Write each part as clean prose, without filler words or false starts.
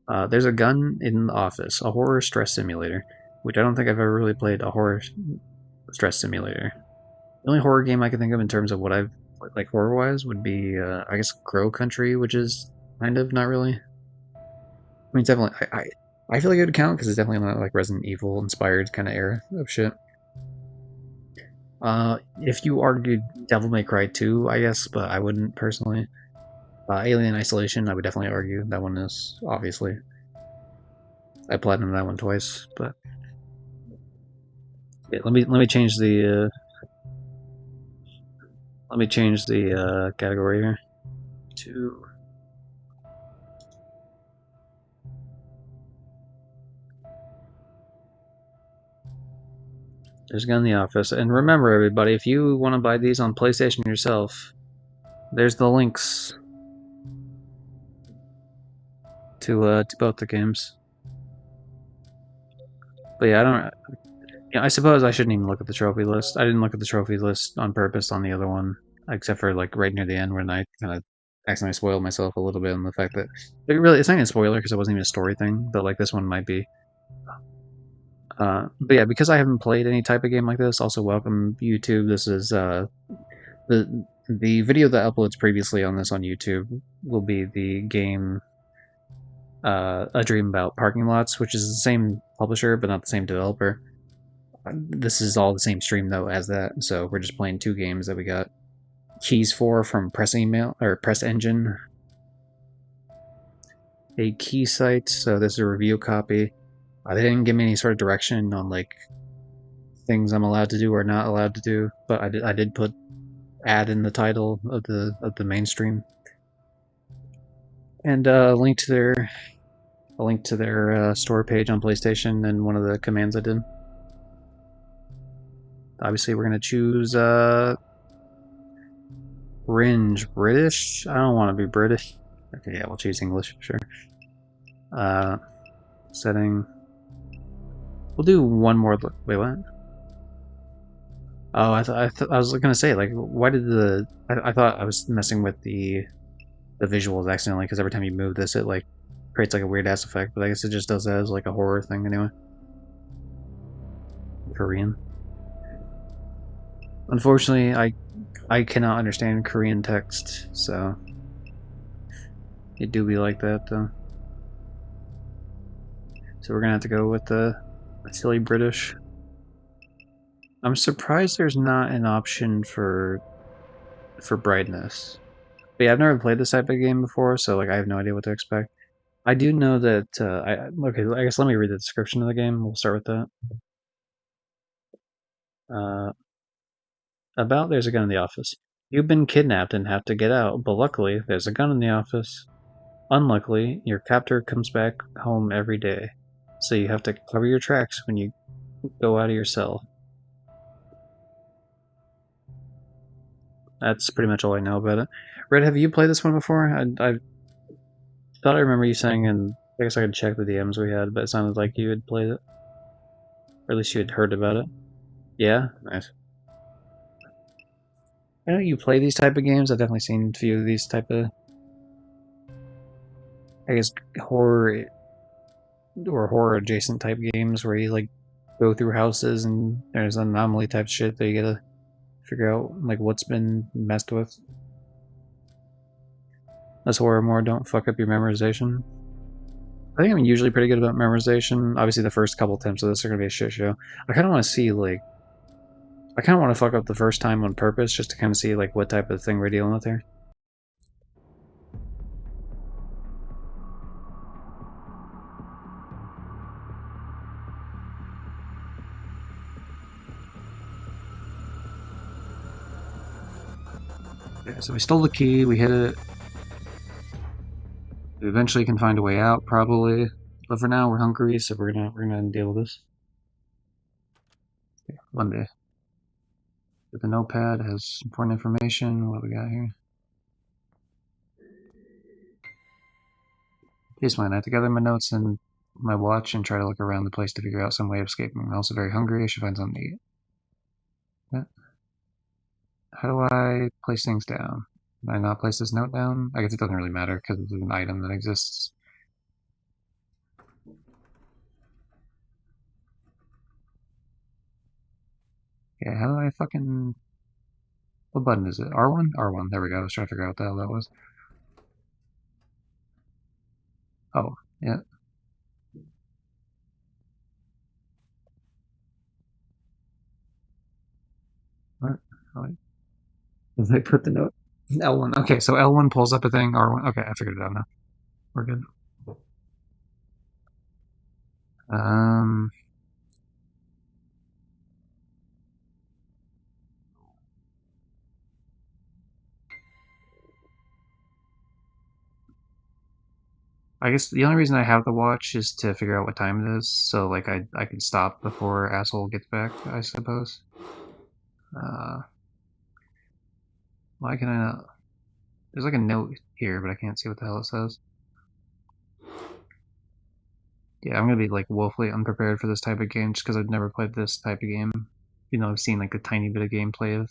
There's a gun in the office, a horror stress simulator, which I don't think I've ever really played a horror stress simulator. The only horror game I can think of in terms of what I've like horror wise would be I guess Crow Country, which is kind of not really. I mean, it's definitely I feel like it would count because it's definitely not like Resident Evil inspired kind of era of shit. If you argued Devil May Cry 2, I guess, but I wouldn't personally. Alien Isolation, I would definitely argue that one is obviously. I platinumed that one twice, but yeah, let me change the category here to. There's a gun in the office, and remember, everybody, if you want to buy these on PlayStation yourself, there's the links to both the games. But yeah, I don't. Yeah, I suppose I shouldn't even look at the trophy list. I didn't look at the trophy list on purpose on the other one, except for like right near the end when I kind of accidentally spoiled myself a little bit on the fact that it's not even a spoiler because it wasn't even a story thing, but like this one might be. But yeah, because I haven't played any type of game like this, also welcome YouTube. This is the video that uploads previously on this on YouTube will be the game A Dream About Parking Lots, which is the same publisher but not the same developer. This is all the same stream though as that, so we're just playing two games that we got keys for from Press Email or Press Engine, a key site. So this is a review copy. They didn't give me any sort of direction on like things I'm allowed to do or not allowed to do, but I did put ad in the title of the mainstream and a link to their store page on PlayStation and one of the commands I did. Obviously, we're gonna choose Ringe British. I don't want to be British. Okay, yeah, we'll choose English, sure. Uh, setting. We'll do one more. Wait, what? Oh, I was gonna say like, why did I thought I was messing with the visuals accidentally because every time you move this, it like creates like a weird ass effect. But I guess it just does that as like a horror thing anyway. Korean. Unfortunately, I cannot understand Korean text, so it do be like that though. So we're gonna have to go with the silly British. I'm surprised there's not an option for brightness. But yeah, I've never played this type of game before, so like I have no idea what to expect. I do know that okay. I guess let me read the description of the game. We'll start with that. Uh, about there's a gun in the office. You've been kidnapped and have to get out, but luckily there's a gun in the office. Unluckily, your captor comes back home every day, so you have to cover your tracks when you go out of your cell. That's pretty much all I know about it. Red, have you played this one before? I thought I remember you saying, and I guess I could check the DMs we had, but it sounded like you had played it, or at least you had heard about it. Yeah, nice. I know you play these type of games. I've definitely seen a few of these type of, I guess, horror or horror adjacent type games where you like go through houses and there's anomaly type shit that you gotta figure out like what's been messed with. That's horror more. Don't fuck up your memorization. I think I'm usually pretty good about memorization. Obviously, the first couple attempts of this are gonna be a shit show. I kind of want to see like I kind of want to fuck up the first time on purpose just to kind of see like what type of thing we're dealing with here. Yeah, so we stole the key. We hit it. We eventually can find a way out, probably. But for now, we're hungry, so we're gonna deal with this. Okay, one day. The notepad has important information. What do we got here? Peace mind. I have to gather my notes and my watch and try to look around the place to figure out some way of escaping. I'm also very hungry. I should find something to eat. Yeah. How do I place things down? Can I not place this note down? I guess it doesn't really matter because it's an item that exists. Yeah, how do I fucking... What button is it? R1? R1, there we go. I was trying to figure out what the hell that was. Oh, yeah. What? Oh, did I put the note? L1. Okay, so L1 pulls up a thing, R1. Okay, I figured it out now. We're good. Um, I guess the only reason I have the watch is to figure out what time it is, so like I can stop before asshole gets back, I suppose. Uh, why can I not? There's like a note here, but I can't see what the hell it says. Yeah, I'm gonna be like woefully unprepared for this type of game just because I've never played this type of game. You know, I've seen like a tiny bit of gameplay of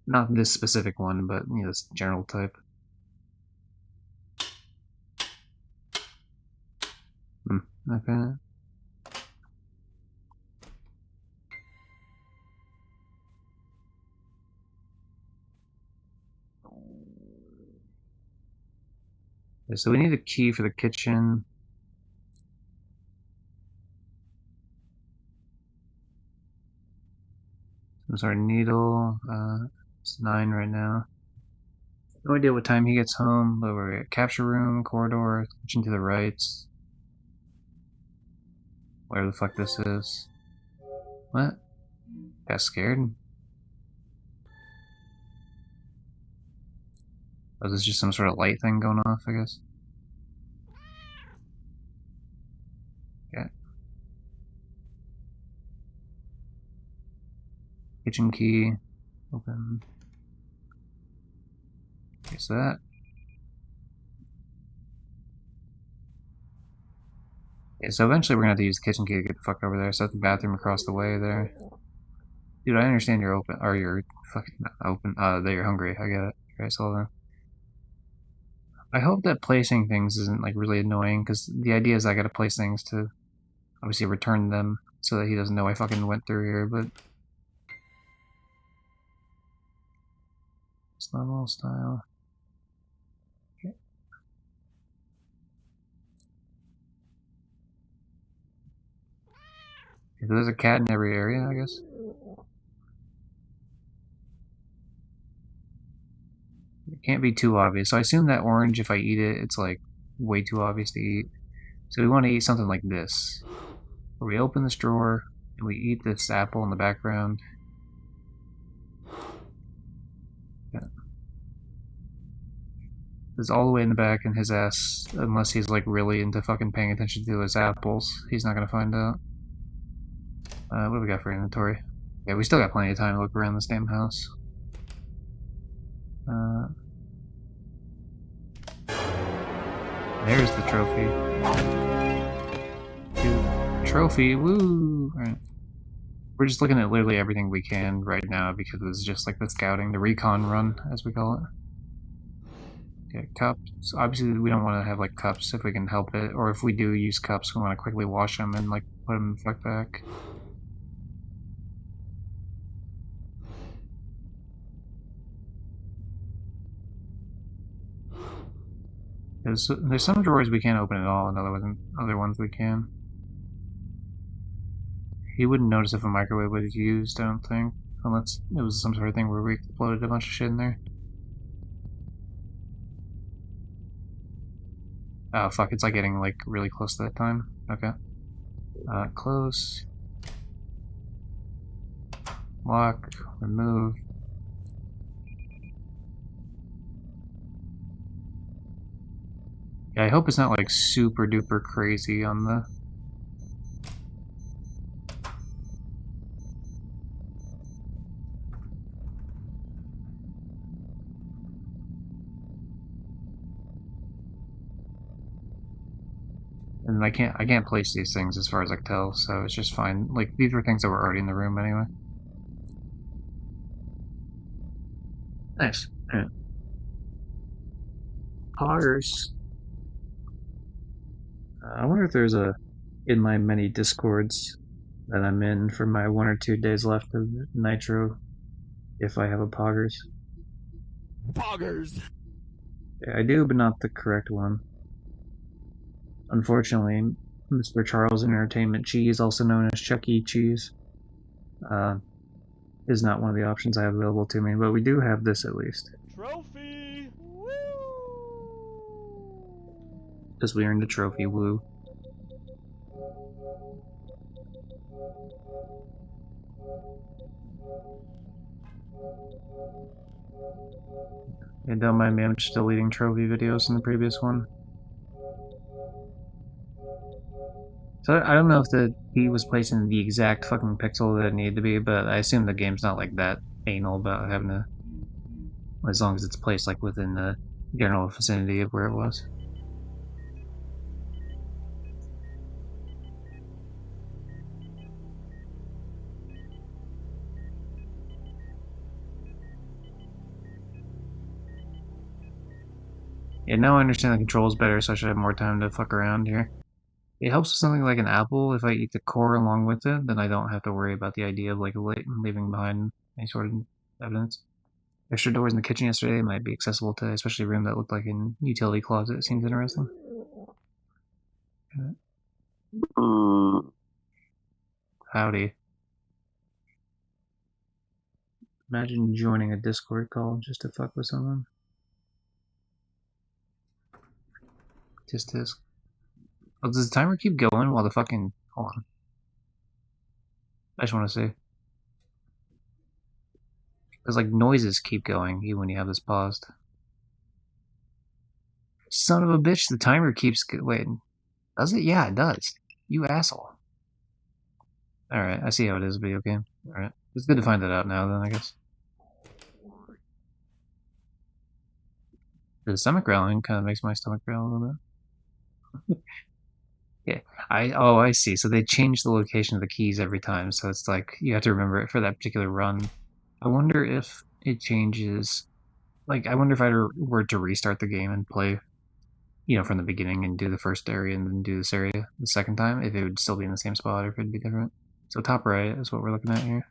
not this specific one, but you know, this general type. Hmm. Okay. Yeah, so we need a key for the kitchen. Some sort of needle. It's 9 right now. No idea what time he gets home, but we're at capture room, corridor, kitchen to the right. Whatever the fuck this is. What? Got scared? Oh, this is just some sort of light thing going off, I guess. Yeah. Kitchen key. Open. Guess that. Yeah, so eventually we're gonna have to use the kitchen key to get the fuck over there. So that's the bathroom across the way there. Dude, I understand you're open, or you're fucking not open, that you're hungry. I get it. Okay, so I hope that placing things isn't like really annoying, because the idea is I gotta place things to obviously return them so that he doesn't know I fucking went through here, but it's level style. Okay. So there's a cat in every area, I guess. It can't be too obvious. So I assume that orange, if I eat it, it's like way too obvious to eat. So we want to eat something like this, where we open this drawer and we eat this apple in the background. Yeah. It's all the way in the back, and his ass, unless he's like really into fucking paying attention to his apples, he's not gonna find out. What do we got for inventory? Yeah, we still got plenty of time to look around this damn house. Uh, there's the trophy. Dude, trophy, woo! Right. We're just looking at literally everything we can right now because it's just like the scouting, the recon run, as we call it. Yeah, cups. Obviously, we don't want to have like cups if we can help it, or if we do use cups, we want to quickly wash them and like put them the fuck back. There's some drawers we can't open at all, and other ones we can. He wouldn't notice if a microwave was used, I don't think, unless it was some sort of thing where we exploded a bunch of shit in there. Oh fuck, it's like getting like really close to that time. Okay. Close. Lock. Remove. Yeah, I hope it's not like super duper crazy on the... And I can't place these things as far as I can tell, so it's just fine. Like, these were things that were already in the room anyway. Nice. Yeah. Poggers. I wonder if there's a in my many discords that I'm in for my 1 or 2 days left of Nitro, if I have a Poggers. Poggers! Yeah, I do, but not the correct one. Unfortunately, Mr. Charles Entertainment Cheese, also known as Chuck E. Cheese, is not one of the options I have available to me, but we do have this at least. Trophy! Woo! Because we earned a trophy, woo. And don't mind me, I'm just deleting trophy videos in the previous one. So I don't know if the key was placed in the exact fucking pixel that it needed to be, but I assume the game's not like that anal about having to, as long as it's placed like within the general vicinity of where it was. Yeah, now I understand the controls better, so I should have more time to fuck around here. It helps with something like an apple. If I eat the core along with it, then I don't have to worry about the idea of like leaving behind any sort of evidence. Extra doors in the kitchen yesterday might be accessible to especially a room that looked like an utility closet. It seems interesting. Howdy. Imagine joining a Discord call just to fuck with someone. Just this. Oh, does the timer keep going while the fucking... Hold on. I just want to see. Because, like, noises keep going even when you have this paused. Son of a bitch, the timer keeps... Wait, does it? Yeah, it does. You asshole. Alright, I see how it is a video game. Alright. It's good to find that out now, then, I guess. The stomach growling kind of makes my stomach growl a little bit. Yeah, I see. So they change the location of the keys every time, so it's like you have to remember it for that particular run. I wonder if it changes. Like, I wonder if I were to restart the game and play, from the beginning and do the first area and then do this area the second time, if it would still be in the same spot or if it'd be different. So top right is what we're looking at here.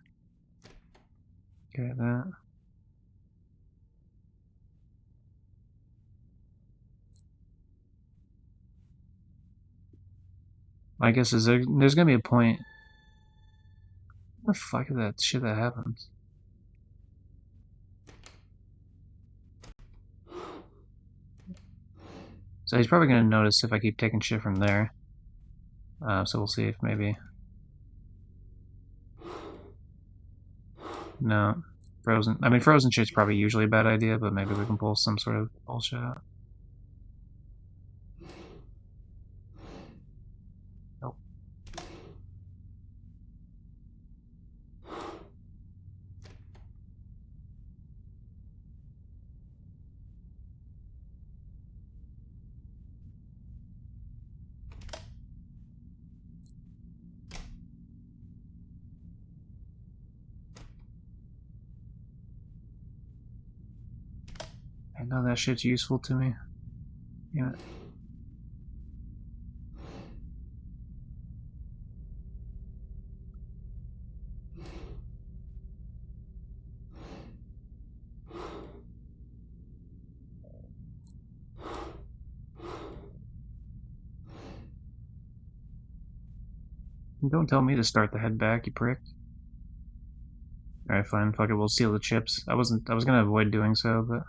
Okay, that. I guess there's gonna be a point. What the fuck is that shit that happens? So he's probably gonna notice if I keep taking shit from there. So we'll see if maybe. No. Frozen. I mean, frozen shit's probably usually a bad idea, but maybe we can pull some sort of bullshit out. Nope. I know that shit's useful to me. Yeah. Don't tell me to start the head back, you prick. Alright, fine. Fuck it, we'll steal the chips. I was gonna avoid doing so, but...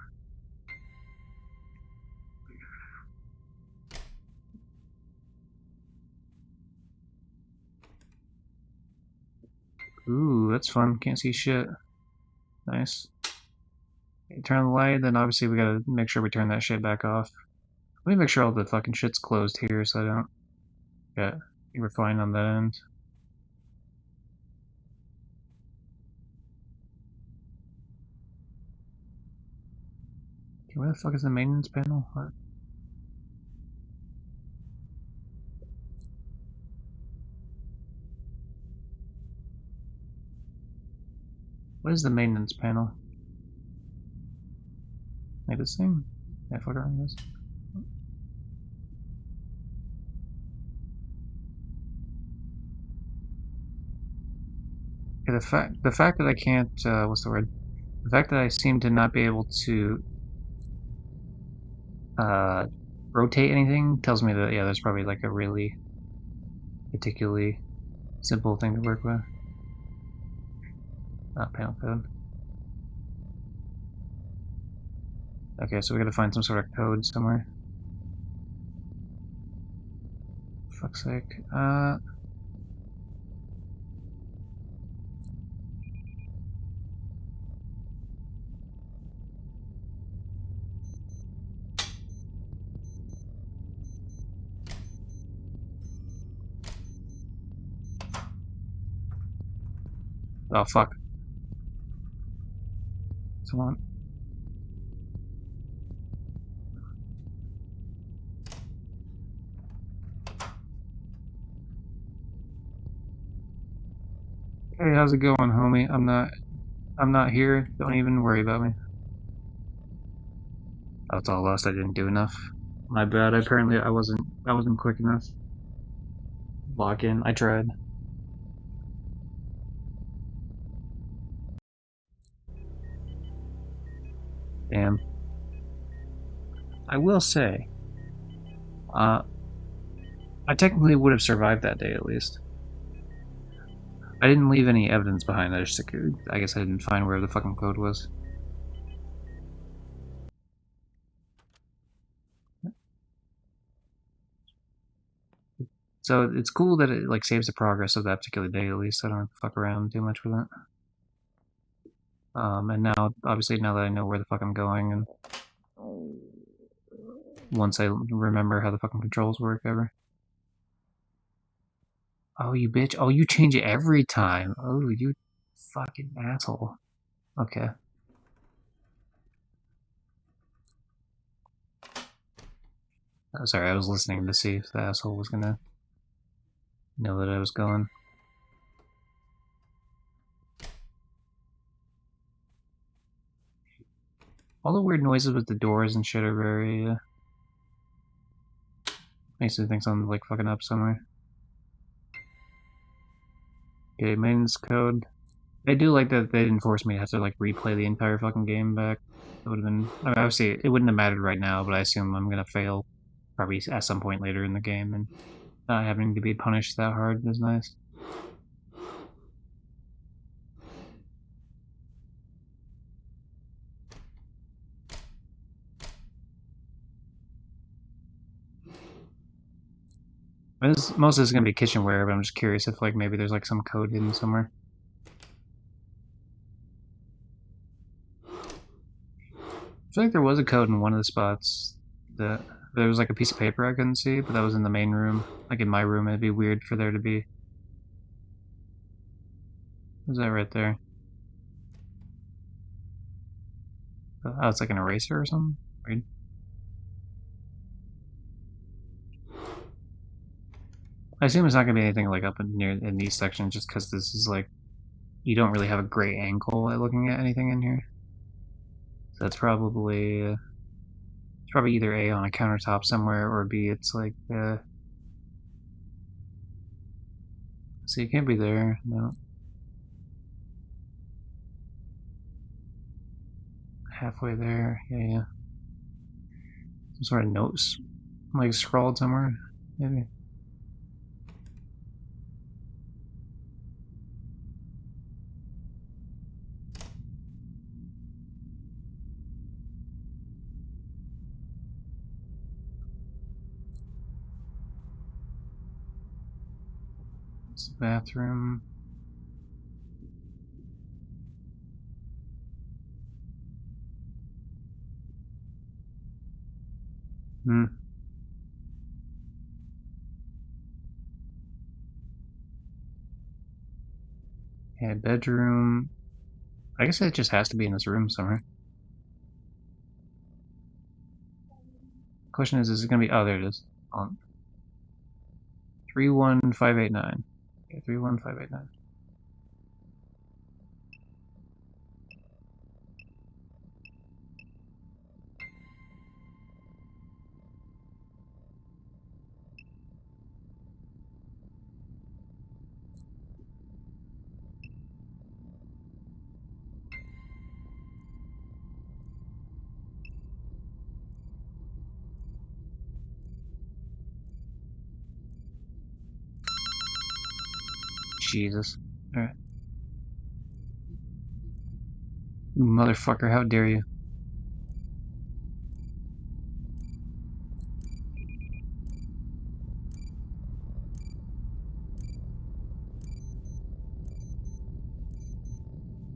Ooh, that's fun. Can't see shit. Nice. Okay, turn the light, then obviously we gotta make sure we turn that shit back off. Let me make sure all the fucking shit's closed here so I don't get refined on that end. Okay, where the fuck is the maintenance panel? What is the maintenance panel? Like this thing? Yeah, fuck around with this. The fact that I can't what's the word? The fact that I seem to not be able to rotate anything tells me that, yeah, there's probably like a really particularly simple thing to work with. Panel code. Okay, so we gotta find some sort of code somewhere. Fuck's sake. Oh, fuck. Someone. Hey, how's it going, homie? I'm not here. Don't even worry about me. Oh, it's all lost. I didn't do enough. My bad. Apparently I wasn't quick enough. Lock in. I tried. Damn. I will say, I technically would have survived that day at least. I didn't leave any evidence behind. I guess I didn't find where the fucking code was. So it's cool that it like saves the progress of that particular day at least. I don't have to fuck around too much with it. And now, obviously, now that I know where the fuck I'm going, and once I remember how the fucking controls work, ever. Oh, you bitch. Oh, you change it every time. Oh, you fucking asshole. Okay. Oh, sorry, I was listening to see if the asshole was gonna know that I was going. All the weird noises with the doors and shit are very, makes me think something's like fucking up somewhere. Okay, maintenance code. I do like that they didn't force me to have to like replay the entire fucking game back. It would have been, I mean, obviously it wouldn't have mattered right now, but I assume I'm gonna fail probably at some point later in the game, and not having to be punished that hard is nice. Most of this is gonna be kitchenware, but I'm just curious if like maybe there's like some code hidden somewhere. I feel like there was a code in one of the spots that there was like a piece of paper I couldn't see, but that was in the main room. Like in my room, it'd be weird for there to be. What's that right there? Oh, it's like an eraser or something? Weird. I assume it's not gonna be anything like up in these sections, just because this is like you don't really have a great angle at looking at anything in here. So that's probably it's probably either A on a countertop somewhere or B it's like so you can't be there. No. Halfway there. Yeah. Some sort of notes like scrawled somewhere, maybe. It's the bathroom. Hmm. Yeah, bedroom. I guess it just has to be in this room somewhere. Question is it gonna be? Oh, there it is. On 31589. Okay, 31589. Jesus. Alright. Motherfucker, how dare you?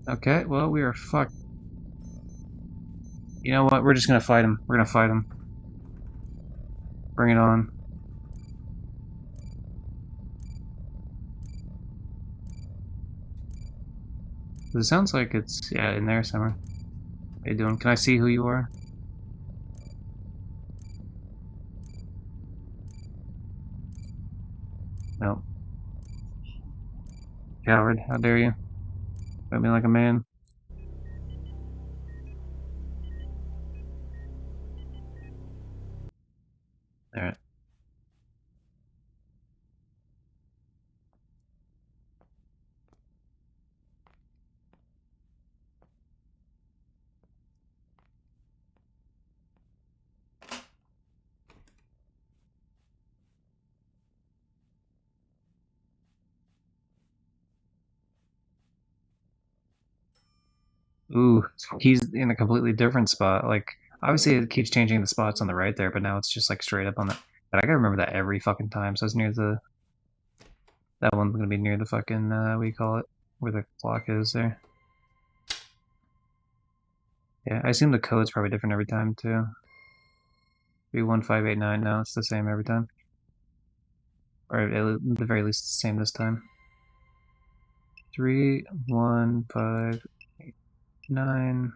Okay, well, we are fucked. You know what? We're just gonna fight him. We're gonna fight him. Bring it on. It sounds like it's, yeah, in there somewhere. How you doing? Can I see who you are? No. Coward, how dare you? Fight me like a man. Alright. Ooh, he's in a completely different spot. Like, obviously it keeps changing the spots on the right there, but now it's just like straight up on the... But I gotta remember that every fucking time, so it's near the... That one's gonna be near the fucking, what do you call it? Where the clock is there. Yeah, I assume the code's probably different every time, too. 31589, no, it's the same every time. Or at the very least, it's the same this time. 31589.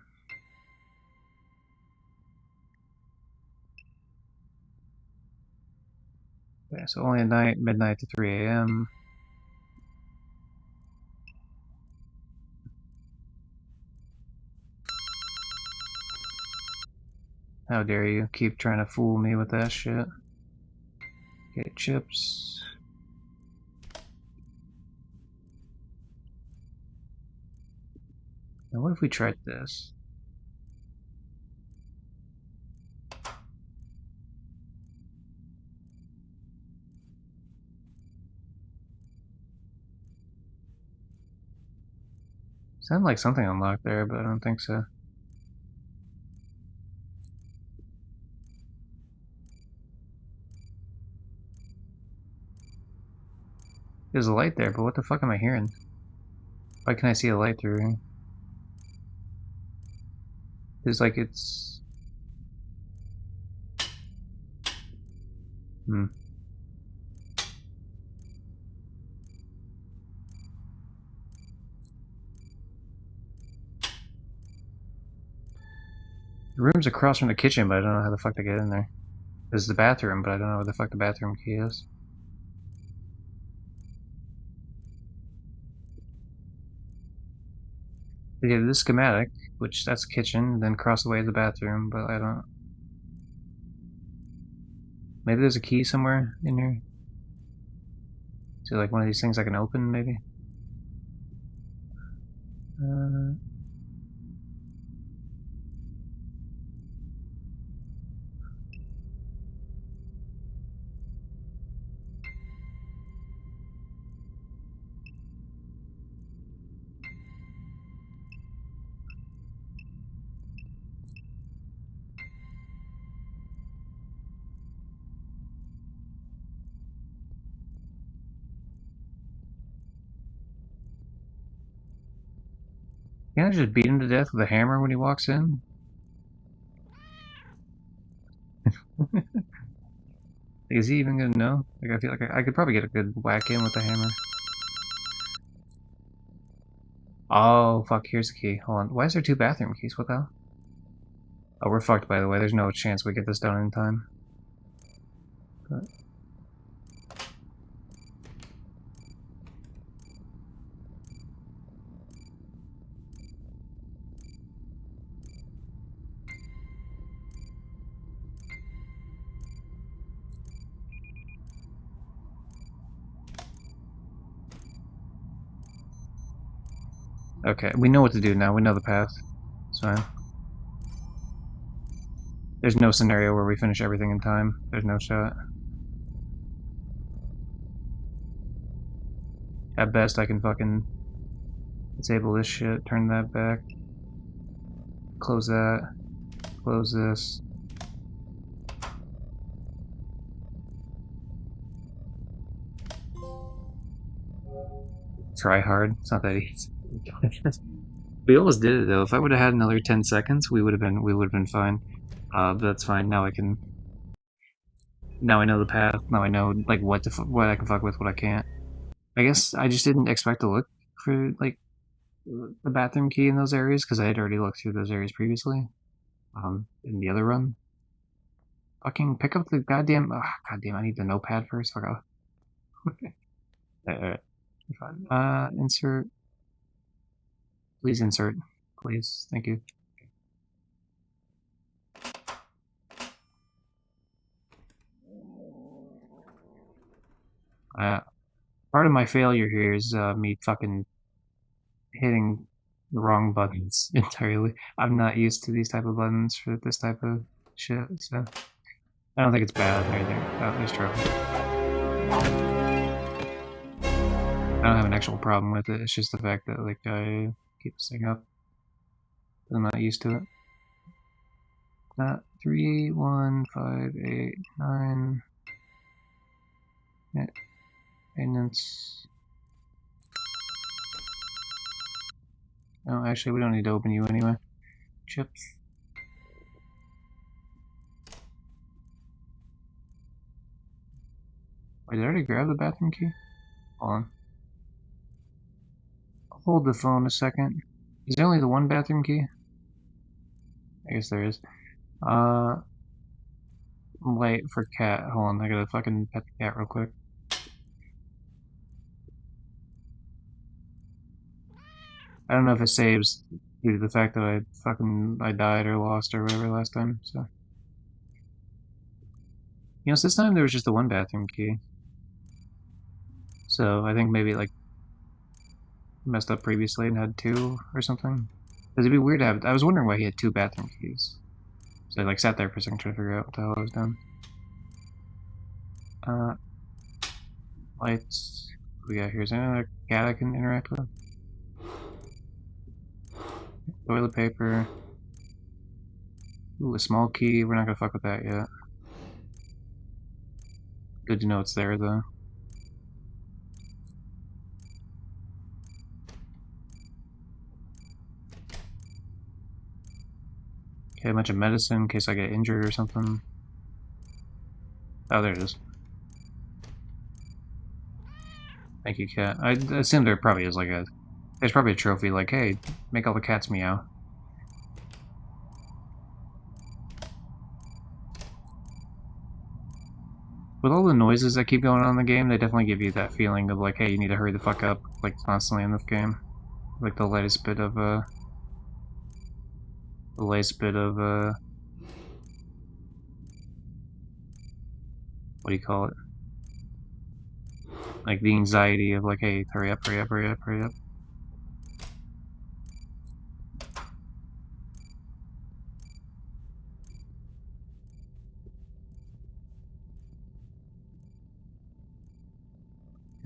Yeah, so only at night, midnight to 3 a.m. How dare you keep trying to fool me with that shit. Okay, chips. Now what if we tried this? Sounded like something unlocked there, but I don't think so. There's a light there, but what the fuck am I hearing? Why can I see a light through here? It's like it's... Hmm. The room's across from the kitchen, but I don't know how the fuck to get in there. This is the bathroom, but I don't know where the fuck the bathroom key is. They gave this schematic, which that's the kitchen, then cross the way to the bathroom, but I don't... Maybe there's a key somewhere in here? To like one of these things I can open, maybe? Can't I just beat him to death with a hammer when he walks in? Is he even gonna know? Like, I feel like I could probably get a good whack in with the hammer. Oh, fuck, here's the key. Hold on. Why is there 2 bathroom keys? What the hell? Oh, we're fucked, by the way. There's no chance we get this done in time. But... Okay, we know what to do now. We know the path. It's fine. There's no scenario where we finish everything in time. There's no shot. At best, I can fucking disable this shit, turn that back, close that, close this. Try hard. It's not that easy. We almost did it though. If I would have had another 10 seconds, we would have been fine. But that's fine. Now I can. Now I know the path. Now I know like what I can fuck with, what I can't. I guess I just didn't expect to look for like the bathroom key in those areas because I had already looked through those areas previously. In the other run. Fucking pick up the goddamn. Goddamn! I need the notepad first. Fuck off. Alright. Fine. Insert. Please insert. Please. Thank you. Part of my failure here is me fucking hitting the wrong buttons entirely. I'm not used to these type of buttons for this type of shit, so I don't think it's bad or anything. Oh, there's trouble. I don't have an actual problem with it. It's just the fact that like I keep this thing up. I'm not used to it. 3, 1, 5, 8, 9. Maintenance. Oh, actually, we don't need to open you anyway. Chips. Wait, did I already grab the bathroom key? Hold on. I'll hold the phone a second. Is there only the one bathroom key? I guess there is. Light for cat. Hold on, I gotta fucking pet the cat real quick. I don't know if it saves due to the fact that I died or lost or whatever last time, so. You know, so this time there was just the one bathroom key. So I think maybe like messed up previously and had 2 or something. Because it'd be weird to have. I was wondering why he had 2 bathroom keys. So I like sat there for a second trying to figure out what the hell I was doing. Lights. What we got here? Is there another cat I can interact with? Toilet paper. Ooh, a small key. We're not gonna fuck with that yet. Good to know it's there though. Okay, a bunch of medicine in case I get injured or something. Oh, there it is. Thank you, cat. I assume there probably is like a... There's probably a trophy like, hey, make all the cats meow. With all the noises that keep going on in the game, they definitely give you that feeling of like, hey, you need to hurry the fuck up, like constantly in this game. Like the latest bit of what do you call it? Like the anxiety of like, hey, hurry up, hurry up, hurry up, hurry up.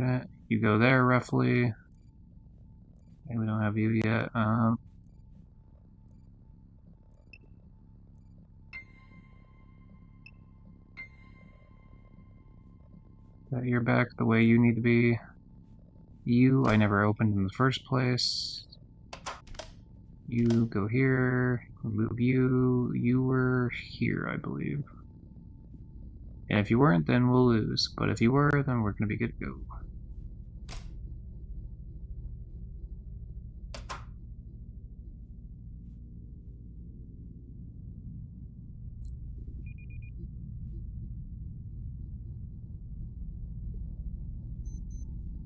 Okay, you go there roughly. Okay, we don't have you yet. You're back the way you need to be. I never opened in the first place. You go here. Move you. You were here, I believe. And if you weren't, then we'll lose. But if you were, then we're gonna be good to go.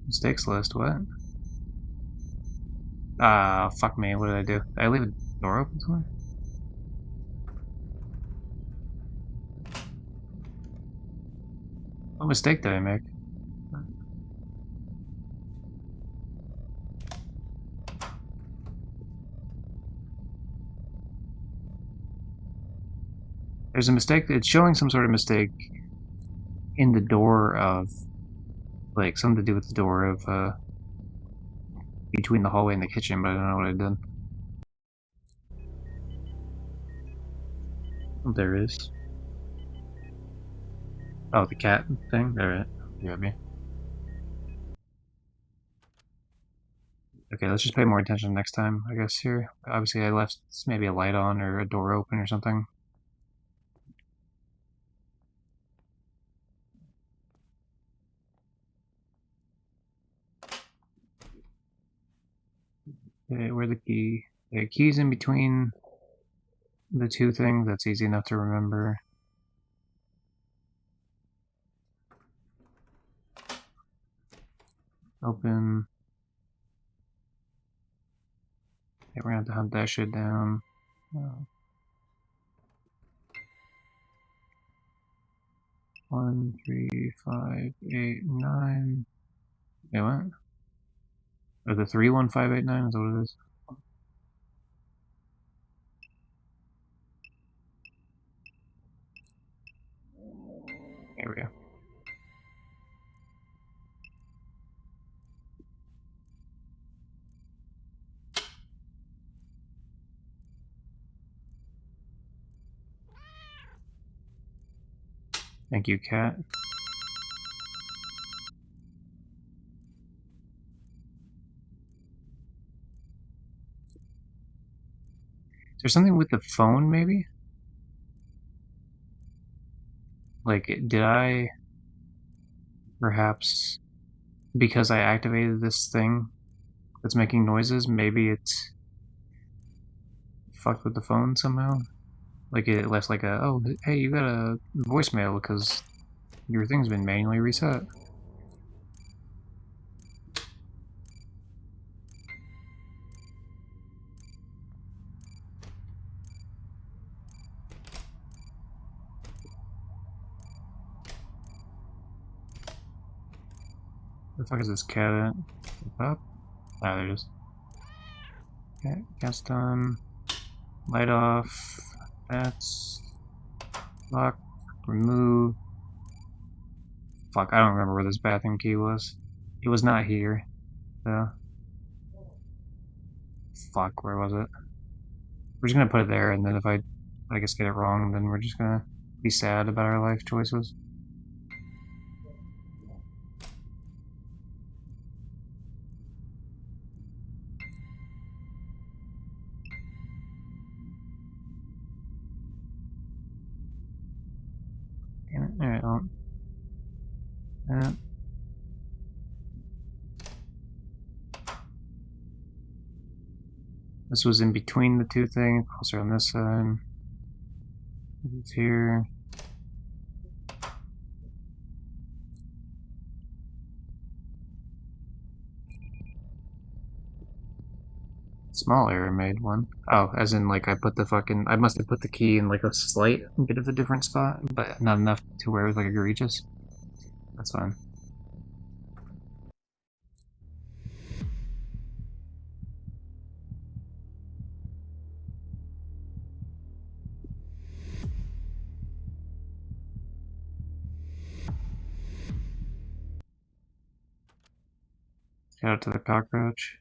Mistakes list, what? Ah, fuck me, what did I do? Did I leave a door open somewhere? What mistake did I make? There's a mistake, it's showing some sort of mistake in the door of, like, something to do with the door of, between the hallway and the kitchen, but I don't know what I did. Oh, there is. Oh, the cat thing? Alright. You got me. Okay, let's just pay more attention next time, I guess, here. Obviously, I left maybe a light on or a door open or something. Okay, where's the key? The key's in between the two things. That's easy enough to remember. Open. Okay, we're gonna have to hunt that shit down. Oh. 1, 3, 5, 8, 9. Wait, what? Or the 31589 is what it is. There we go. Thank you, cat. Is there something with the phone, maybe? Like, did I perhaps, because I activated this thing that's making noises, maybe it's fucked with the phone somehow? Like, it left like a, oh, hey, you got a voicemail because your thing's been manually reset. Where the fuck is this cat at? Up? Ah, there it is. Okay, cat's done. Light off. That's lock. Remove. Fuck, I don't remember where this bathroom key was. It was not here. So. Fuck, where was it? We're just gonna put it there, and then if I guess, get it wrong, then we're just gonna be sad about our life choices. Damn it. Alright, well. This was in between the two things, closer on this side. It's here. Small error made one. Oh, as in like I put the fucking, I must have put the key in like a slight bit of a different spot, but not enough to where it was like egregious. That's fine. Shout out to the cockroach.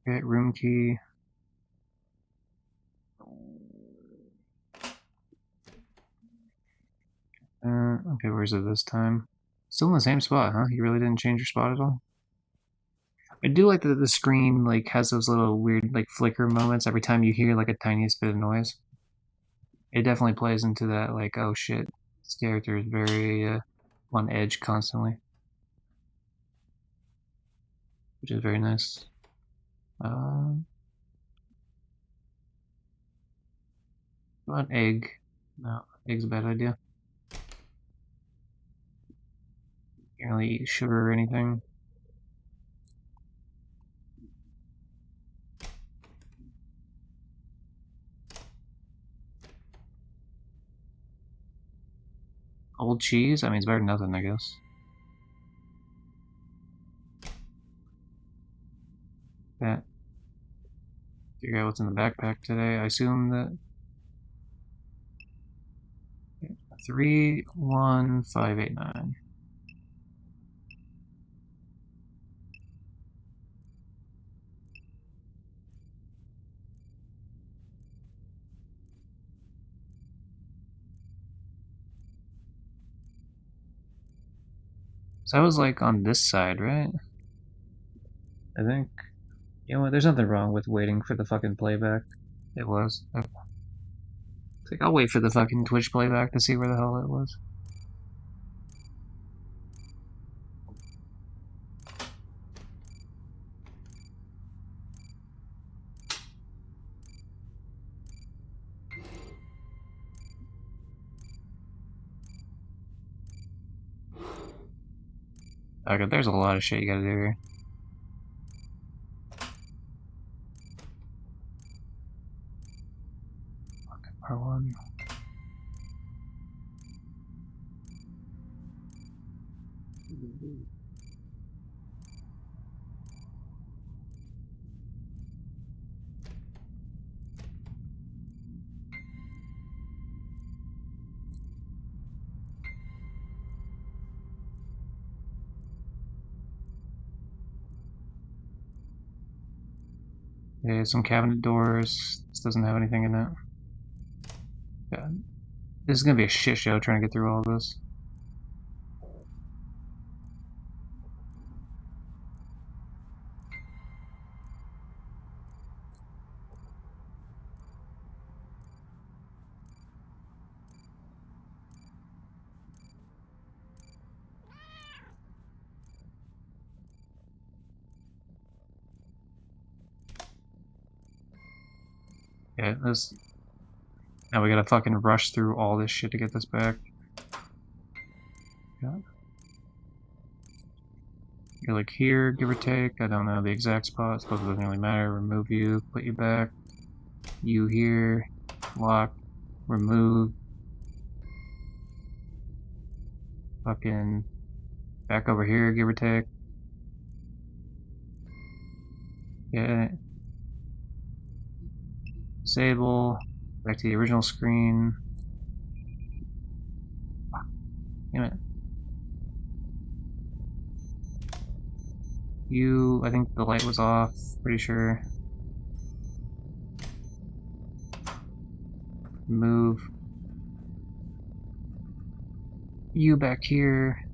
Okay, room key. Okay, where's it this time? Still in the same spot, huh? You really didn't change your spot at all? I do like that the screen like has those little weird like flicker moments every time you hear like a tiniest bit of noise. It definitely plays into that like, oh shit, this character is very on edge constantly, which is very nice. What egg? No, egg's a bad idea. Can't really eat sugar or anything. Old cheese? I mean, it's better than nothing, I guess. That. Figure out what's in the backpack today. I assume that 31589. So that was like on this side, right? I think. You know what? There's nothing wrong with waiting for the fucking playback. It was. Okay. It's like, I'll wait for the fucking Twitch playback to see where the hell it was. Okay, there's a lot of shit you gotta do here. Okay, part one. Okay, some cabinet doors. This doesn't have anything in it. Yeah. This is gonna be a shit show trying to get through all this. Yeah, this. Now we gotta fucking rush through all this shit to get this back. Yeah. You're like here, give or take. I don't know the exact spot. I suppose it doesn't really matter. Remove you, put you back. You here, lock, remove. Fucking back over here, give or take. Yeah. Disable. Back to the original screen. Damn it. You, I think the light was off, pretty sure. Move. You back here.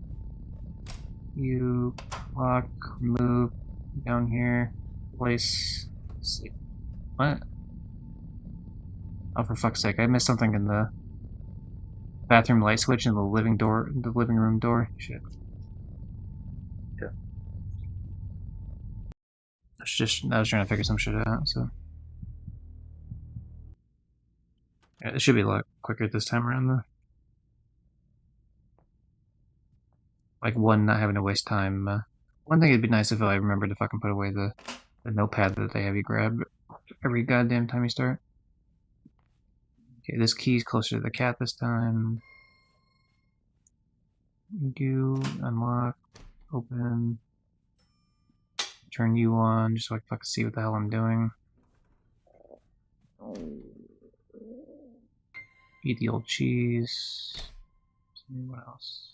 You lock, remove, down here. Place. Let's see. What? Oh, for fuck's sake! I missed something in the bathroom light switch in the living room door. Shit. Yeah. I was trying to figure some shit out. So yeah, it should be a lot quicker this time around though. Like one, not having to waste time. One thing it'd be nice if I remembered to fucking put away the notepad that they have you grab every goddamn time you start. Okay, this key's closer to the cat this time. Do unlock, open, turn you on, just so I can fucking see what the hell I'm doing. Eat the old cheese. What else?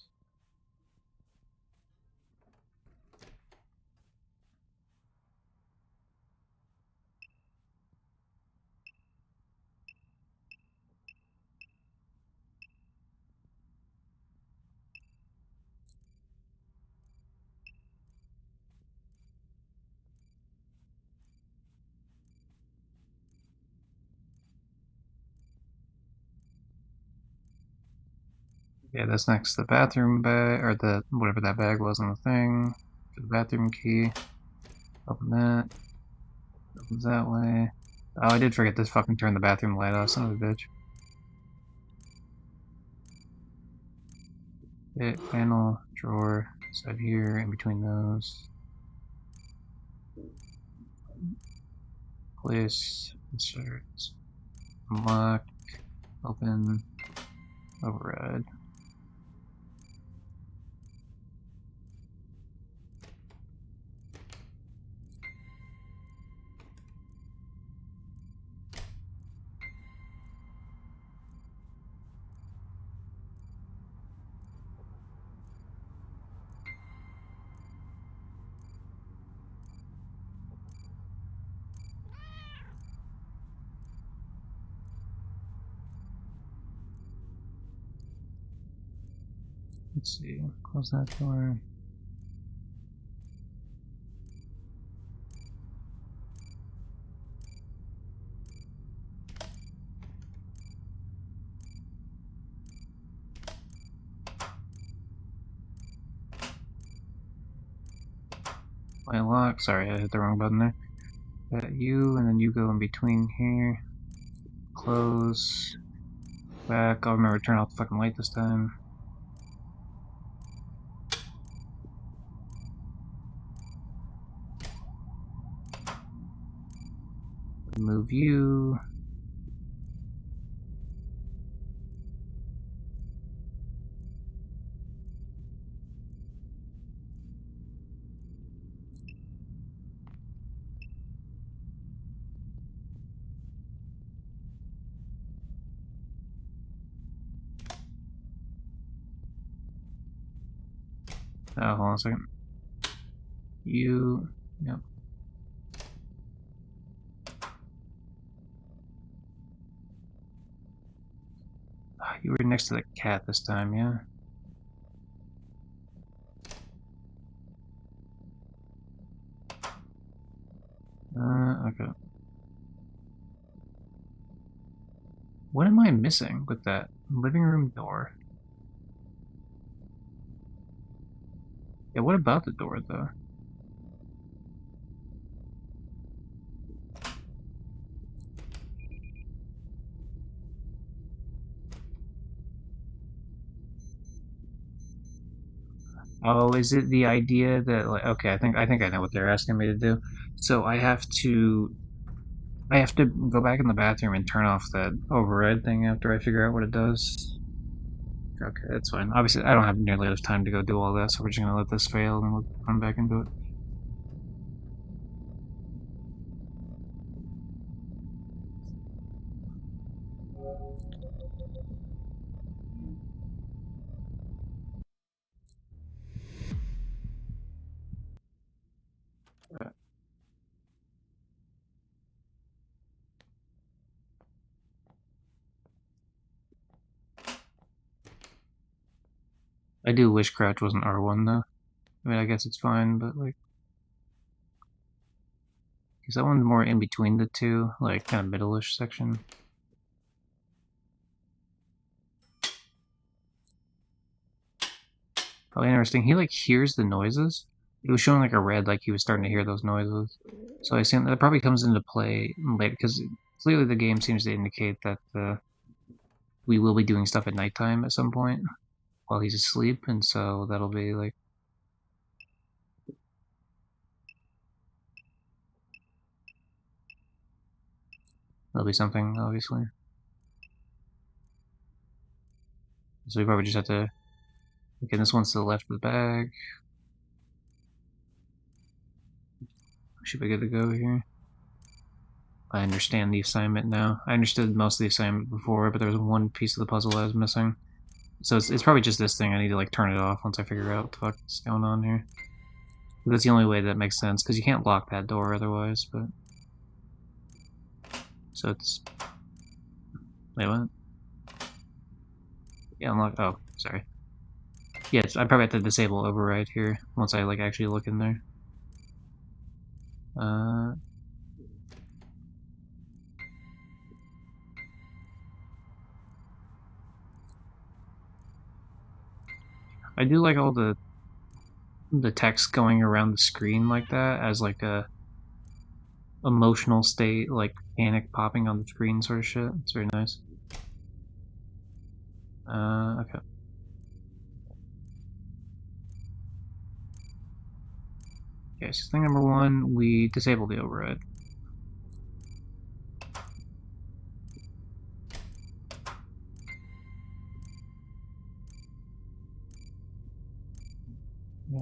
Yeah, that's next to the bathroom bag, or the whatever that bag was on the thing. For the bathroom key. Open that. Opens that way. Oh, I did forget to fucking turn the bathroom light off, son of a bitch. Hit panel, drawer, side here, in between those. Place, insert, unlock, open, override. Let's see. Close that door. My lock. Sorry, I hit the wrong button there. You, and then you go in between here. Close. Back. I'll remember to turn off the fucking light this time. Move you. Oh, hold on a second. You. Yep. You were next to the cat this time, yeah? Okay. What am I missing with that living room door? Yeah, what about the door, though? Oh, is it the idea that, like, okay, I think I know what they're asking me to do. So I have to go back in the bathroom and turn off that override thing after I figure out what it does. Okay, that's fine. Obviously, I don't have nearly enough time to go do all that, so we're just gonna let this fail and we'll run back into it. I do wish crouch wasn't R1 though. I mean, I guess it's fine, but like, because that one's more in between the two, like kind of middle-ish section. Oh, interesting. He like hears the noises. It was showing like a red, like he was starting to hear those noises. So I assume that probably comes into play later, because clearly the game seems to indicate that we will be doing stuff at nighttime at some point while he's asleep, and so that'll be like. That'll be something, obviously. So we probably just have to. Okay, this one's to the left of the bag. Should be good to go here. I understand the assignment now. I understood most of the assignment before, but there was one piece of the puzzle I was missing. So it's probably just this thing. I need to like turn it off once I figure out what the fuck's going on here. But that's the only way that makes sense, because you can't lock that door otherwise, but. So it's. Wait, what? Yeah, unlock. Oh, sorry. Yeah, I probably have to disable override here once I like actually look in there. I do like all the text going around the screen like that as like a emotional state, like panic popping on the screen sort of shit. It's very nice. Okay. Okay, so thing number one, we disable the override.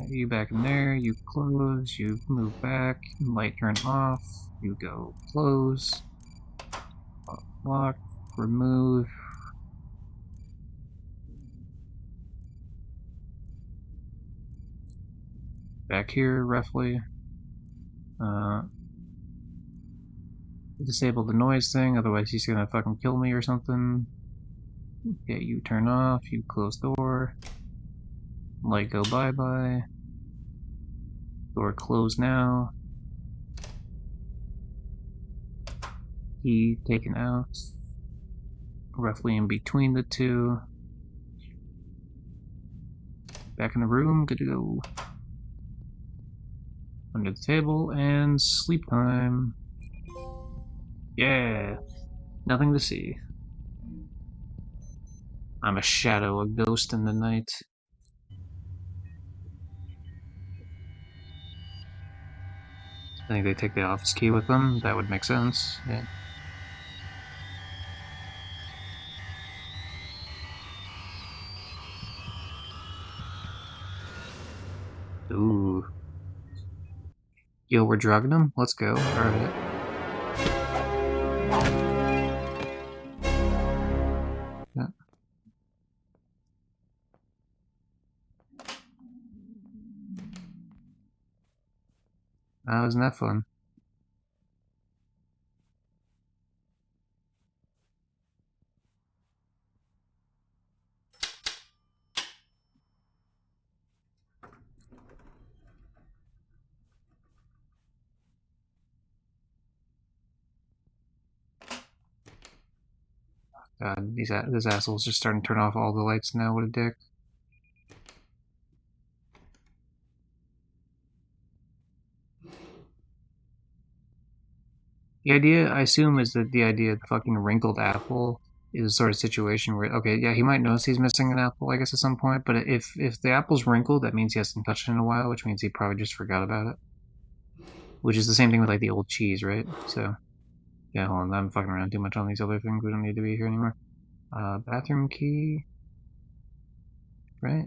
You back in there, you close, you move back, light turn off, you go close, lock, remove. Back here, roughly. Disable the noise thing, otherwise he's gonna fucking kill me or something. Okay, you turn off, you close door. Light go bye-bye. Door closed now. Key taken out. Roughly in between the two. Back in the room, good to go. Under the table, and sleep time. Yeah, nothing to see. I'm a shadow, a ghost in the night. I think they take the office key with them. That would make sense. Yeah. Ooh. Yo, we're drugging them? Let's go. Alright. Yeah. Isn't that fun? God, this asshole's just starting to turn off all the lights now. What a dick. The idea, I assume, is that the idea of the fucking wrinkled apple is a sort of situation where, okay, yeah, he might notice he's missing an apple, I guess, at some point, but if the apple's wrinkled, that means he hasn't touched it in a while, which means he probably just forgot about it. Which is the same thing with, like, the old cheese, right? So, yeah, hold on, I'm fucking around too much on these other things. We don't need to be here anymore. Bathroom key. Right?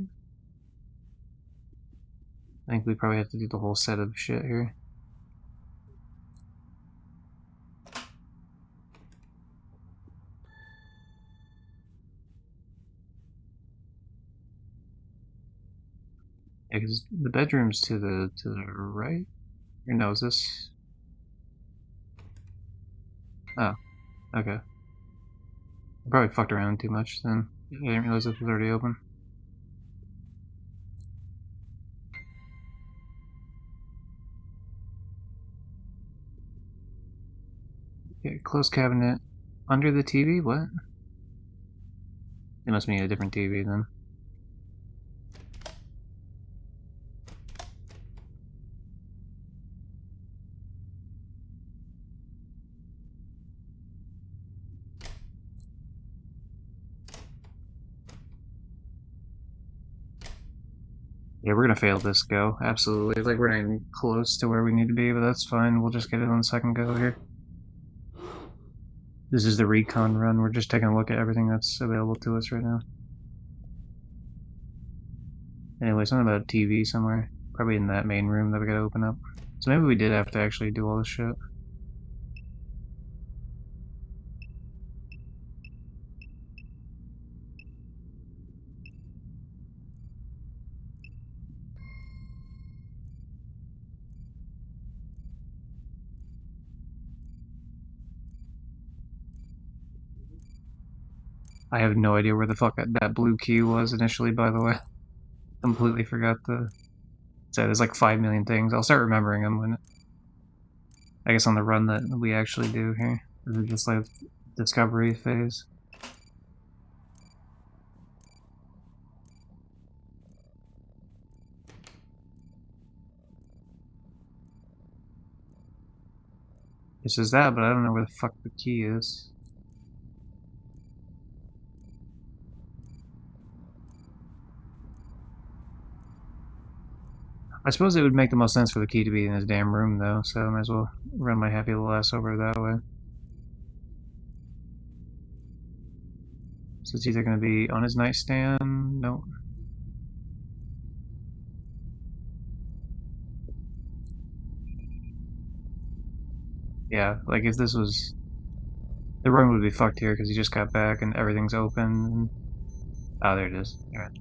I think we probably have to do the whole set of shit here. Yeah, because the bedroom's to the right? Or no, is this... Oh, okay. I probably fucked around too much then. I didn't realize this was already open. Okay, closed cabinet. Under the TV? What? It must mean a different TV then. Yeah, we're gonna fail this go. Absolutely. Like, we're not even close to where we need to be, but that's fine. We'll just get it on the second go here. This is the recon run. We're just taking a look at everything that's available to us right now. Anyway, something about a TV somewhere. Probably in that main room that we gotta open up. So maybe we did have to actually do all this shit. I have no idea where the fuck that blue key was initially, by the way. Completely forgot to say there's like 5 million things. I'll start remembering them when, I guess, on the run that we actually do here. This is just like discovery phase. This is that, but I don't know where the fuck the key is. I suppose it would make the most sense for the key to be in his damn room, though, so I might as well run my happy little ass over that way. So it's either going to be on his nightstand. Nope. Yeah, like if this was... The room would be fucked here because he just got back and everything's open. Oh, there it is. Alright.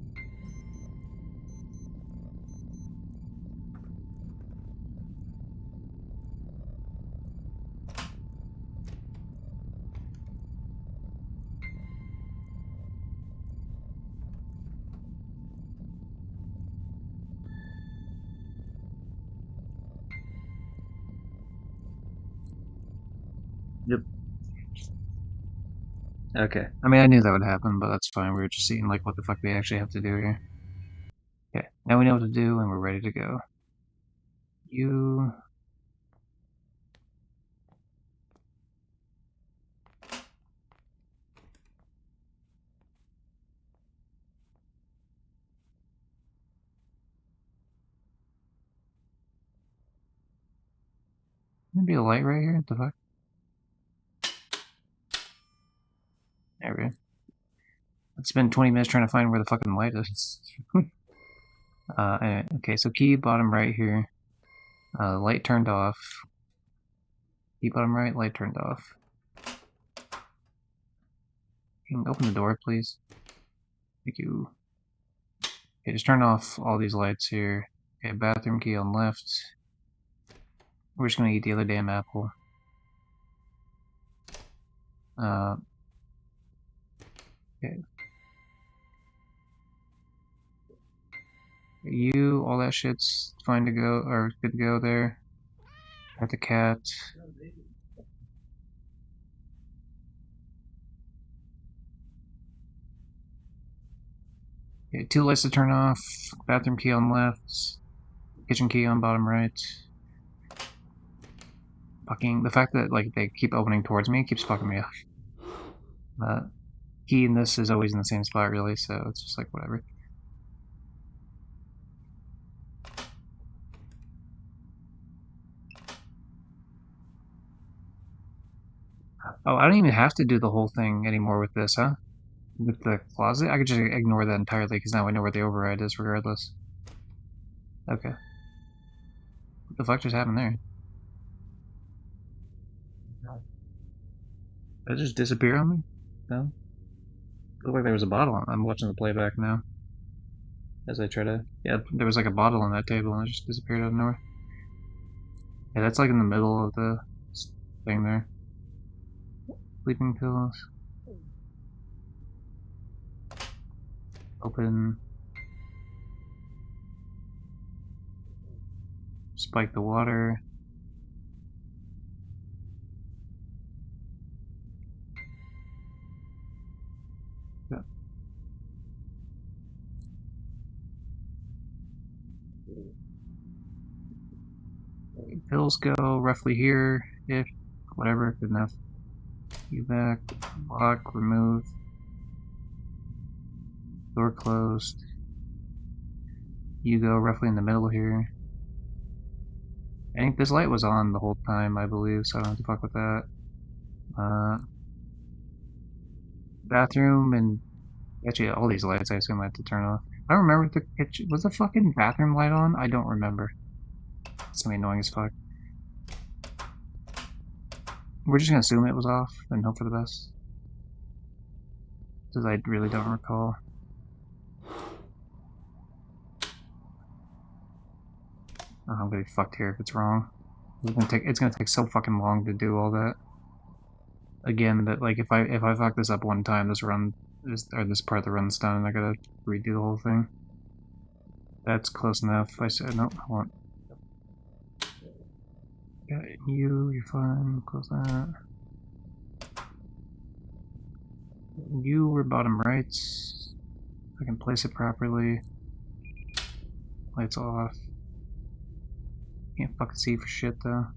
Okay. I mean, I knew that would happen, but that's fine. We were just seeing, like, what the fuck we actually have to do here. Okay, now we know what to do, and we're ready to go. You... Maybe a light right here? What the fuck? There we go. Let's spend 20 minutes trying to find where the fucking light is. Anyway, okay, so key bottom right here. Light turned off. Key bottom right, light turned off. Can you open the door, please? Thank you. Okay, just turn off all these lights here. Okay, bathroom key on left. We're just gonna eat the other damn apple. Okay. You, all that shit's fine to go, or good to go there. Got the cat. Okay, 2 lights to turn off. Bathroom key on left. Kitchen key on bottom right. Fucking, the fact that, like, they keep opening towards me keeps fucking me off. Key in this is always in the same spot, really, so it's just like, whatever. Oh, I don't even have to do the whole thing anymore with this, huh? With the closet? I could just ignore that entirely, because now I know where the override is, regardless. Okay. What the fuck just happened there? Did it just disappear on me? No? Looked like there was a bottle on. I'm watching the playback now. As I try to... Yeah, there was like a bottle on that table and it just disappeared out of nowhere. Yeah, that's like in the middle of the thing there. Sleeping pills. Open. Spike the water. Yeah. Pills go roughly here, if whatever, good enough. You back, lock, remove. Door closed. You go roughly in the middle here. I think this light was on the whole time, I believe, so I don't have to fuck with that. Bathroom and actually all these lights I assume I have to turn off. I don't remember if the kitchen was the fucking bathroom light on? I don't remember. It's gonna be annoying as fuck. We're just gonna assume it was off and hope for the best. Because I really don't recall. Oh, I'm gonna be fucked here if it's wrong. It's gonna take so fucking long to do all that. Again, that like if I fuck this up one time, this part of the run's done, and I gotta redo the whole thing. That's close enough. I said no. I want. Got you. You're fine. Close that. You were bottom right. If I can place it properly. Lights off. Can't fucking see for shit though.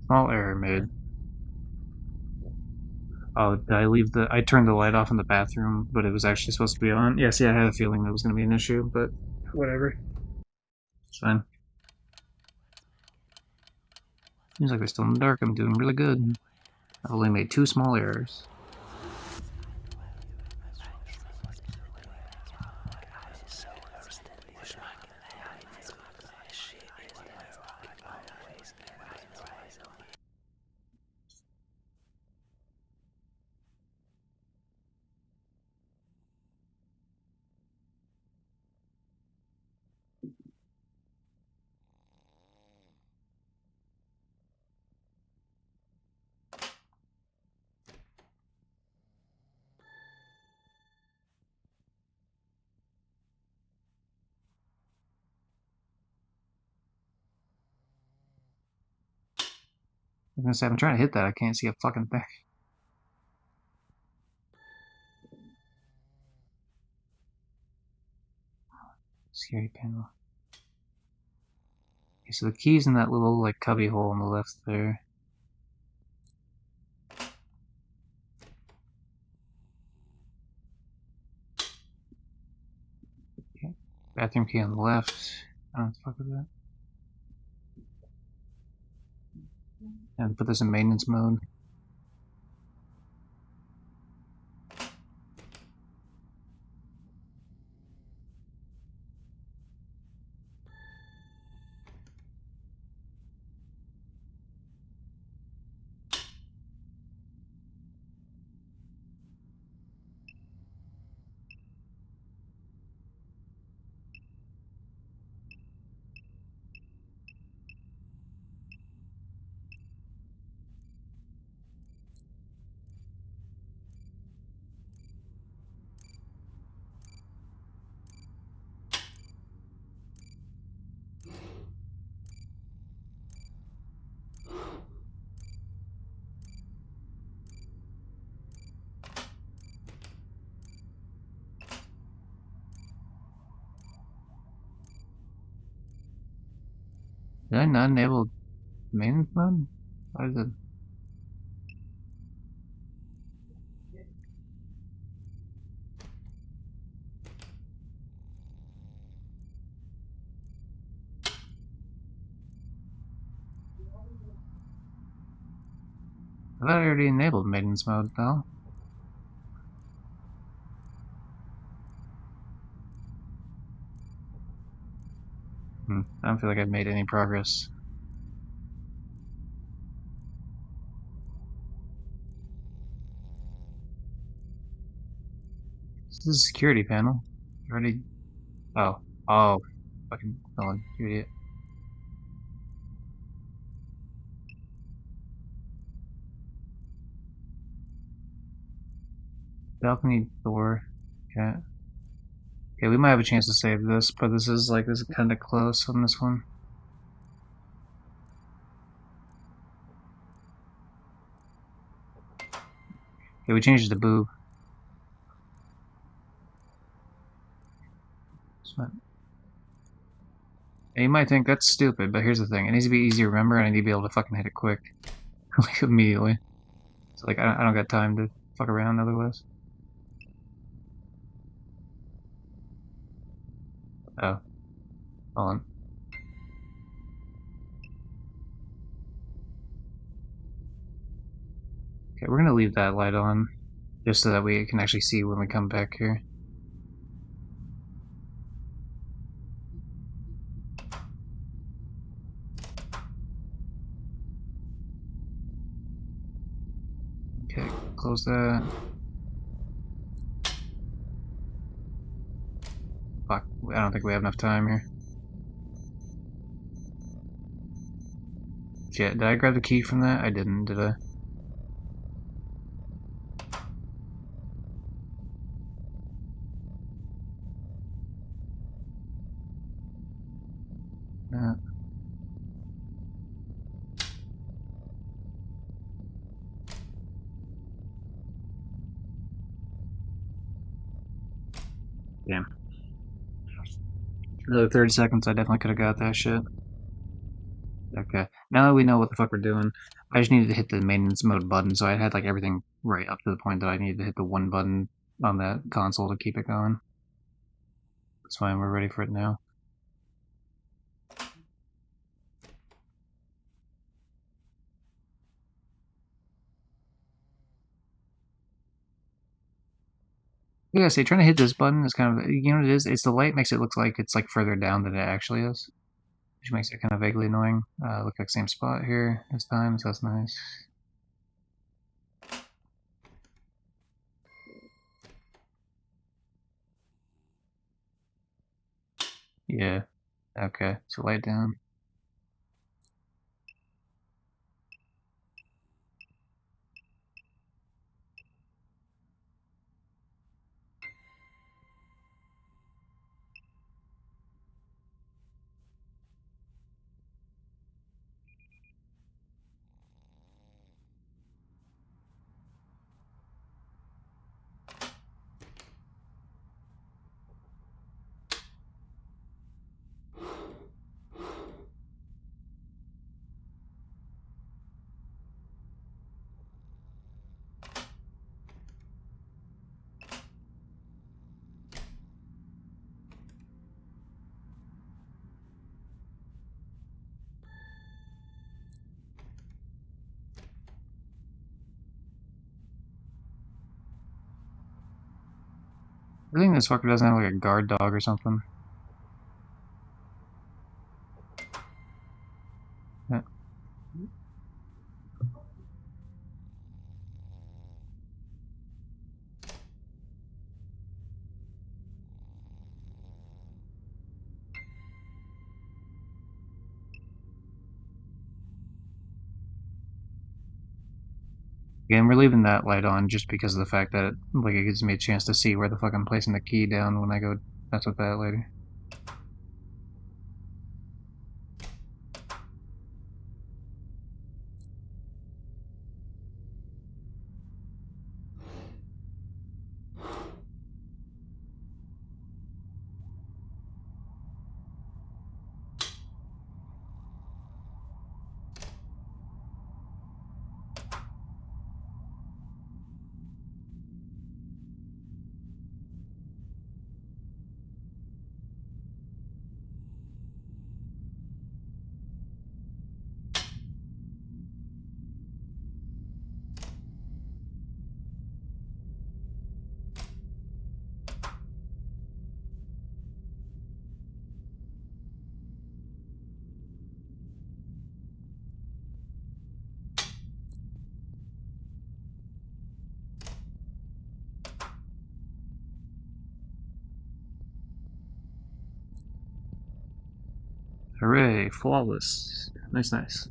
Small error made. Oh, did I leave the... I turned the light off in the bathroom, but it was actually supposed to be on. Yeah, see, I had a feeling that was going to be an issue, but whatever. It's fine. Seems like we're still in the dark. I'm doing really good. I've only made 2 small errors. was gonna say, I'm trying to hit that, I can't see a fucking thing. Security panel. Okay, so the key's in that little, like, cubby hole on the left there. Okay. Bathroom key on the left. I don't know what the fuck is that. And put this in maintenance mode. Did I not enable maintenance mode? Why is it? I thought I already enabled maintenance mode, though. I don't feel like I've made any progress. This is a security panel. You already. Oh. Oh. Fucking villain. You idiot. Balcony door. Okay. Okay, we might have a chance to save this, but this is kind of close on this one. Okay, we changed it to boob. And you might think that's stupid, but here's the thing. It needs to be easy to remember, and I need to be able to fucking hit it quick. Like, immediately. So, like, I don't got time to fuck around otherwise. Oh. Hold on. Okay, we're gonna leave that light on, just so that we can actually see when we come back here. Okay, close that. Fuck, I don't think we have enough time here. Shit, did I grab the key from that? I didn't, did I? No. Damn. Another 30 seconds, I definitely could have got that shit. Okay, now that we know what the fuck we're doing, I just needed to hit the maintenance mode button, so I had like everything right up to the point that I needed to hit the one button on that console to keep it going. That's fine, we're ready for it now. Yeah, see, trying to hit this button is kind of, you know what it is? It's the light makes it look like it's like further down than it actually is, which makes it kind of vaguely annoying. Look like same spot here this time, so that's nice. Yeah, okay, so light down. I think this fucker doesn't have like a guard dog or something. Yeah. Again, we're leaving that light on just because of the fact that it gives me a chance to see where the fuck I'm placing the key down when I go mess with that later. Hooray, flawless. Nice, nice.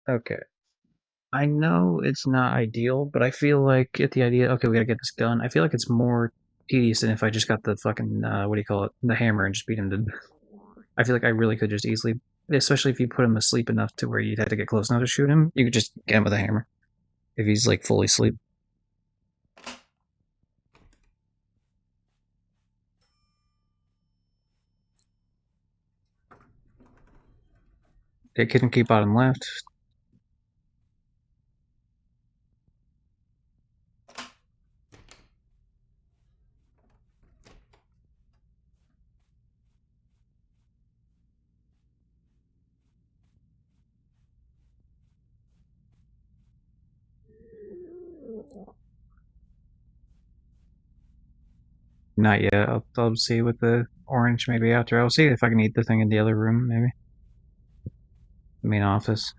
Okay. I know it's not ideal, but I feel like get the idea. Okay, we gotta get this done. I feel like it's more tedious than if I just got the fucking what do you call it, the hammer, and just beat him to. I feel like I really could just easily, especially if you put him asleep enough to where you'd have to get close enough to shoot him. You could just get him with a hammer if he's like fully asleep. It couldn't keep bottom left. Not yet. I'll see with the orange maybe after. I'll see if I can eat the thing in the other room maybe. The main office.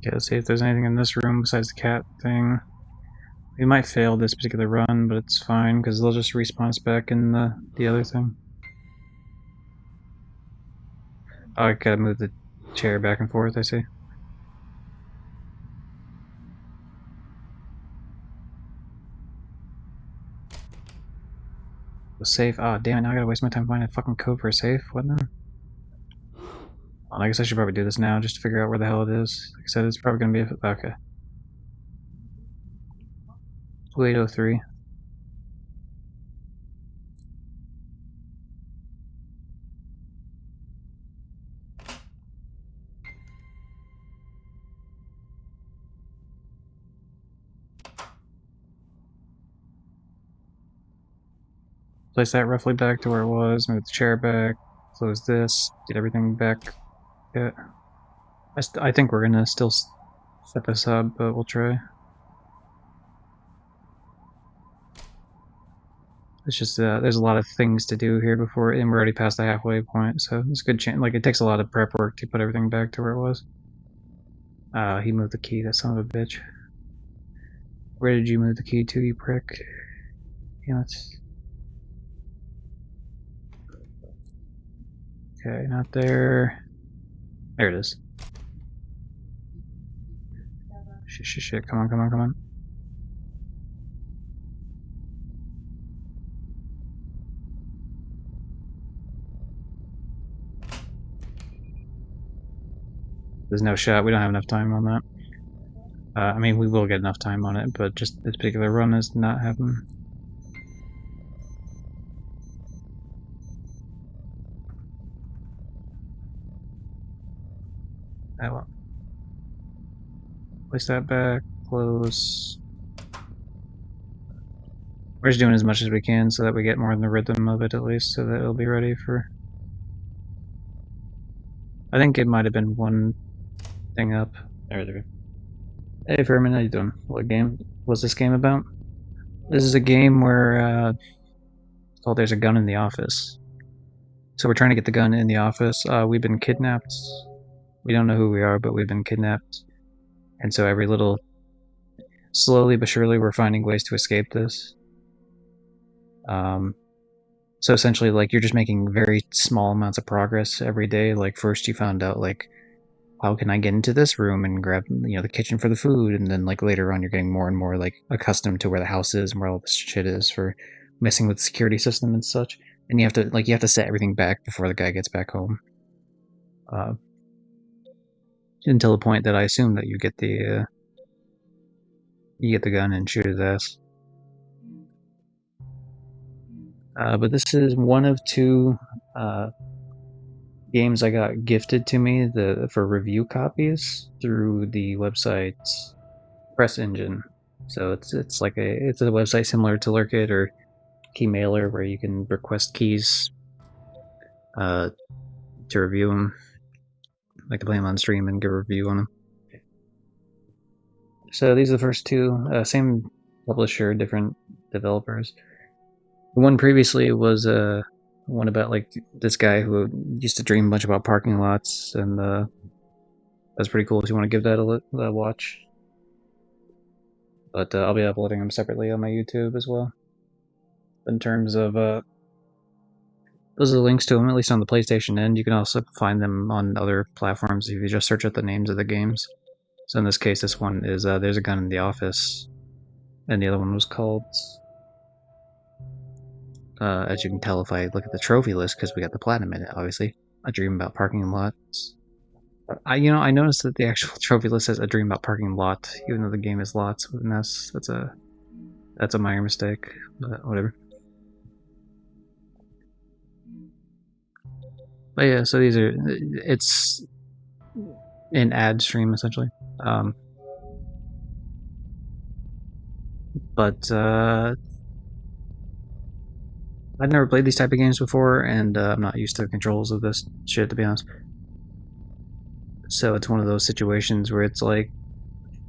Okay, let's see if there's anything in this room besides the cat thing. We might fail this particular run, but it's fine because they'll just respawn us back in the other thing. Oh, I gotta move the chair back and forth, I see. The safe. Ah, oh, damn it, now I gotta waste my time finding a fucking code for a safe. What now? Well, I guess I should probably do this now just to figure out where the hell it is. Like I said, it's probably gonna be okay. 2803. place that roughly back to where it was, move the chair back, close this, get everything back. Yeah. I think we're gonna still set this up, but we'll try. It's just there's a lot of things to do here before, and we're already past the halfway point, so it's a good chance. Like, it takes a lot of prep work to put everything back to where it was. He moved the key, that son of a bitch. Where did you move the key to, you prick? Damn it. Okay, not there. There it is. Shit, come on. There's no shot, we don't have enough time on that. I mean, we will get enough time on it, but just this particular run is not happening. I will place that back, close. We're just doing as much as we can so that we get more in the rhythm of it, at least, so that it'll be ready for... I think it might have been one thing up. There we go. Hey Furman, how you doing? What game was this game about? This is a game where it's called There's a Gun in the Office. So we're trying to get the gun in the office. We've been kidnapped. We don't know who we are, but we've been kidnapped. And so every little... Slowly but surely we're finding ways to escape this. So essentially, like, you're just making very small amounts of progress every day. Like, first you found out, like, how can I get into this room and grab, the kitchen for the food, and then, like, later on you're getting more and more, like, accustomed to where the house is and where all this shit is for messing with the security system and such. And you have to set everything back before the guy gets back home. Until the point that I assume that you get the gun and shoot his ass. But this is one of two games I got gifted to me for review copies through the website Press Engine. So it's a website similar to Lurkit or Keymailer where you can request keys to review them, like to play them on stream and give a review on them. So these are the first two, same publisher, different developers. The one previously was one about, like, this guy who used to dream a bunch about parking lots, and that's pretty cool if you want to give that a watch. But I'll be uploading them separately on my YouTube as well. In terms of those are the links to them, at least on the PlayStation end. You can also find them on other platforms if you just search out the names of the games. So in this case, this one is There's a Gun in the Office, and the other one was called, as you can tell if I look at the trophy list, because we got the platinum in it, obviously, A Dream About Parking Lots. I noticed that the actual trophy list says A Dream About Parking Lot, even though the game is lots, and that's a minor mistake, but whatever. But yeah, so it's an ad stream essentially. But I've never played these type of games before, and I'm not used to the controls of this shit, to be honest. So it's one of those situations where it's like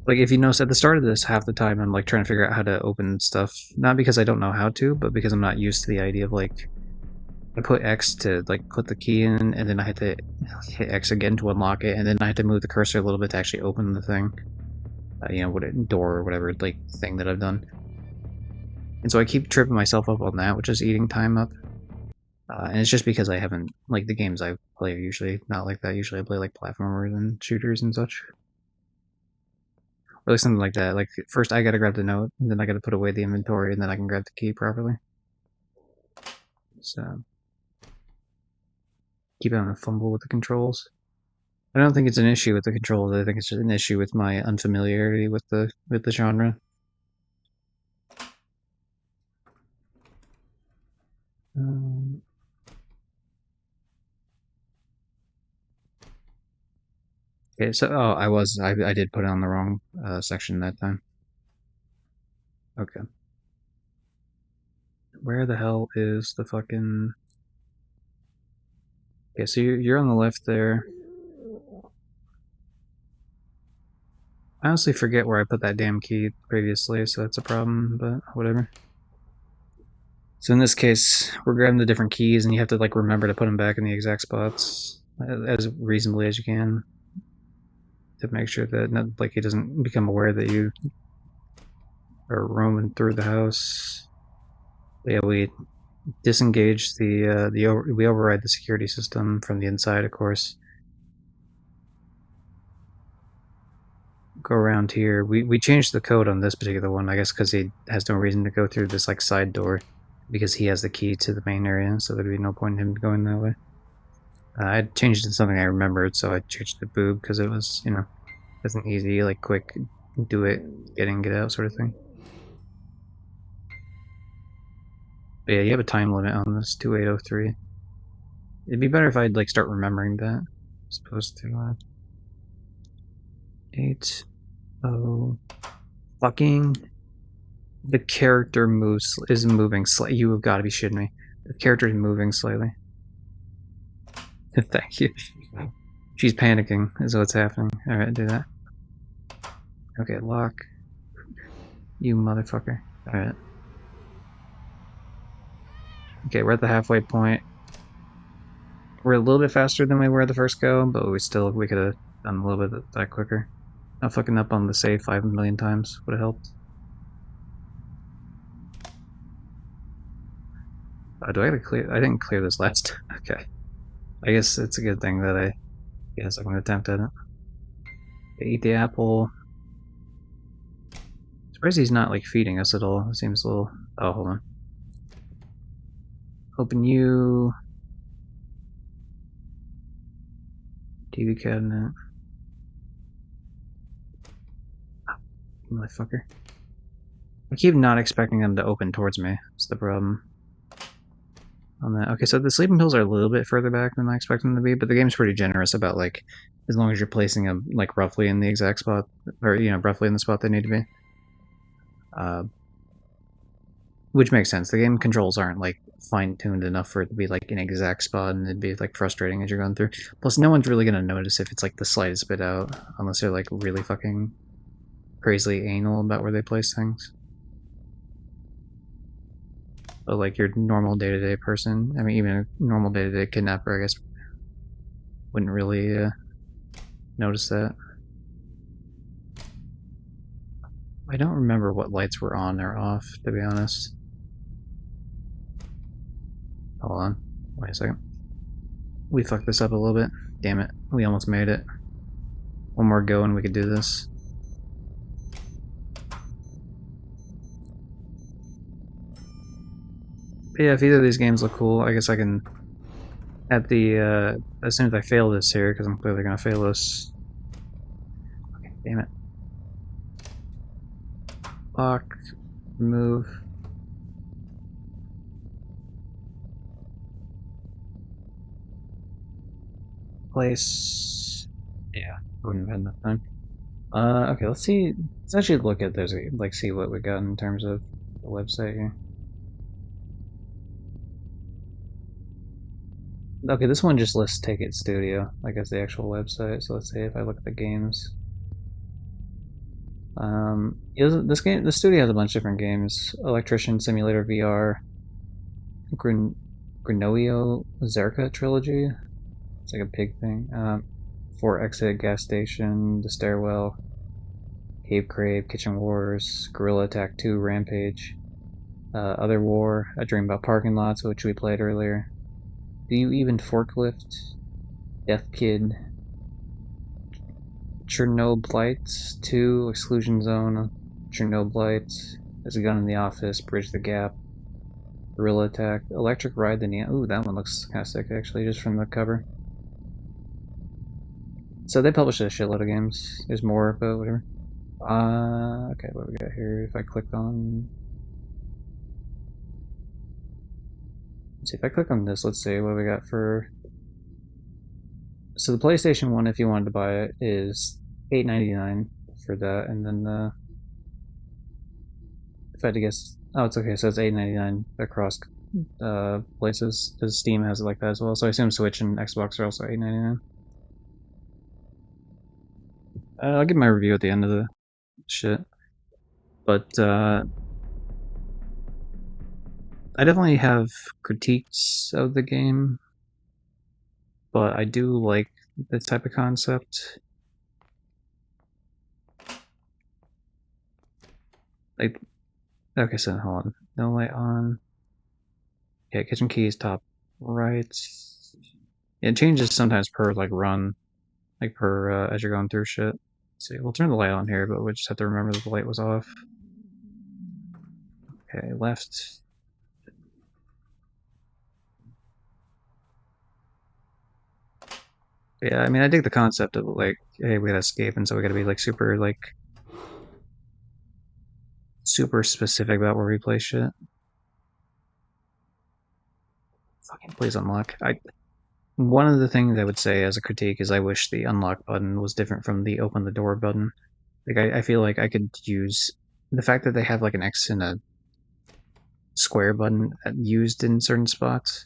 if you notice at the start of this, half the time I'm like trying to figure out how to open stuff, not because I don't know how to, but because I'm not used to the idea of, like, I put X to, like, put the key in, and then I had to hit X again to unlock it, and then I had to move the cursor a little bit to actually open the thing. Door or whatever, like, thing that I've done. And so I keep tripping myself up on that, which is eating time up. And it's just because I haven't, like, the games I play are usually not like that. Usually I play, like, platformers and shooters and such. Or like something like that. Like, first I gotta grab the note, and then I gotta put away the inventory, and then I can grab the key properly. So keep having a fumble with the controls. I don't think it's an issue with the controls. I think it's just an issue with my unfamiliarity with the genre. Okay, so I did put it on the wrong section that time. Okay. Where the hell is the fucking... Okay, so you're on the left there. I honestly forget where I put that damn key previously, so that's a problem, but whatever. So in this case, we're grabbing the different keys, and you have to like remember to put them back in the exact spots as reasonably as you can to make sure that not, like he doesn't become aware that you are roaming through the house. But yeah, we disengage we override the security system from the inside, of course. Go around here. We changed the code on this particular one, I guess, because he has no reason to go through this like side door because he has the key to the main area, so there'd be no point in him going that way. I changed it to something I remembered, so I changed the boob because it was, you know, it's an easy, like, quick, do it, get in, get out sort of thing. But yeah, you have a time limit on this, 2803. It'd be better if I'd like start remembering that, as opposed to 80. Fucking the character is moving slightly. You have got to be shitting me. The character is moving slightly. Thank you. She's panicking, is what's happening. Alright, do that. Okay, lock. You motherfucker. Alright. Okay, we're at the halfway point. We're a little bit faster than we were the first go, but we could have done a little bit that quicker. Not fucking up on the save 5 million times would have helped. Do I gotta clear? I didn't clear this last. Okay. I guess it's a good thing that I'm gonna attempt at it. Okay, eat the apple. Surprised he's not like feeding us at all. It seems a little. Oh, hold on. Open you. TV cabinet. Oh, motherfucker. I keep not expecting them to open towards me. That's the problem. On that. Okay, so the sleeping pills are a little bit further back than I expect them to be, but the game's pretty generous about like as long as you're placing them like roughly in the exact spot, or you know, roughly in the spot they need to be. Which makes sense. The game controls aren't like fine-tuned enough for it to be like an exact spot, and it'd be like frustrating as you're going through. Plus, no one's really gonna notice if it's like the slightest bit out, unless they're like really fucking crazily anal about where they place things. But like your normal day-to-day person, I mean, even a normal day-to-day kidnapper, I guess, wouldn't really notice that. I don't remember what lights were on or off, to be honest. Hold on. Wait a second. We fucked this up a little bit. Damn it. We almost made it. One more go and we could do this. But yeah, if either of these games look cool, I guess I can... At the, as soon as I fail this here, because I'm clearly gonna fail this. Okay, damn it. Lock. Remove. Place. Yeah, wouldn't have had enough time. Okay, let's see. Let's actually look at those, like, see what we got in terms of the website here. Okay, this one just lists Take It Studio, like as the actual website. So let's see if I look at the games. This studio has a bunch of different games: Electrician Simulator VR, Granoio Zerka trilogy. It's like a pig thing. For Exit, Gas Station, The Stairwell, Cave Crave, Kitchen Wars, Gorilla Attack 2, Rampage, Other War, A Dream About Parking Lots, which we played earlier. Do You Even Forklift, Death Kid, Chernobylite 2, Exclusion Zone, Chernobylite, There's a Gun in the Office, Bridge the Gap, Gorilla Attack, Electric Ride the Neon. Ooh, that one looks kind of sick actually, just from the cover. So they published a shitload of games. There's more, but whatever. Okay, what we got here? If I click on... Let's see, if I click on this, let's see what we got for... So the PlayStation 1, if you wanted to buy it, is $8.99 for that, and then the if I had to guess, oh, it's okay. So it's $8.99 across places. Because Steam has it like that as well. So I assume Switch and Xbox are also $8.99. I'll give my review at the end of the shit. But I definitely have critiques of the game, but I do like this type of concept. Like, okay, so hold on. No light on. Yeah, kitchen keys top right. It changes sometimes per like run, like per as you're going through shit. Let's see, we'll turn the light on here, but we just have to remember that the light was off. Okay, left. Yeah, I mean, I dig the concept of like, hey, we gotta escape, and so we gotta be like super specific about where we place shit. Fucking please unlock. One of the things I would say as a critique is I wish the unlock button was different from the open the door button. Like I feel like I could use the fact that they have like an X and a square button used in certain spots,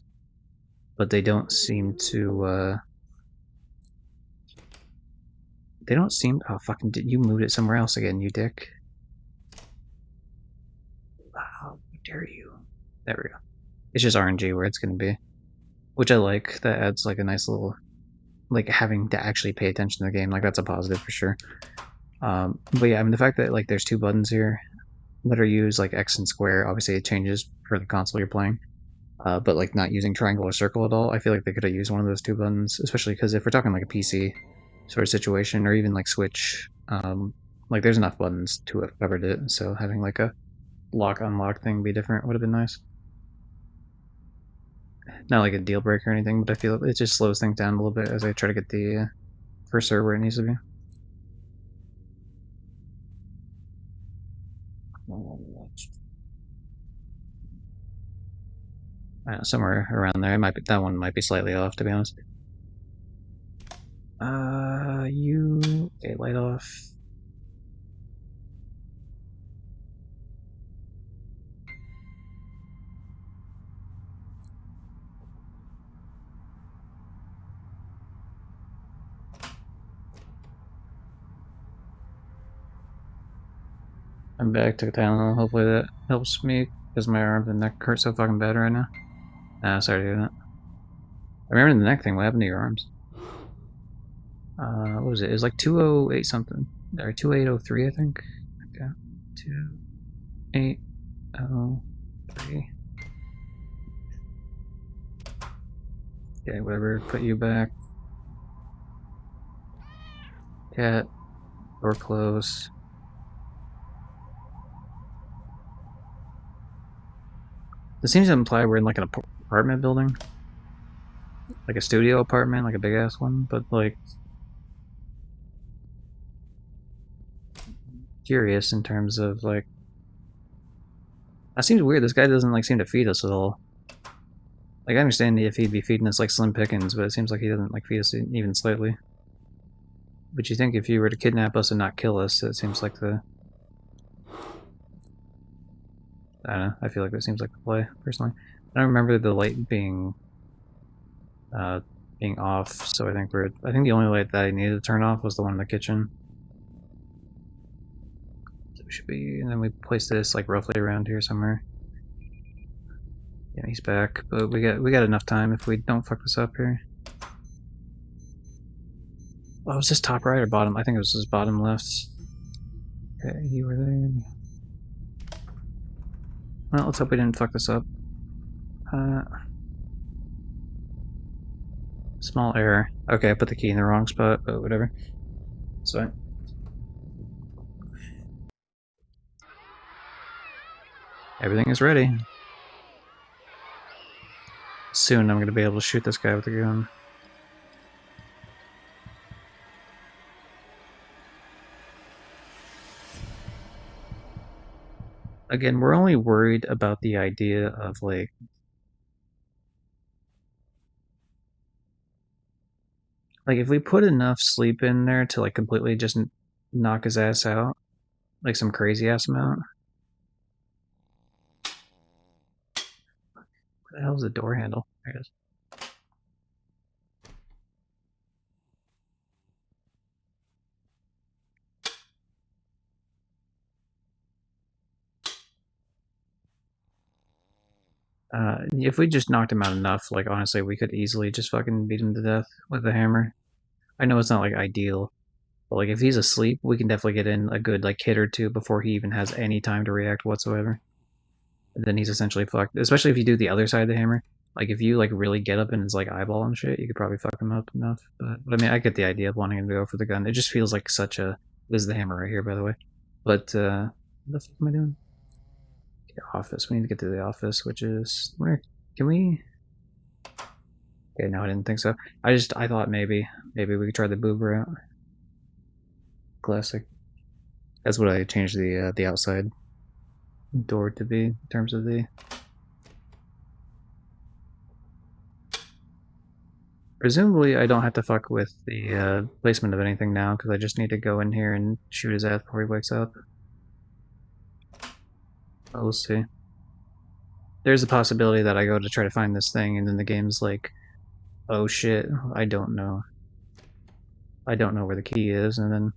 but they don't seem to. They don't seem. Oh fucking! Did you moved it somewhere else again, you dick? How dare you? There we go. It's just RNG where it's gonna be, which I like. That adds like a nice little, like having to actually pay attention to the game. Like that's a positive for sure. But yeah, I mean the fact that like there's two buttons here that are used like X and square. Obviously, it changes for the console you're playing. But like not using triangle or circle at all. I feel like they could have used one of those two buttons, especially because if we're talking like a PC sort of situation, or even like Switch, like there's enough buttons to have covered it. So having like a lock unlock thing be different would have been nice. Not like a deal breaker or anything, but I feel it just slows things down a little bit as I try to get the cursor where it needs to be. Somewhere around there. It might be, that one might be slightly off, to be honest. You okay? Light off. I'm back to Tylenol. Hopefully that helps me because my arms and neck hurt so fucking bad right now. Sorry to hear that. I remember the neck thing. What happened to your arms? What was it? It was like 208 something. Or 2803, I think. Okay. 2803. Okay, whatever. Put you back. Cat. Door close. This seems to imply we're in like an apartment building. Like a studio apartment, like a big ass one, but like curious in terms of like that seems weird. This guy doesn't like seem to feed us at all. Like I understand if he'd be feeding us like Slim Pickens, but it seems like he doesn't like feed us even slightly. But you think if you were to kidnap us and not kill us, it seems like the I don't know. I feel like that seems like the play personally. I don't remember the light being off, so I think the only light that I needed to turn off was the one in the kitchen. So it should be, and then we place this like roughly around here somewhere. Yeah, he's back, but we got enough time if we don't fuck this up here. Oh, was this top right or bottom? I think it was his bottom left. Okay, you were there. Well, let's hope we didn't fuck this up. Small error. Okay, I put the key in the wrong spot, but whatever. It's fine. Everything is ready. Soon I'm going to be able to shoot this guy with a gun. Again, we're only worried about the idea of like if we put enough sleep in there to like completely just knock his ass out, like some crazy ass amount, the hell is the door handle? There it is. If we just knocked him out enough, like, honestly, we could easily just fucking beat him to death with the hammer. I know it's not, like, ideal, but, like, if he's asleep, we can definitely get in a good, like, hit or two before he even has any time to react whatsoever. And then he's essentially fucked, especially if you do the other side of the hammer. Like, if you, like, really get up in his, like, eyeball and shit, you could probably fuck him up enough. But I mean, I get the idea of wanting him to go for the gun. It just feels like such a... This is the hammer right here, by the way. But, what the fuck am I doing? The office. We need to get to the office, which is... Where? Can we... Okay, no, I didn't think so. I thought maybe we could try the boob route. Classic. That's what I changed the outside door to be in terms of the... Presumably, I don't have to fuck with the placement of anything now, because I just need to go in here and shoot his ass before he wakes up. But we'll see. There's a possibility that I go to try to find this thing, and then the game's like, oh shit, I don't know. I don't know where the key is, and then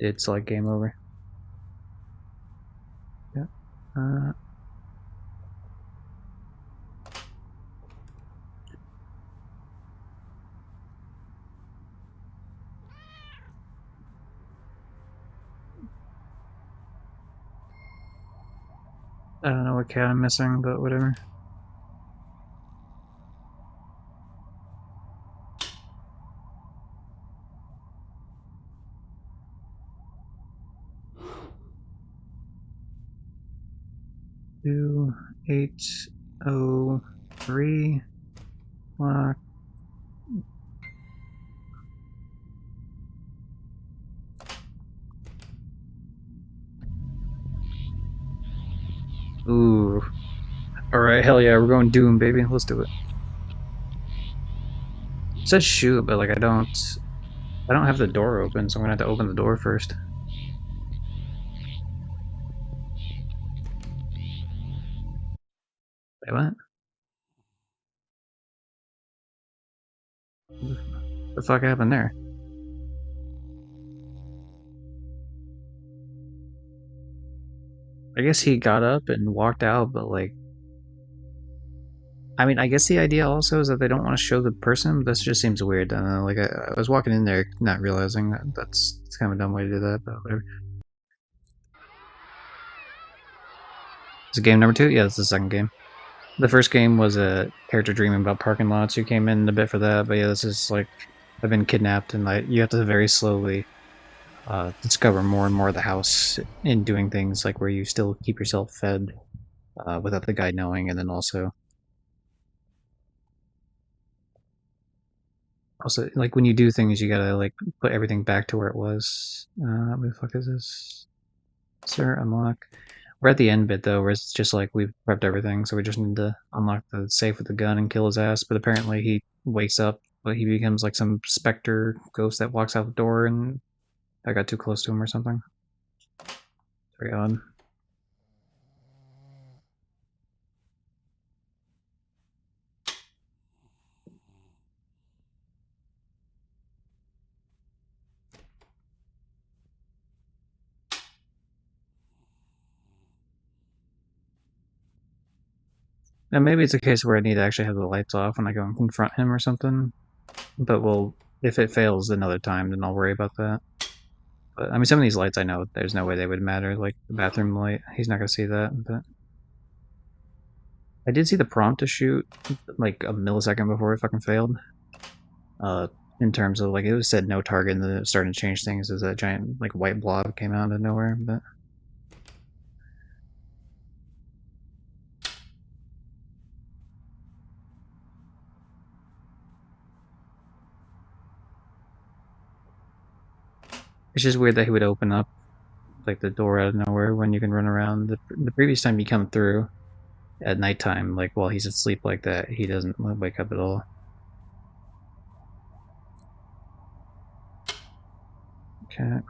it's like game over. Yeah. I don't know what cat I'm missing, but whatever. Two 803 lock. Ooh. Alright, hell yeah, we're going Doom, baby. Let's do it. It says shoot, but like I don't have the door open, so I'm gonna have to open the door first. Wait, what? What the fuck happened there? I guess he got up and walked out, but like... I mean, I guess the idea also is that they don't want to show the person, but this just seems weird. I don't know, like, I was walking in there not realizing that it's kind of a dumb way to do that, but whatever. Is it game number 2? Yeah, it's the second game. The first game was a character dreaming about parking lots. You came in a bit for that, but yeah, this is like, I've been kidnapped, and like, you have to very slowly discover more and more of the house in doing things like where you still keep yourself fed without the guy knowing, and then also like when you do things, you gotta like put everything back to where it was. What the fuck is this? Sir, unlock. We're at the end bit though, where it's just like we've prepped everything, so we just need to unlock the safe with the gun and kill his ass. But apparently he wakes up, but he becomes like some specter ghost that walks out the door, and I got too close to him or something. Very odd. And maybe it's a case where I need to actually have the lights off when I go and confront him or something. But well, if it fails another time, then I'll worry about that. But I mean, some of these lights I know there's no way they would matter. Like the bathroom light, he's not gonna see that. But I did see the prompt to shoot like a millisecond before it fucking failed. In terms of like it was said no target, and then it started to change things as that giant like white blob came out of nowhere. But it's just weird that he would open up like the door out of nowhere when you can run around. The previous time you come through at nighttime, like while he's asleep like that, he doesn't wake up at all. Okay.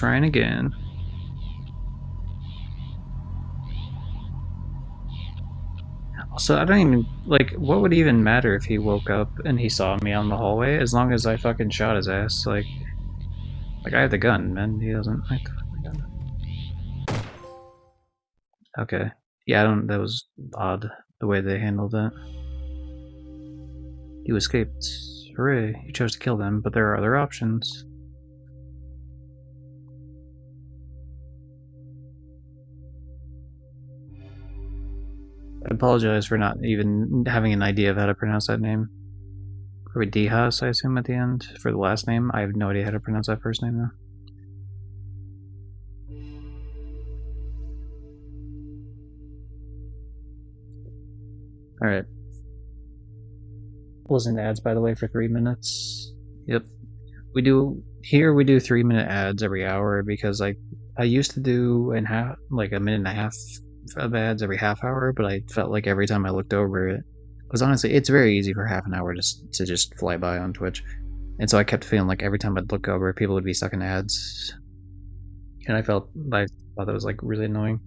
trying again. Also, I don't even, like, what would even matter if he woke up and he saw me on the hallway, as long as I fucking shot his ass, like I have the gun, man, he doesn't like the gun. Okay. Yeah, that was odd, the way they handled that. You escaped. Hooray, you chose to kill them, but there are other options. I apologize for not even having an idea of how to pronounce that name. Probably Dihas, I assume, at the end for the last name. I have no idea how to pronounce that first name, though. Alright. Listen to ads, by the way, for 3 minutes. Yep. We do 3-minute ads every hour because I used to do like a minute and a half of ads every half hour, but I felt like every time I looked over it, because honestly, it's very easy for half an hour to just fly by on Twitch, and so I kept feeling like every time I'd look over, people would be stuck in ads, and I thought that was like really annoying.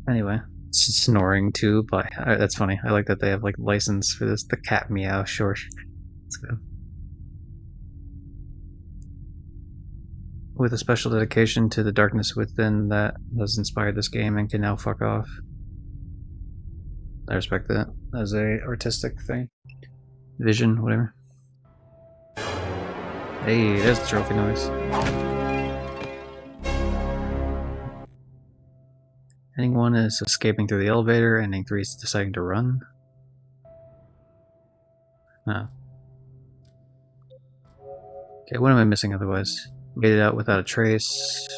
Anyway, snoring too, but that's funny. I like that they have like license for this. The cat meow, sure. Let's go. With a special dedication to the darkness within that has inspired this game and can now fuck off. I respect that as a artistic thing. Vision, whatever. Hey, there's the trophy noise. Ending 1 is escaping through the elevator, ending 3 is deciding to run. Oh. Okay, what am I missing otherwise? Made it out without a trace.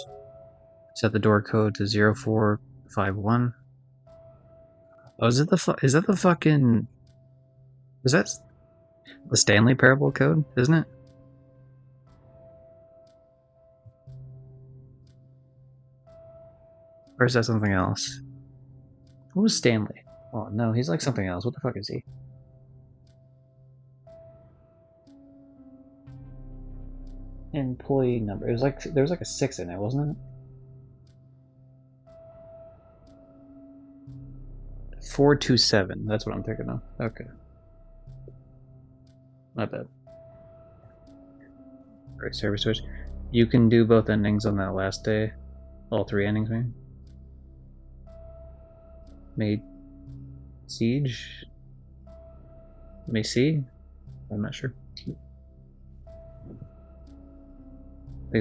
Set the door code to 0451. Oh, is that the fucking... Is that the Stanley Parable code, isn't it? Or is that something else? Who was Stanley? Oh no, he's like something else. What the fuck is he? Employee number. It was like there was like a 6 in it, wasn't it? 427. That's what I'm thinking of. Okay. Not bad. Right, server switch. You can do both endings on that last day. All 3 endings, maybe. May Siege? May see? I'm not sure. I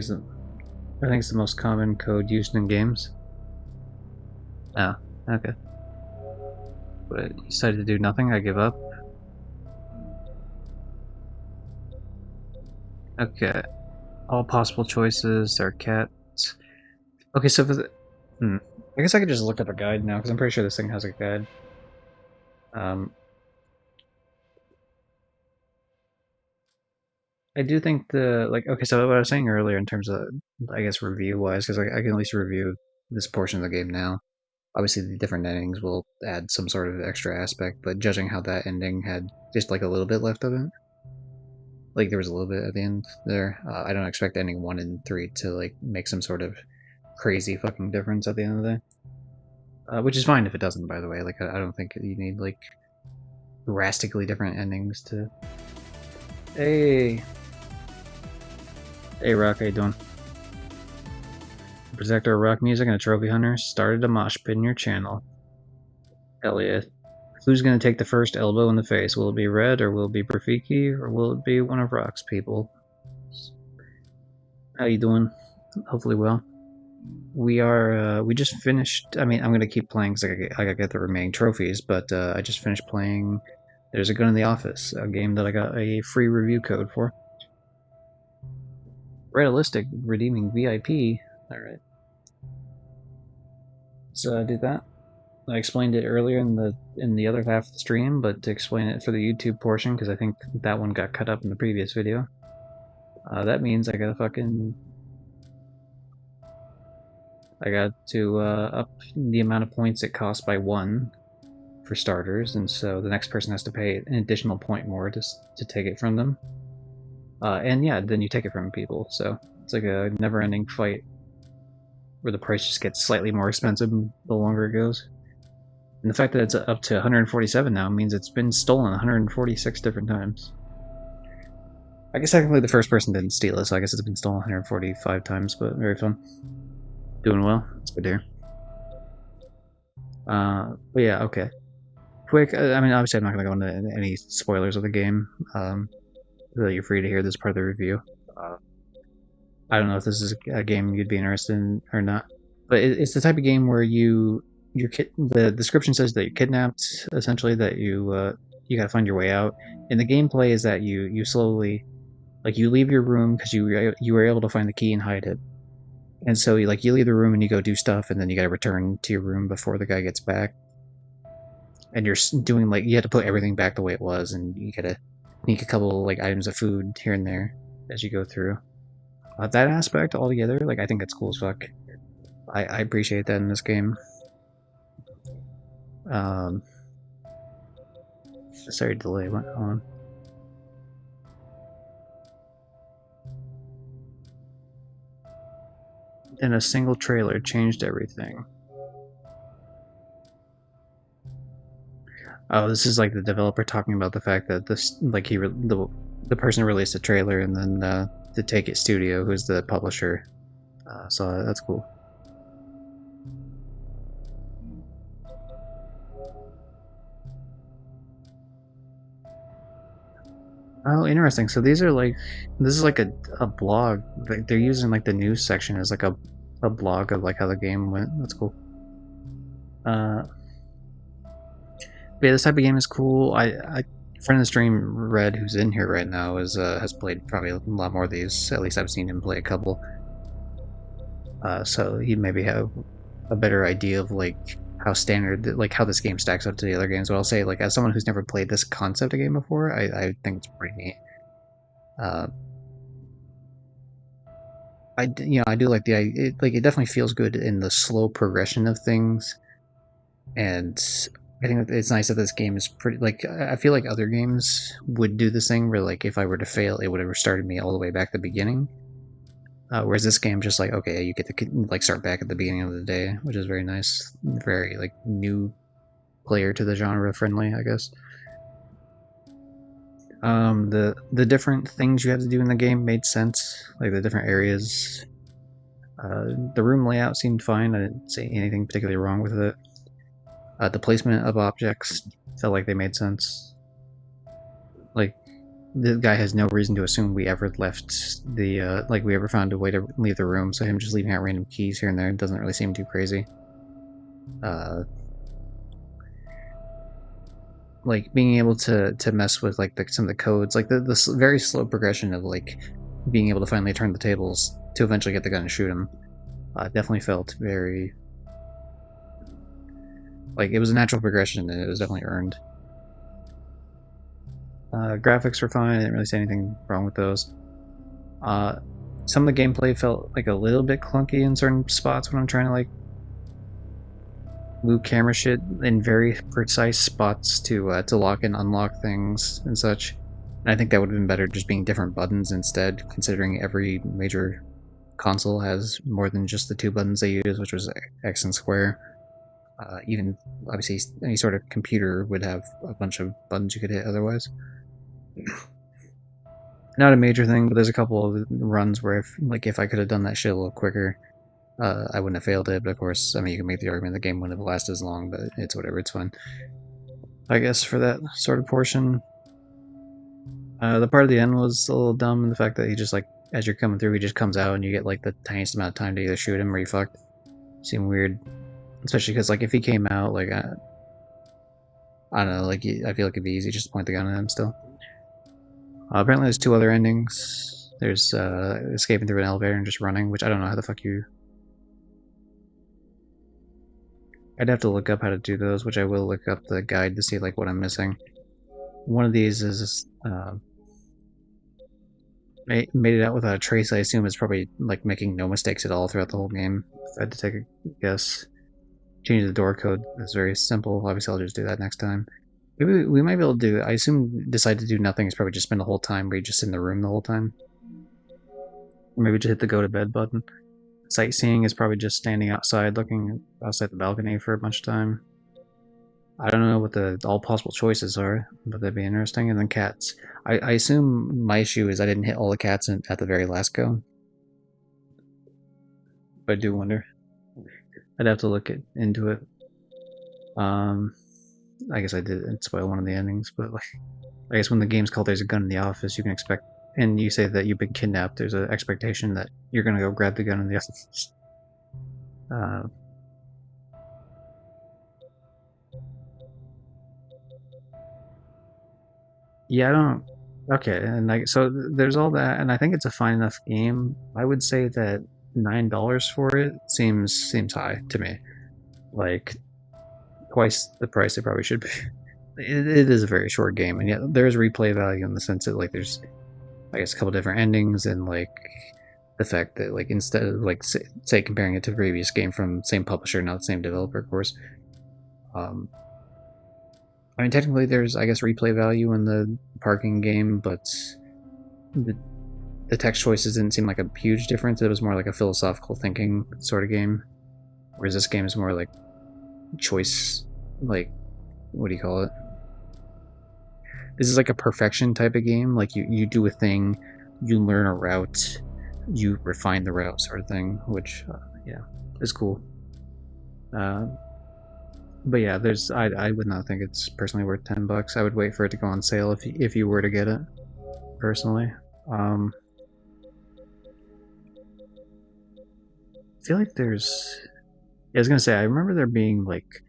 think it's the most common code used in games. Oh, okay. But you decided to do nothing, I give up. Okay. All possible choices are cats. Okay, so for the... I guess I could just look up a guide now, because I'm pretty sure this thing has a guide. I do think okay, so what I was saying earlier in terms of, I guess, review-wise, because I can at least review this portion of the game now. Obviously, the different endings will add some sort of extra aspect, but judging how that ending had just like a little bit left of it, like there was a little bit at the end there, I don't expect ending 1 and 3 to like make some sort of crazy fucking difference at the end of the day. Which is fine if it doesn't, by the way. Like, I don't think you need like drastically different endings to... Hey! Hey, Rock, how you doing? Protector of Rock Music and a Trophy Hunter started a mosh pit in your channel. Hell yeah. Who's gonna take the first elbow in the face? Will it be Red, or will it be Rafiki, or will it be one of Rock's people? How you doing? Hopefully well. We just finished... I mean, I'm gonna keep playing because I gotta get the remaining trophies, but I just finished playing There's a Gun in the Office, a game that I got a free review code for. Realistic, redeeming VIP. Alright. So I did that. I explained it earlier in the other half of the stream, but to explain it for the YouTube portion, because I think that one got cut up in the previous video. That means I got to up the amount of points it costs by 1, for starters, and so the next person has to pay an additional point more to take it from them. And yeah, then you take it from people, so it's like a never-ending fight where the price just gets slightly more expensive the longer it goes. And the fact that it's up to 147 now means it's been stolen 146 different times. I guess technically the first person didn't steal it, so I guess it's been stolen 145 times, but very fun. Doing well. That's good to hear. But yeah, okay. Quick, I mean, obviously I'm not going to go into any spoilers of the game. So you're free to hear this part of the review. I don't know if this is a game you'd be interested in or not, but it's the type of game where the description says that you're kidnapped, essentially, that you gotta find your way out. And the gameplay is that you slowly, like, you leave your room because you were able to find the key and hide it. And so you leave the room and you go do stuff, and then you gotta return to your room before the guy gets back. And you're doing, like, you have to put everything back the way it was, and you gotta sneak a couple, like, items of food here and there as you go through. That aspect altogether, like, I think it's cool as fuck. I appreciate that in this game. Sorry, delay went on. And a single trailer changed everything. Oh, this is like the developer talking about the fact that this, like, the person released a trailer, and then the Take It Studio, who's the publisher, saw it. That's cool. Oh, interesting. So these are like, this is like a blog. They're using like the news section as like a blog of like how the game went. That's cool. But yeah, this type of game is cool. I friend of the stream, Red, who's in here right now, has played probably a lot more of these. At least I've seen him play a couple. So he maybe have a better idea of like how standard, like how this game stacks up to the other games. But I'll say, like, as someone who's never played this concept of game before, I think it's pretty neat. I do like it definitely feels good in the slow progression of things, and I think it's nice that this game is pretty, like, I feel like other games would do this thing where, like, if I were to fail, it would have restarted me all the way back to the beginning. Whereas this game just like, okay, you get to like start back at the beginning of the day, which is very nice, very like new player to the genre friendly, I guess. The different things you have to do in the game made sense, like the different areas. The room layout seemed fine. I didn't see anything particularly wrong with it. The placement of objects felt like they made sense. Like, the guy has no reason to assume we ever left the, like, we ever found a way to leave the room, so him just leaving out random keys here and there doesn't really seem too crazy. Like, being able to mess with, like, some of the codes, like, the very slow progression of, like, being able to finally turn the tables to eventually get the gun and shoot him, definitely felt very, like, it was a natural progression, and it was definitely earned. Graphics were fine. I didn't really see anything wrong with those. Some of the gameplay felt like a little bit clunky in certain spots when I'm trying to, like, move camera shit in very precise spots to lock and unlock things and such. And I think that would have been better just being different buttons instead, considering every major console has more than just the two buttons they use, which was X and square. Even, obviously, any sort of computer would have a bunch of buttons you could hit otherwise. Not a major thing, but there's a couple of runs where if I could have done that shit a little quicker, I wouldn't have failed it. But of course, I mean, you can make the argument the game wouldn't have lasted as long, but it's whatever, it's fun. I guess for that sort of portion. The part of the end was a little dumb in the fact that he just, like, as you're coming through, he just comes out and you get, like, the tiniest amount of time to either shoot him or you fucked. Seemed weird. Especially because, like, if he came out, like, I don't know, like, I feel like it'd be easy just to point the gun at him still. Apparently there's two other endings. There's escaping through an elevator and just running, which I don't know how the fuck you... I'd have to look up how to do those, which I will look up the guide to see, like, what I'm missing. One of these is made it out without a trace. I assume it's probably, like, making no mistakes at all throughout the whole game, if I had to take a guess. change the door code. That's very simple. Obviously, I'll just do that next time. Maybe we might be able to do. I assume decide to do nothing is probably just spend the whole time where you just sit in the room the whole time. Or maybe just hit the go to bed button. Sightseeing is probably just standing outside, looking outside the balcony for a bunch of time. I don't know what the all possible choices are, but that'd be interesting. And then cats. I assume my issue is I didn't hit all the cats at the very last go. But I do wonder. I'd have to look into it. I guess I did spoil one of the endings, but like, I guess when the game's called "There's a Gun in the Office," you can expect, and you say that you've been kidnapped. There's an expectation that you're gonna go grab the gun in the office. Yeah, I don't. Okay, and so there's all that, and I think it's a fine enough game. I would say that $9 for it seems high to me. Like twice the price it probably should be. It is a very short game, and yet there's replay value in the sense that like there's, I guess, a couple different endings, and like the fact that like instead of like say comparing it to a previous game from same publisher, not the same developer, of course. I mean, technically, there's I guess replay value in the parking game, but the text choices didn't seem like a huge difference. It was more like a philosophical thinking sort of game, whereas this game is more like choice, like what do you call it? This is like a perfection type of game. Like you do a thing, you learn a route, you refine the route, sort of thing. Which yeah, is cool. But yeah, there's I would not think it's personally worth $10. I would wait for it to go on sale if you were to get it. Personally, I feel like there's. I was gonna say I remember there being like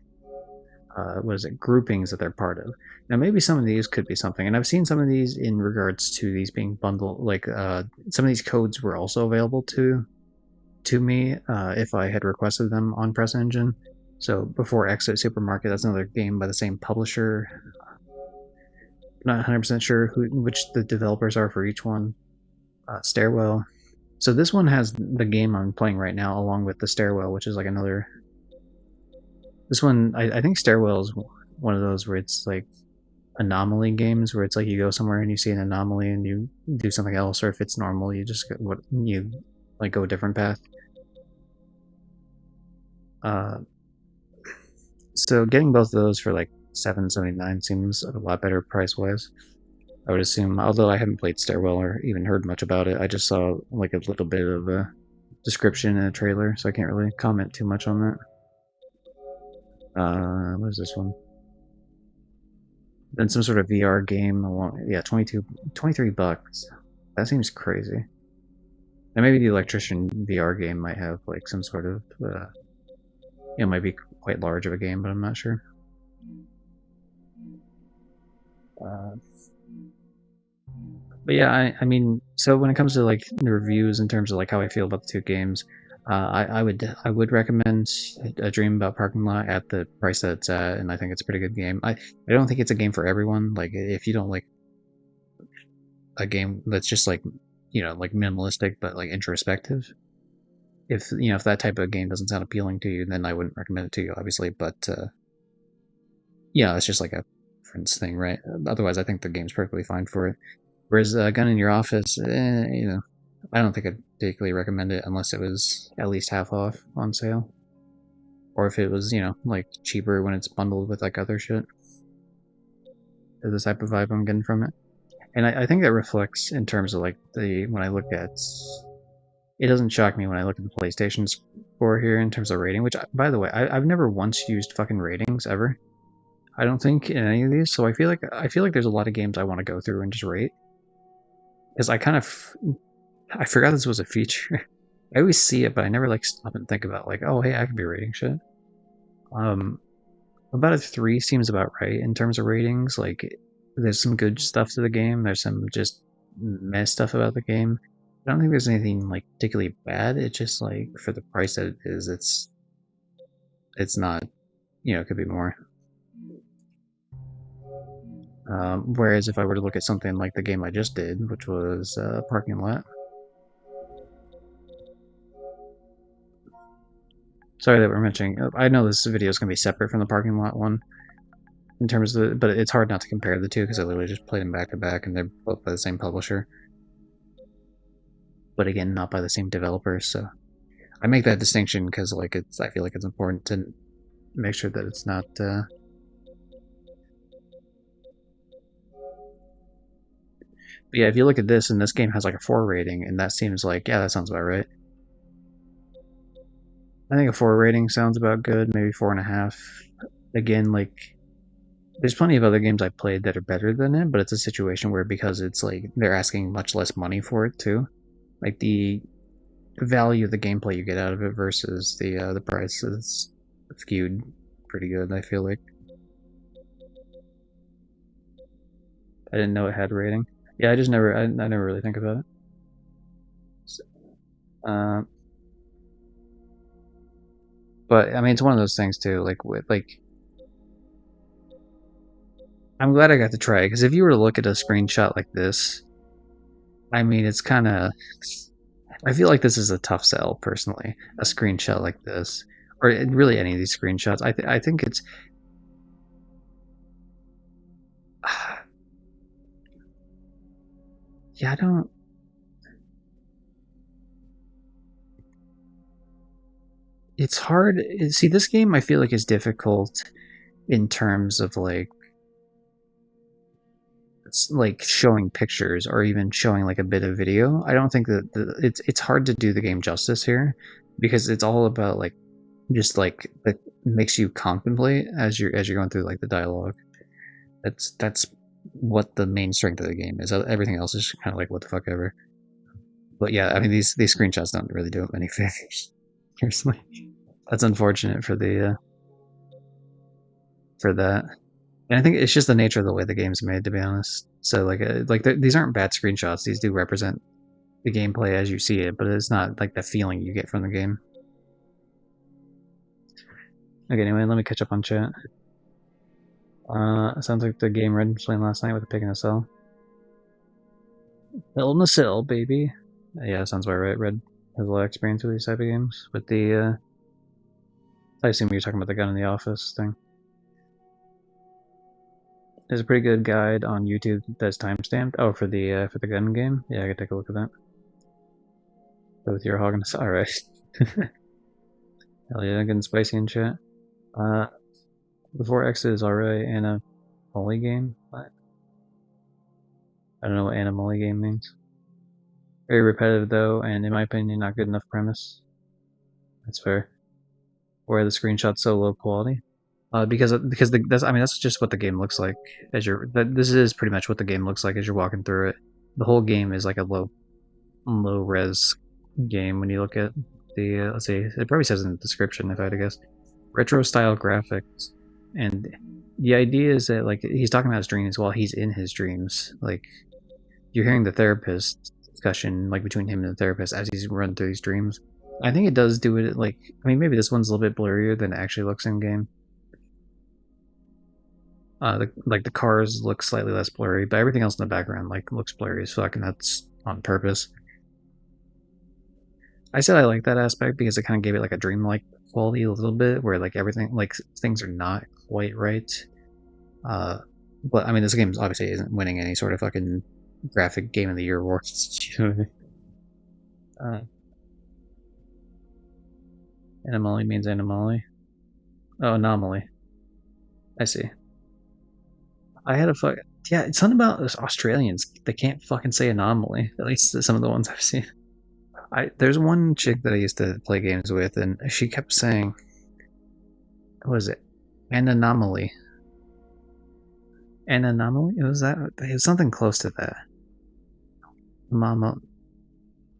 what is it, groupings that they're part of. Now maybe some of these could be something, and I've seen some of these in regards to these being bundled. Like some of these codes were also available to me if I had requested them on Press Engine. So before Exit Supermarket, that's another game by the same publisher. Not 100% sure which the developers are for each one. Stairwell. So this one has the game I'm playing right now along with the Stairwell, which is like another. This one, I think Stairwell is one of those where it's like anomaly games where it's like you go somewhere and you see an anomaly and you do something else, or if it's normal, you just you like go a different path. So getting both of those for like $7.79 seems a lot better price wise. I would assume, although I haven't played Stairwell or even heard much about it, I just saw like a little bit of a description in a trailer, so I can't really comment too much on that. What is this one? Then some sort of VR game. Yeah, 23 bucks. That seems crazy. And maybe the Electrician VR game might have like some sort of, it might be quite large of a game, but I'm not sure. But yeah, I mean, so when it comes to like the reviews in terms of like how I feel about the two games, I would recommend A Dream About Parking Lot at the price that it's at, and I think it's a pretty good game. I don't think it's a game for everyone. Like if you don't like a game that's just like like minimalistic but like introspective, if if that type of game doesn't sound appealing to you, then I wouldn't recommend it to you, obviously. But yeah, it's just like a preference thing, right? Otherwise, I think the game's perfectly fine for it. Whereas Gun in Your Office, I don't think I'd particularly recommend it unless it was at least half off on sale, or if it was like cheaper when it's bundled with like other shit. Is the type of vibe I'm getting from it, and I think that reflects in terms of like when I look at. It doesn't shock me when I look at the PlayStation score here in terms of rating. Which, by the way, I've never once used fucking ratings ever. I don't think in any of these, so I feel like there's a lot of games I want to go through and just rate. Because I forgot this was a feature. I always see it, but I never like stop and think about like, oh hey, I could be rating shit. About a 3 seems about right in terms of ratings. Like, there's some good stuff to the game. There's some just mess stuff about the game. I don't think there's anything like particularly bad. It's just like for the price that it is, it's not. It could be more. Whereas if I were to look at something like the game I just did, which was Parking Lot, Sorry that we're mentioning. I know this video is going to be separate from the parking lot one in terms of, but it's hard not to compare the two because I literally just played them back to back, and they're both by the same publisher. But again, not by the same developers. So I make that distinction because like I feel like it's important to make sure that it's not. But yeah, if you look at this, and this game has like a 4 rating, and that seems like, yeah, that sounds about right. I think a 4 rating sounds about good, maybe 4.5. Again, like, there's plenty of other games I've played that are better than it, but it's a situation where because it's like they're asking much less money for it too, like the value of the gameplay you get out of it versus the price is skewed pretty good. I feel like I didn't know it had a rating. Yeah, I never really think about it. So, but I mean, it's one of those things too. Like with like, I'm glad I got to try it because if you were to look at a screenshot like this, I mean, it's kind of. I feel like this is a tough sell personally. A screenshot like this, or really any of these screenshots. I think it's. Yeah, I don't. It's hard. See, this game I feel like is difficult in terms of like it's like showing pictures or even showing like a bit of video. I don't think that it's hard to do the game justice here because it's all about like just like it makes you contemplate as you're going through like the dialogue. That's what the main strength of the game is. Everything else is kind of like what the fuck ever. But yeah, I mean these screenshots don't really do it many favors. Personally, that's unfortunate for that. And I think it's just the nature of the way the game's made, to be honest. So like these aren't bad screenshots. These do represent the gameplay as you see it, but it's not like the feeling you get from the game. Okay, anyway, let me catch up on chat. Sounds like the game Red was playing last night with a pig in a cell. Hell in a cell, baby. Yeah, sounds about right. Red has a lot of experience with these type of games. With the, I assume you're talking about the gun in the office thing. There's a pretty good guide on YouTube that's timestamped. Oh, for the gun game. Yeah, I could take a look at that. With your hog in the cell. All right. Hell yeah, getting spicy in chat. The 4X is alright and a Molly game. But I don't know what Animali game means. Very repetitive though, and in my opinion, not good enough premise. That's fair. Why are the screenshots so low quality? Because that's just what the game looks like as you're. This is pretty much what the game looks like as you're walking through it. The whole game is like a low res game when you look at the. Let's see, it probably says in the description if I had to guess. Retro style graphics, and the idea is that like he's talking about his dreams while he's in his dreams. Like you're hearing the therapist discussion like between him and the therapist as he's running through these dreams. I think it does do it like I mean maybe this one's a little bit blurrier than it actually looks in game. The cars look slightly less blurry, but everything else in the background like looks blurry as fuck, and that's on purpose. I said I like that aspect because it kind of gave it like a dreamlike quality a little bit, where like everything like things are not quite right. But I mean, this game obviously isn't winning any sort of fucking graphic game of the year awards. Anomaly means anomaly. Oh, anomaly. I see. I had a fuck. Yeah, it's something about those Australians. They can't fucking say anomaly. At least some of the ones I've seen. There's one chick that I used to play games with, and she kept saying, "What is it? An anomaly." An anomaly? It was something close to that. Mama,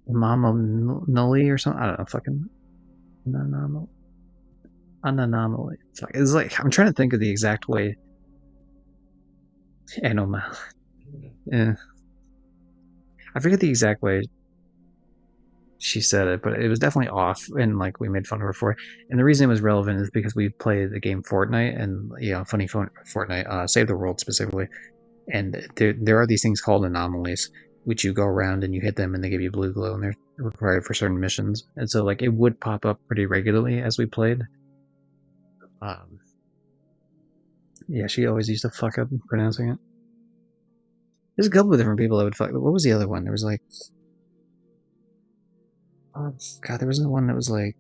Mama Nully or something. I don't know. Fucking an anomaly. An anomaly. It's like I'm trying to think of the exact way. Anomaly. Yeah. I forget the exact way she said it, but it was definitely off, and like we made fun of her for it. And the reason it was relevant is because we played the game Fortnite, and funny Fortnite, Save the World specifically, and there are these things called anomalies, which you go around and you hit them, and they give you blue glow, and required for certain missions, and so like it would pop up pretty regularly as we played. Um, yeah, she always used to fuck up pronouncing it. There's a couple of different people that would fuck. What was the other one? There was like, oh god, there was the one that was like,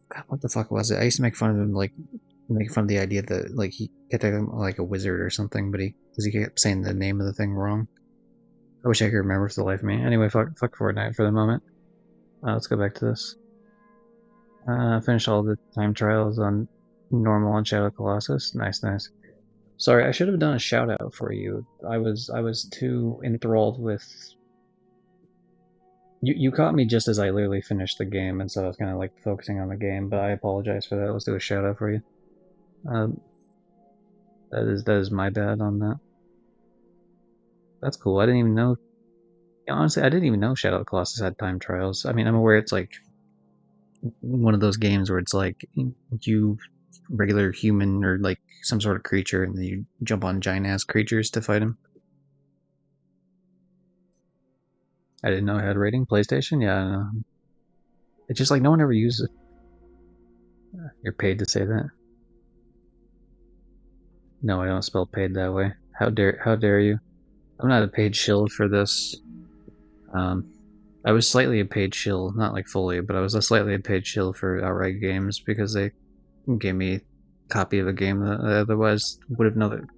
god, what the fuck was it? I used to make fun of him, like make fun of the idea that like he kept acting like a wizard or something, but because he kept saying the name of the thing wrong. I wish I could remember for the life of me. Anyway, fuck Fortnite for the moment. Let's go back to this. Finish all the time trials on normal on Shadow Colossus. Nice, nice. Sorry, I should have done a shout out for you. I was too enthralled with you caught me just as I literally finished the game, and so I was kind of like focusing on the game. But I apologize for that. Let's do a shout out for you. Um, that is my bad on that. That's cool. I didn't even know. Honestly, I didn't even know Shadow of the Colossus had time trials. I mean, I'm aware it's like one of those games where it's like you regular human or like some sort of creature, and then you jump on giant ass creatures to fight them. I didn't know it had a rating. PlayStation, yeah. It's just like no one ever uses it. You're paid to say that. No, I don't spell paid that way. How dare you? I'm not a paid shill for this. Um, I was slightly a paid shill, not like fully, but I was a slightly a paid shill for Outright Games because they gave me a copy of a game that I otherwise would have known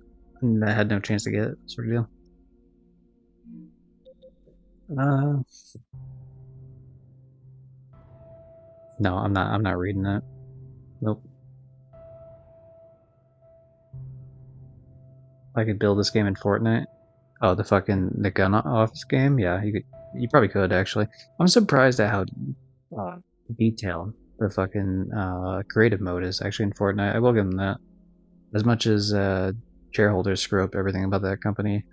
that I had no chance to get, sort of deal. Uh, no, I'm not. I'm not reading that. Nope. I could build this game in Fortnite. Oh, the gun office game. Yeah, you could. You probably could actually. I'm surprised at how uh, detailed the fucking creative mode is actually in Fortnite. I will give them that. As much as shareholders screw up everything about that company,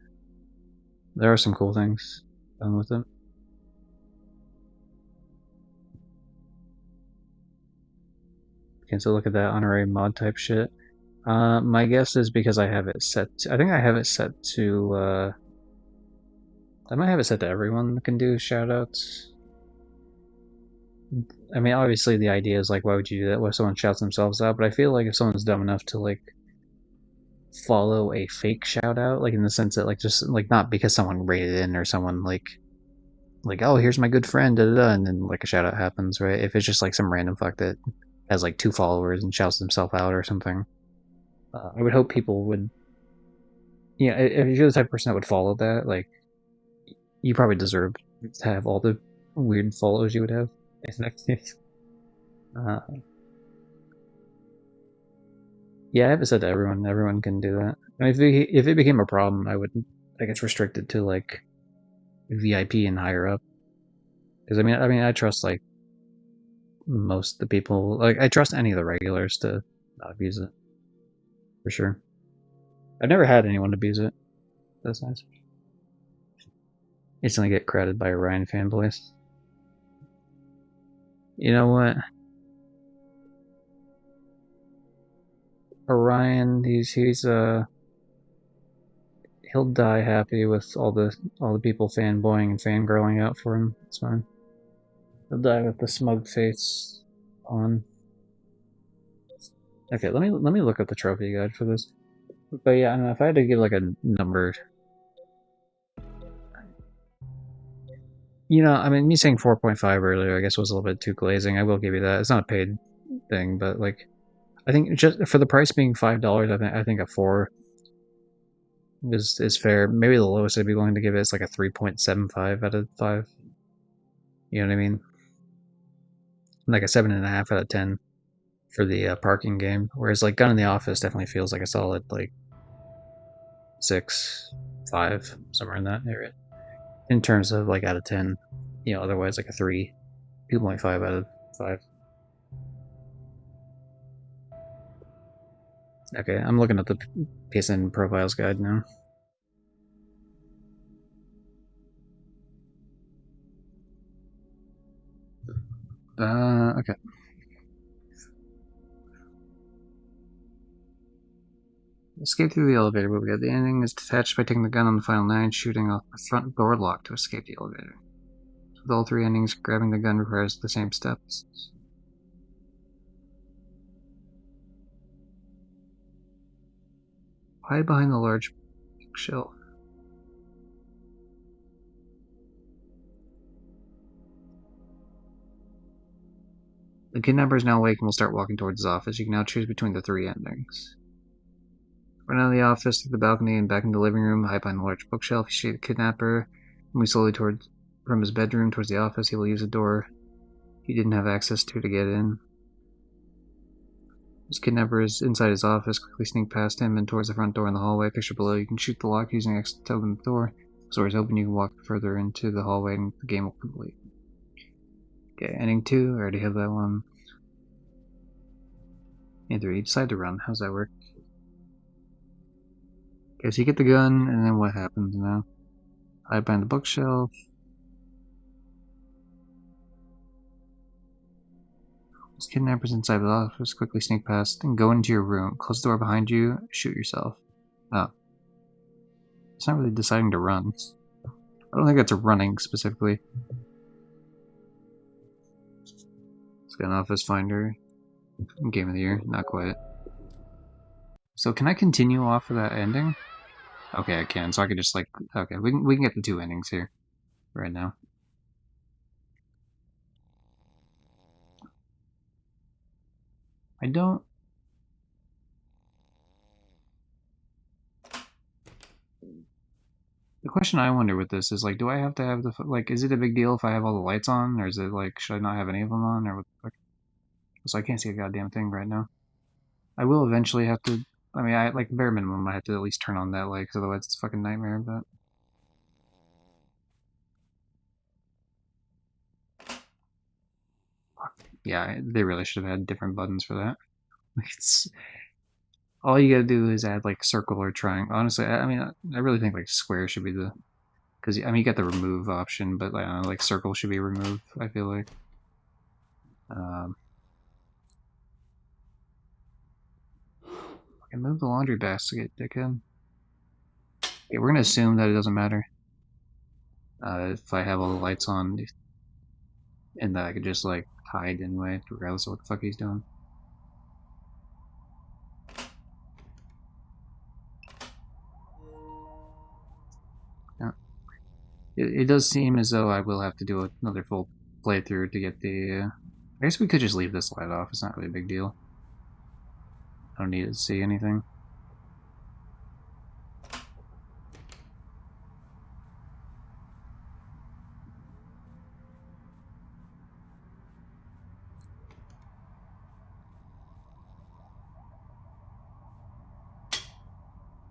there are some cool things done with it. Okay, so look at that honorary mod type shit. My guess is because I have it set. I think I have it set to. I might have it set to everyone that can do shoutouts. I mean, obviously the idea is like, why would you do that? What if someone shouts themselves out? But I feel like if someone's dumb enough to like follow a fake shout out, like in the sense that like just like not because someone rated in or someone like oh here's my good friend da, da, da, and then like a shout out happens, right? If it's just like some random fuck that has like 2 followers and shouts himself out or something, I would hope people would. Yeah, if you're the type of person that would follow that, like you probably deserve to have all the weird follows you would have. uh, yeah, I have it said to everyone. Everyone can do that. I mean, if it became a problem, I would like it's restricted to like VIP and higher up. Because I mean, I trust like most of the people. Like I trust any of the regulars to not abuse it for sure. I've never had anyone abuse it. That's nice. Instantly get credited by Orion fanboys. You know what? Orion, he's he'll die happy with all the people fanboying and fangirling out for him. It's fine. He'll die with the smug face on. Okay, let me look up the trophy guide for this. But yeah, I don't know, if I had to give like a number, I mean, me saying 4.5 earlier, I guess was a little bit too glazing. I will give you that. It's not a paid thing, but like, I think just for the price being $5, I think a 4 is fair. Maybe the lowest I'd be willing to give it is like a 3.75 out of 5. You know what I mean? Like a 7.5 out of 10 for the parking game. Whereas like Gun in the Office definitely feels like a solid like 6, 5, somewhere in that area. In terms of like out of 10, otherwise like a 3, 2.5 out of 5. Okay, I'm looking at the PSN profiles guide now. Okay. Escape through the elevator, but we got the ending is detached by taking the gun on the final 9, shooting off the front door lock to escape the elevator. With all 3 endings, grabbing the gun requires the same steps. Hide behind the large bookshelf. The kidnapper is now awake and will start walking towards his office. You can now choose between the 3 endings. Run out of the office, through the balcony, and back into the living room. Hide behind the large bookshelf. You see the kidnapper move slowly from his bedroom towards the office. He will use a door he didn't have access to get in. This kidnapper is inside his office. Quickly sneak past him and towards the front door in the hallway. Picture below. You can shoot the lock using X to open the door. If the door is open, you can walk further into the hallway and the game will complete. Okay, ending 2. I already have that one. And 3. Decide to run. How's that work? Okay, so you get the gun, and then what happens now? Hide behind the bookshelf. This kidnapper's inside the office. Quickly sneak past and go into your room. Close the door behind you. Shoot yourself. Oh. It's not really deciding to run. I don't think that's a running specifically. It's got an office finder. Game of the year. Not quite. So can I continue off of that ending? Okay, I can. So I could just like... Okay, we can get the 2 endings here. Right now. I don't... The question I wonder with this is, like, do I have to have the... Like, is it a big deal if I have all the lights on? Or is it, like, should I not have any of them on? Or what the fuck? So I can't see a goddamn thing right now. I will eventually have to... I mean, like, bare minimum, I have to at least turn on that light, because otherwise it's a fucking nightmare, but... Yeah, they really should have had different buttons for that. It's... All you gotta do is add, like, circle or triangle. Honestly, I mean, I really think, like, square should be the... Because, I mean, you got the remove option, but, like, circle should be removed, I feel like. I move the laundry basket, dickhead. Okay, we're gonna assume that it doesn't matter. If I have all the lights on, and that I could just, like, hide anyway, regardless of what the fuck he's doing. Yeah. It does seem as though I will have to do another full playthrough to get the... I guess we could just leave this light off, it's not really a big deal. I don't need to see anything.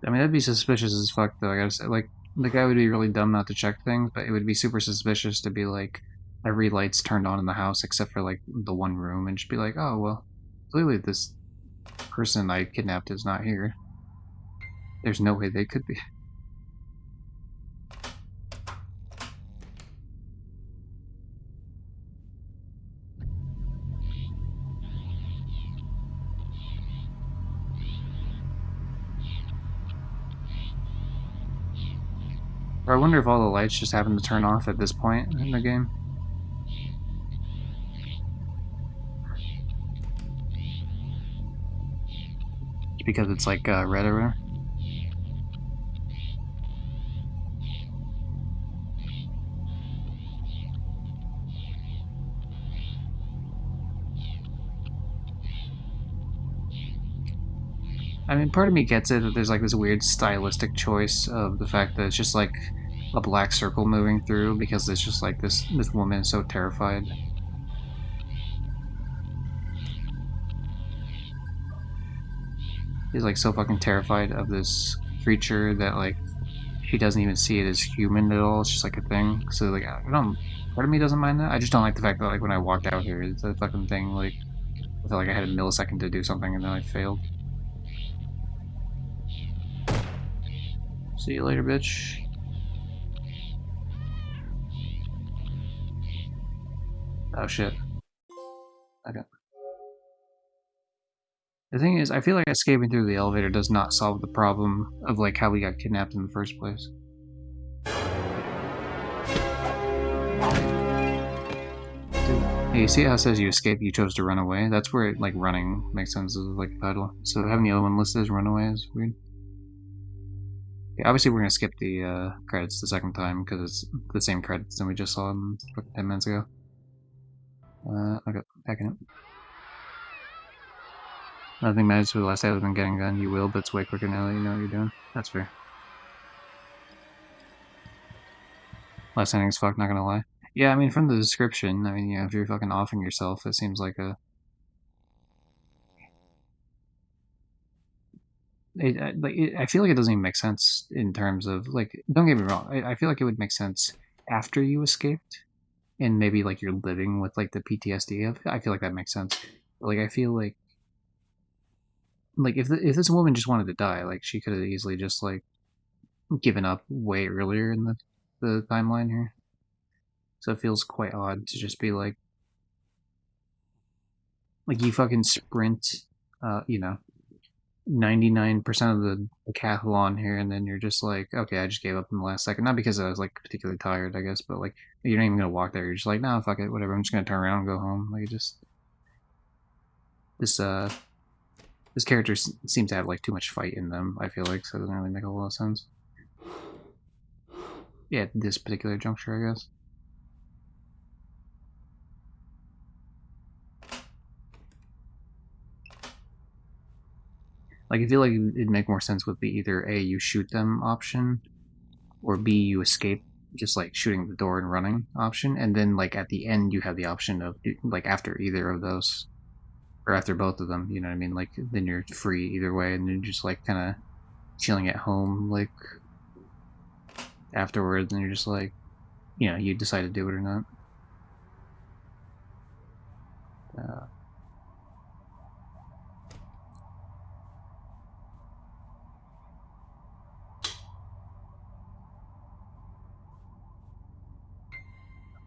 I mean, that'd be suspicious as fuck, though. I gotta say, like, the guy would be really dumb not to check things, but it would be super suspicious to be like, every light's turned on in the house except for, like, the one room, and just be like, oh, well, clearly this person I kidnapped is not here. There's no way they could be. Or I wonder if all the lights just happen to turn off at this point in the game. Because it's like red or whatever. I mean, part of me gets it that there's like this weird stylistic choice of the fact that it's just like a black circle moving through because it's just like this woman is so terrified. She's like so fucking terrified of this creature that like she doesn't even see it as human at all. It's just like a thing. So like I don't. Part of me doesn't mind that. I just don't like the fact that like when I walked out here, it's a fucking thing. Like I felt like I had a millisecond to do something and then I failed. See you later, bitch. Oh shit. Okay. The thing is, I feel like escaping through the elevator does not solve the problem of like how we got kidnapped in the first place. Hey, you see how it says you escaped, you chose to run away? That's where like running makes sense as like a title. So having the other one listed as runaway is weird. Okay, obviously we're gonna skip the credits the second time because it's the same credits than we just saw 10 minutes ago. Okay, packing it. Nothing matters for the last other than getting a gun. You will, but it's way quicker now that you know what you're doing. That's fair. Last ending's fucked, not gonna lie. Yeah, I mean, from the description, I mean, yeah, if you're fucking offing yourself, it seems like a... I feel like it doesn't even make sense in terms of, like, don't get me wrong, I feel like it would make sense after you escaped, and maybe, like, you're living with, like, the PTSD of it. I feel like that makes sense. But, like, I feel like, if this woman just wanted to die, like, she could have easily just, like, given up way earlier in the timeline here. So it feels quite odd to just be like you fucking sprint, you know, 99% of the decathlon here, and then you're just like, okay, I just gave up in the last second. Not because I was like particularly tired, I guess, but like you're not even gonna walk there. You're just like, no, fuck it, whatever. I'm just gonna turn around and go home. Like it just this this character seems to have like too much fight in them. I feel like so it doesn't really make a lot of sense. Yeah, at this particular juncture, I guess. Like I feel like it'd make more sense with the either A, you shoot them option, or B, you escape just like shooting the door and running option, and then like at the end you have the option of like after either of those or after both of them, you know what I mean? Like then you're free either way, and you're just like kind of chilling at home like afterwards, and you're just like, you know, you decide to do it or not. Uh,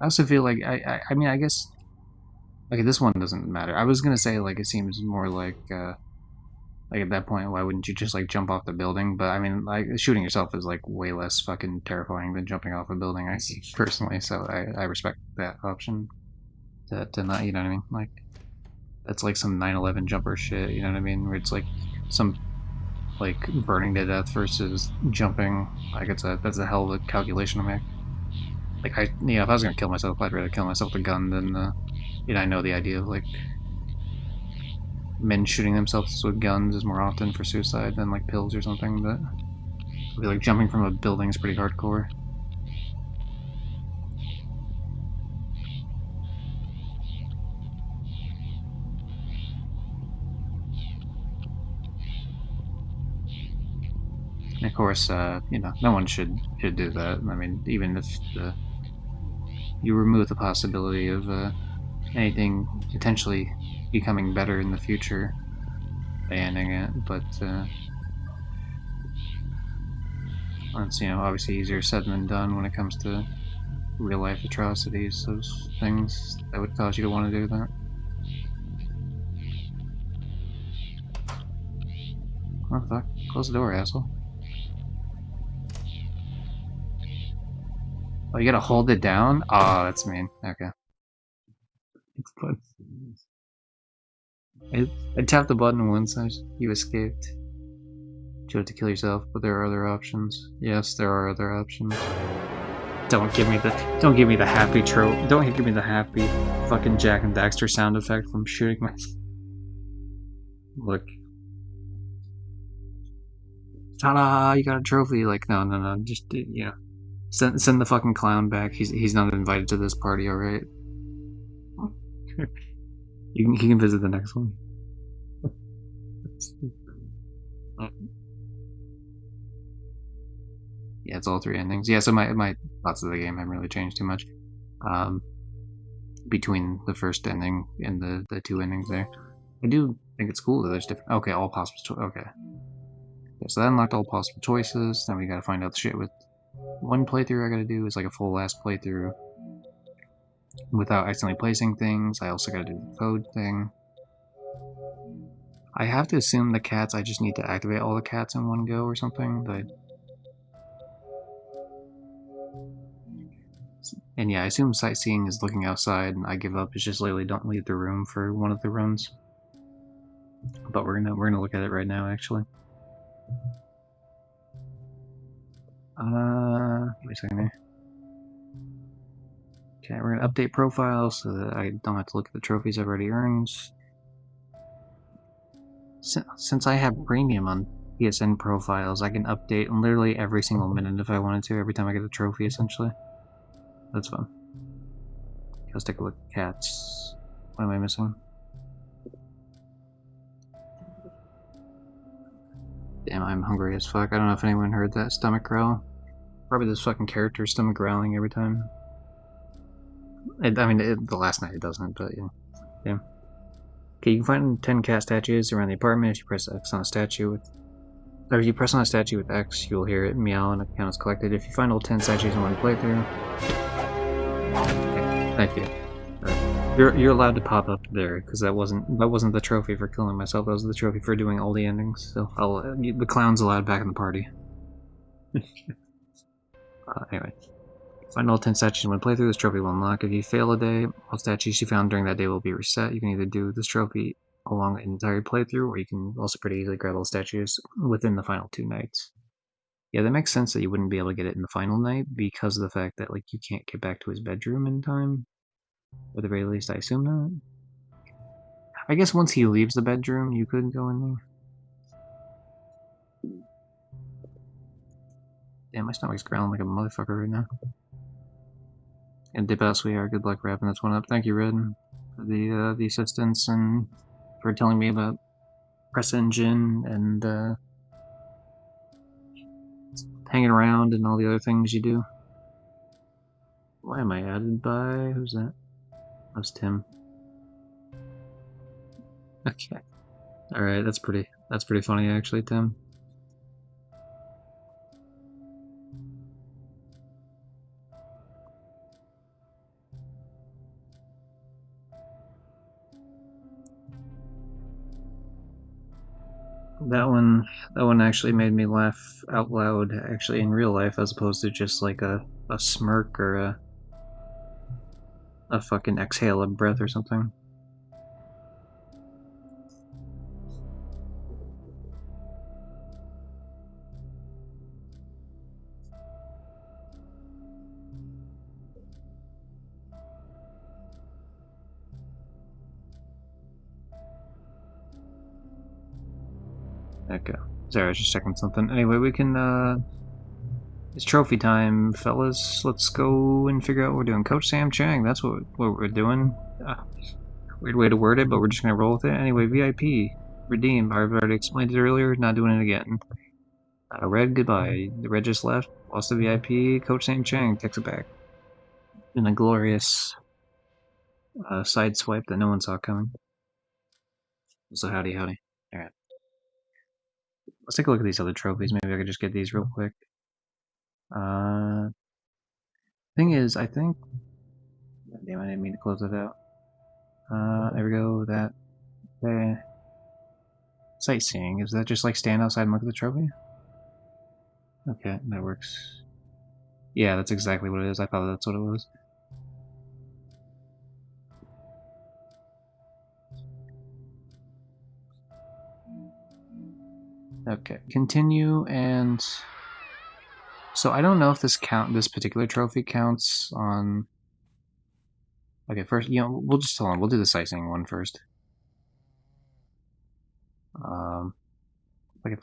I also feel like I mean I guess okay this one doesn't matter. I was gonna say like it seems more like at that point, why wouldn't you just like jump off the building? But I mean, like shooting yourself is like way less fucking terrifying than jumping off a building. I see personally, so I respect that option. To not, you know what I mean? Like that's like some 9/11 jumper shit. You know what I mean? Where it's like some like burning to death versus jumping. Like that's a hell of a calculation to make. Like you know, if I was gonna kill myself, I'd rather kill myself with a gun than you know, I know the idea of like men shooting themselves with guns is more often for suicide than like pills or something, but I feel like jumping from a building is pretty hardcore. And of course, you know, no one should do that. I mean, even if you remove the possibility of anything potentially becoming better in the future, banning it, but it's, you know, obviously easier said than done when it comes to real life atrocities, those things that would cause you to want to do that. What the fuck? Close the door, asshole. Oh, you gotta hold it down? Oh, that's mean. Okay. I tapped the button once, you escaped. You had to kill yourself, but there are other options. Yes, there are other options. Don't give me the happy trope. Don't give me the happy fucking Jack and Daxter sound effect from shooting my. Look. Ta-da! You got a trophy. Like no. Just you know, send the fucking clown back. He's not invited to this party. All right. He can visit the next one. Yeah, it's all three endings. Yeah, so my thoughts of the game haven't really changed too much. Um, between the first ending and the two endings there. I do think it's cool that there's different. Okay, all possible. Okay. Yeah, so that unlocked all possible choices. Then we gotta find out the shit with one playthrough. I gotta do is like a full last playthrough without accidentally placing things. I also gotta do the code thing. I have to assume the cats, I just need to activate all the cats in one go or something, but... And yeah, I assume sightseeing is looking outside, and I give up. It's just literally don't leave the room for one of the runs. But we're gonna look at it right now, actually. Wait a second here. Okay, we're gonna update profiles so that I don't have to look at the trophies I've already earned. Since I have premium on PSN profiles, I can update literally every single minute if I wanted to, every time I get a trophy, essentially. That's fun. Let's take a look at cats. What am I missing? Damn, I'm hungry as fuck. I don't know if anyone heard that stomach growl. Probably this fucking character's stomach growling every time. The last night it doesn't, but yeah. Damn. Okay, you can find 10 cat statues around the apartment. If you press X on a statue with... Or if you press on a statue with X, you'll hear it meow and a count is collected. If you find all 10 statues in one playthrough... Okay, thank you. You're allowed to pop up there, because that wasn't the trophy for killing myself, that was the trophy for doing all the endings. So the clown's allowed back in the party. Anyway. Find all 10 statues in one playthrough, this trophy will unlock. If you fail a day, all statues you found during that day will be reset. You can either do this trophy along an entire playthrough, or you can also pretty easily grab all statues within the final 2 nights. Yeah, that makes sense that you wouldn't be able to get it in the final night, because of the fact that, like, you can't get back to his bedroom in time. Or at the very least, I assume that. I guess once he leaves the bedroom, you could go in there. Damn, my stomach's growling like a motherfucker right now. And dip out, sweetheart. Good luck wrapping this one up. Thank you, Red, for the assistance and for telling me about Press Engine and hanging around and all the other things you do. Why am I added by? Who's that? That's Tim. Okay. All right, that's pretty funny actually, Tim. That one actually made me laugh out loud, actually, in real life, as opposed to just like a smirk or a fucking exhale of breath or something. Okay. Sorry, I was just checking something. Anyway, we can, it's trophy time, fellas. Let's go and figure out what we're doing. Coach Sam Chang, that's what we're doing. Weird way to word it, but we're just gonna roll with it. Anyway, VIP. Redeem. I've already explained it earlier, not doing it again. Red, goodbye. The Red just left. Lost the VIP. Coach Sam Chang takes it back. In a glorious side swipe that no one saw coming. So howdy. Alright. Let's take a look at these other trophies. Maybe I could just get these real quick. Thing is, I think... Damn, I didn't mean to close that out. There we go, that. Okay. Sightseeing, is that just like stand outside and look at the trophy? Okay, that works. Yeah, that's exactly what it is. I thought that's what it was. Okay, continue, and so I don't know if this particular trophy counts on. Okay, first, we'll just hold on. We'll do the sightseeing one first. Like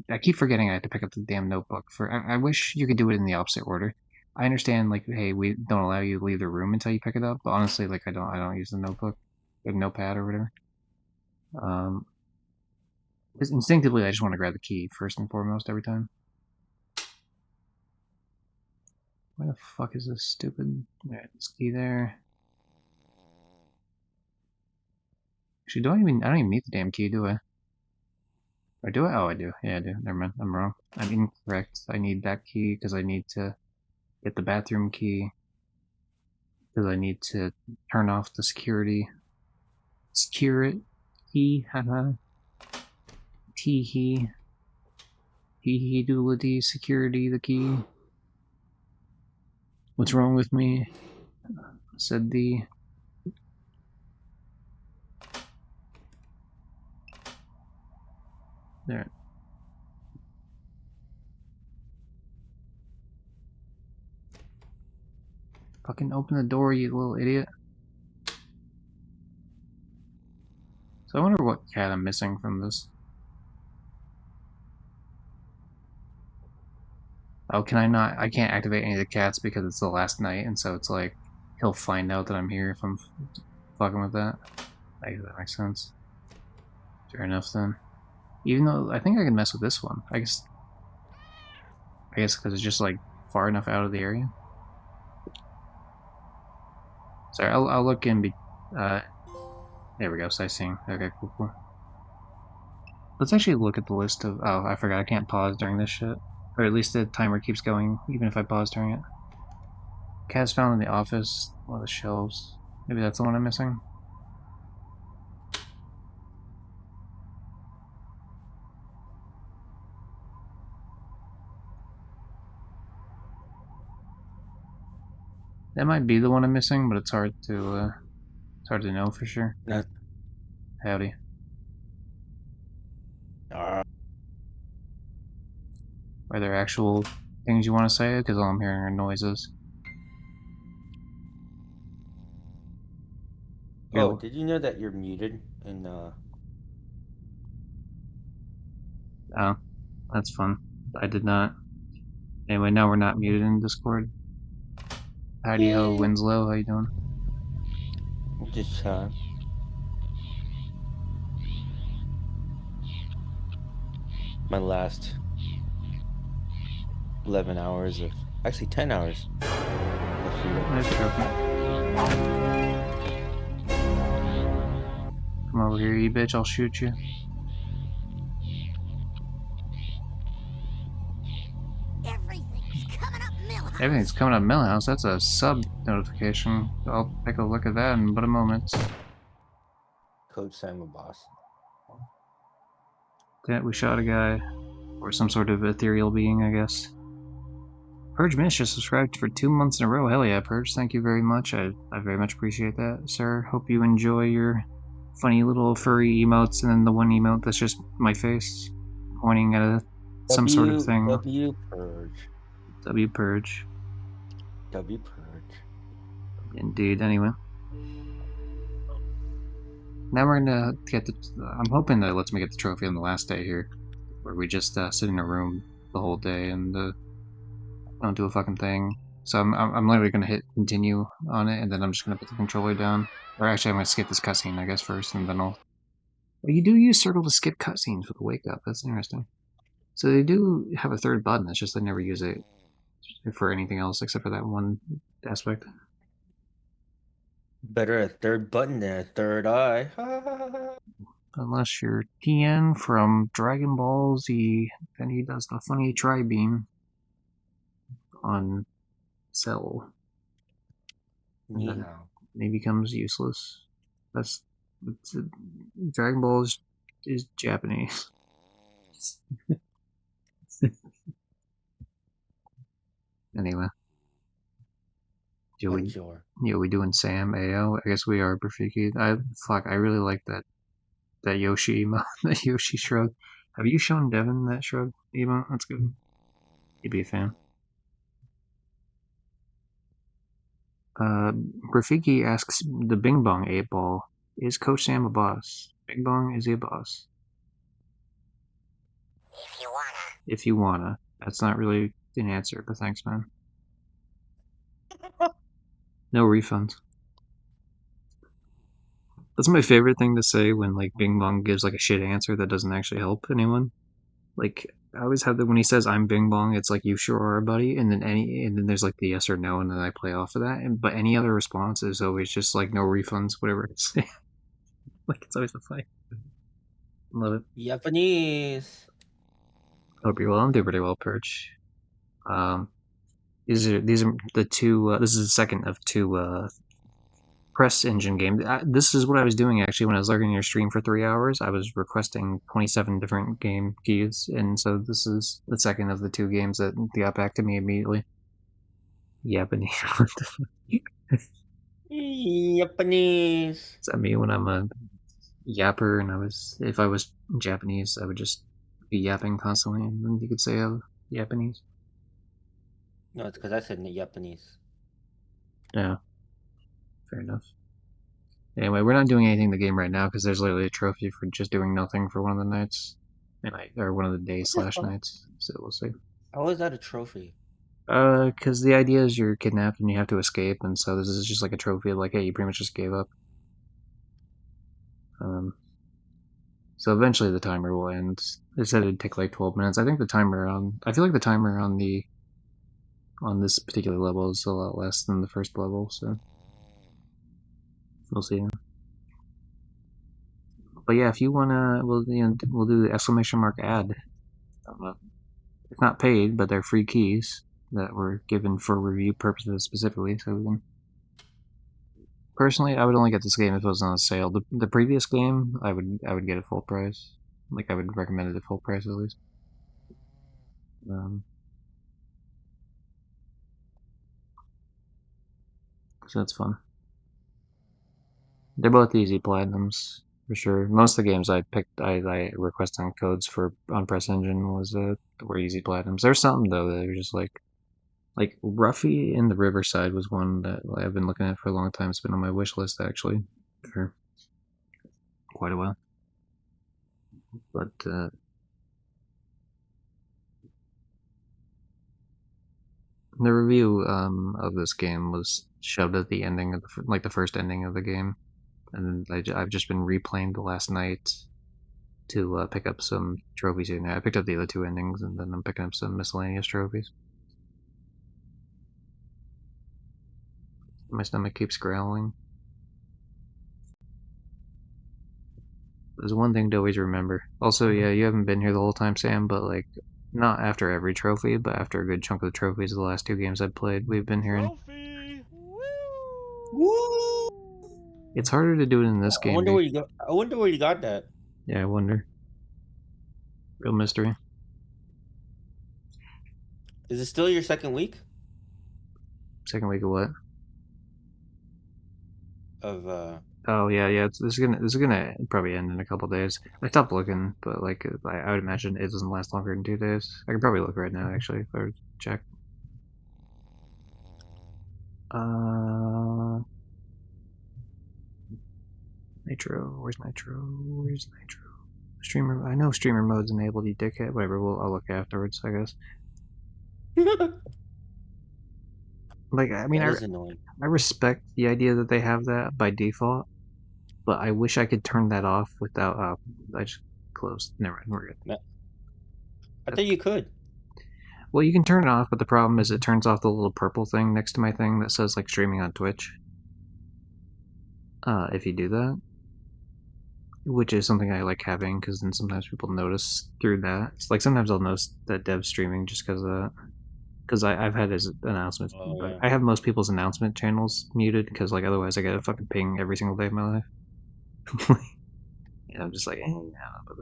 I keep forgetting I have to pick up the damn notebook. I wish you could do it in the opposite order. I understand, like, hey, we don't allow you to leave the room until you pick it up, but honestly, like, I don't use the notebook, the notepad or whatever. Because instinctively, I just want to grab the key first and foremost every time. Where the fuck is this stupid? Alright, this key there. Actually, I don't even need the damn key, do I? Or do I? Oh, I do. Yeah, I do. Never mind. I'm wrong. I'm incorrect. I need that key because I need to get the bathroom key. Because I need to turn off the security. Secure it. Key, haha. Tee hee. Hee hee doodle-dee, security the key. What's wrong with me? Said the... There. Fucking open the door, you little idiot. So I wonder what cat I'm missing from this. Oh, can I not? I can't activate any of the cats because it's the last night, and so it's like, he'll find out that I'm here if I'm fucking with that. I guess that makes sense. Fair enough then. Even though, I think I can mess with this one. I guess because it's just like far enough out of the area. Sorry, I'll look in. There we go. Sightseeing. Okay, cool. Let's actually look at the list of. Oh, I forgot. I can't pause during this shit, or at least the timer keeps going even if I pause during it. Cat's found in the office. One of the shelves. Maybe that's the one I'm missing. That might be the one I'm missing, but it's hard to know for sure. Yeah. Howdy. Are there actual things you want to say? Because all I'm hearing are noises. Oh, did you know that you're muted in Oh, that's fun. I did not. Anyway, now we're not muted in Discord. Howdy ho, Winslow, how you doing? just my last 11 hours of actually 10 hours. Nice joking. Come over here, you bitch, I'll shoot you. Everything's coming up Millhouse. That's a sub notification. I'll take a look at that in but a moment. Code Simon Boss. That we shot a guy. Or some sort of ethereal being, I guess. Purge Mish just subscribed for 2 months in a row. Hell yeah, Purge. Thank you very much. I very much appreciate that, sir. Hope you enjoy your funny little furry emotes and then the one emote that's just my face pointing at some sort of thing. W Purge. W Purge. W Purge. Indeed, anyway. Now we're gonna get the... I'm hoping that it lets me get the trophy on the last day here. Where we just sit in a room the whole day and don't do a fucking thing. So I'm literally gonna hit continue on it, and then I'm just gonna put the controller down. Or actually, I'm gonna skip this cutscene, I guess, first, and then I'll... Well, you do use circle to skip cutscenes with the wake up. That's interesting. So they do have a third button. It's just they never use it for anything else except for that one aspect. Better a third button than a third eye. Unless you're Tien from Dragon Ball Z, then he does the funny tri-beam on Cell. And he becomes useless. Dragon Ball is Japanese. Anyway. We doing Sam AO? I guess we are, Rafiki. I really like that Yoshi emote, that Yoshi shrug. Have you shown Devin that shrug emote? That's good. He'd be a fan. Rafiki asks the Bing Bong 8-ball, is Coach Sam a boss? Bing Bong, is he a boss? If you wanna. If you wanna. That's not really an answer, but thanks, man. No refunds. That's my favorite thing to say when like Bing Bong gives like a shit answer that doesn't actually help anyone. Like I always have that when he says I'm Bing Bong, it's like you sure are, buddy, and then there's like the yes or no, and then I play off of that. But any other response is always just like no refunds, whatever it's like it's always a fight. Love it. Japanese. Hope you're well. I'm doing pretty well, Perch. These are the two. This is the second of two press engine game. This is what I was doing actually when I was lurking your stream for 3 hours. I was requesting 27 different game keys, and so this is the second of the 2 games that got back to me immediately. Japanese. What the fuck? Japanese. Is that me when I'm a yapper and if I was Japanese, I would just be yapping constantly, and then you could say I'm Japanese. No, it's because I said Japanese. Yeah, fair enough. Anyway, we're not doing anything in the game right now because there's literally a trophy for just doing nothing for one of the nights, or one of the days / nights. So we'll see. How is that a trophy? Because the idea is you're kidnapped and you have to escape, and so this is just like a trophy of like, hey, you pretty much just gave up. So eventually the timer will end. It said it'd take like 12 minutes. I think the timer I feel like the timer on this particular level is a lot less than the first level, so we'll see. But yeah, if you wanna, we'll do the exclamation mark ad. It's not paid, but they're free keys that were given for review purposes specifically, so we can. Personally, I would only get this game if it was on a sale. The previous game, I would get it full price. Like, I would recommend it at full price at least. So that's fun. They're both easy platinums for sure. Most of the games I picked, I requested on codes for on Press Engine were easy platinums. There's some though that are just like Ruffy in the Riverside was one that I've been looking at for a long time. It's been on my wish list actually for quite a while. But the review of this game was shoved at the ending of the first ending of the game, and I've just been replaying the last night to pick up some trophies here now. I picked up the other 2 endings, and then I'm picking up some miscellaneous trophies. My stomach keeps growling. There's one thing to always remember. Also, yeah, you haven't been here the whole time, Sam, but like, not after every trophy, but after a good chunk of the trophies of the last 2 games I've played, we've been here. Trophy! Woo! It's harder to do it in this game. I wonder where you got that. Yeah, I wonder. Real mystery. Is it still your second week? Second week of what? Of Oh yeah. This is gonna probably end in a couple days. I stopped looking, but like I would imagine it doesn't last longer than 2 days. I could probably look right now actually if I were to check. Nitro. Where's Nitro? Where's Nitro? Streamer. I know streamer mode's enabled. You dickhead. Whatever. I'll look afterwards. I guess. Like I mean, I respect the idea that they have that by default, but I wish I could turn that off without. I just closed. Never mind. We're good. I thought you could. Well, you can turn it off, but the problem is it turns off the little purple thing next to my thing that says like streaming on Twitch. If you do that, which is something I like having, because then sometimes people notice through that. It's like sometimes I'll notice that Dev's streaming just because of that. Because I've had his announcements, but Yeah. I have most people's announcement channels muted because like otherwise I get a fucking ping every single day of my life. And I'm just like, but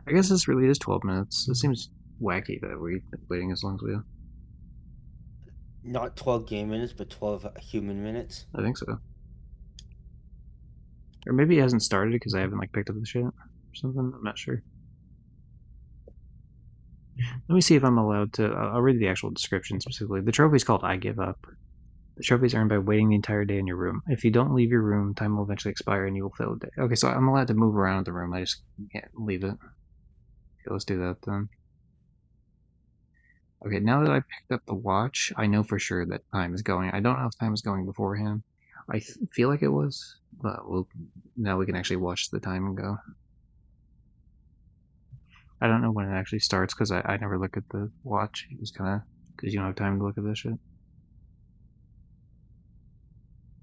I guess this really is 12 minutes. It seems wacky that we've been waiting as long as we have. Not 12 game minutes, but 12 human minutes. I think so. Or maybe it hasn't started because I haven't like picked up the shit or something. I'm not sure. Let me see if I'm allowed to. I'll read the actual description specifically. The trophy is called I Give Up. The trophy is earned by waiting the entire day in your room. If you don't leave your room, time will eventually expire and you will fail the day. Okay, so I'm allowed to move around the room. I just can't leave it. Okay, let's do that then. Okay, now that I picked up the watch, I know for sure that time is going. I don't know if time is going beforehand. I feel like it was, but now we can actually watch the time and go. I don't know when it actually starts because I never look at the watch. It's kind of because you don't have time to look at this shit.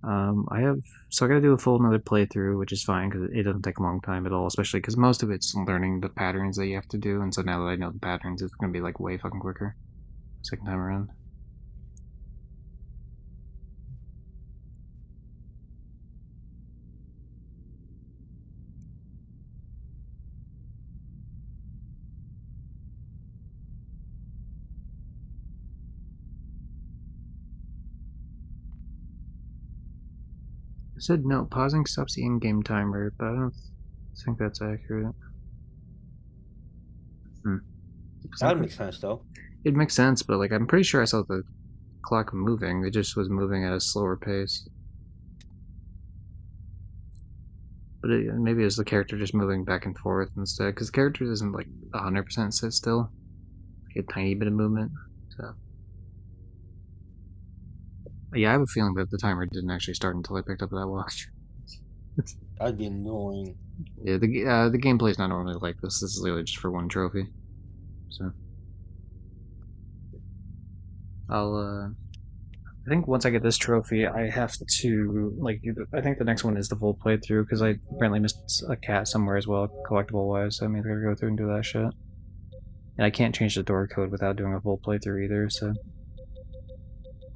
So I gotta do a full another playthrough, which is fine because it doesn't take a long time at all, especially because most of it's learning the patterns that you have to do, and so now that I know the patterns, it's gonna be like way fucking quicker second time around. It said no, pausing stops the in-game timer, but I don't think that's accurate. That would make sense, though. It makes sense, but like I'm pretty sure I saw the clock moving. It just was moving at a slower pace. But maybe it was the character just moving back and forth instead, because the character doesn't like 100% sit still. Like a tiny bit of movement. So yeah, I have a feeling that the timer didn't actually start until I picked up that watch. That'd be annoying. Yeah, the gameplay is not normally like this. This is literally just for one trophy. So I think once I get this trophy, I have to like. I think the next one is the full playthrough because I apparently missed a cat somewhere as well, collectible wise. So I'm either gonna go through and do that shit, and I can't change the door code without doing a full playthrough either. So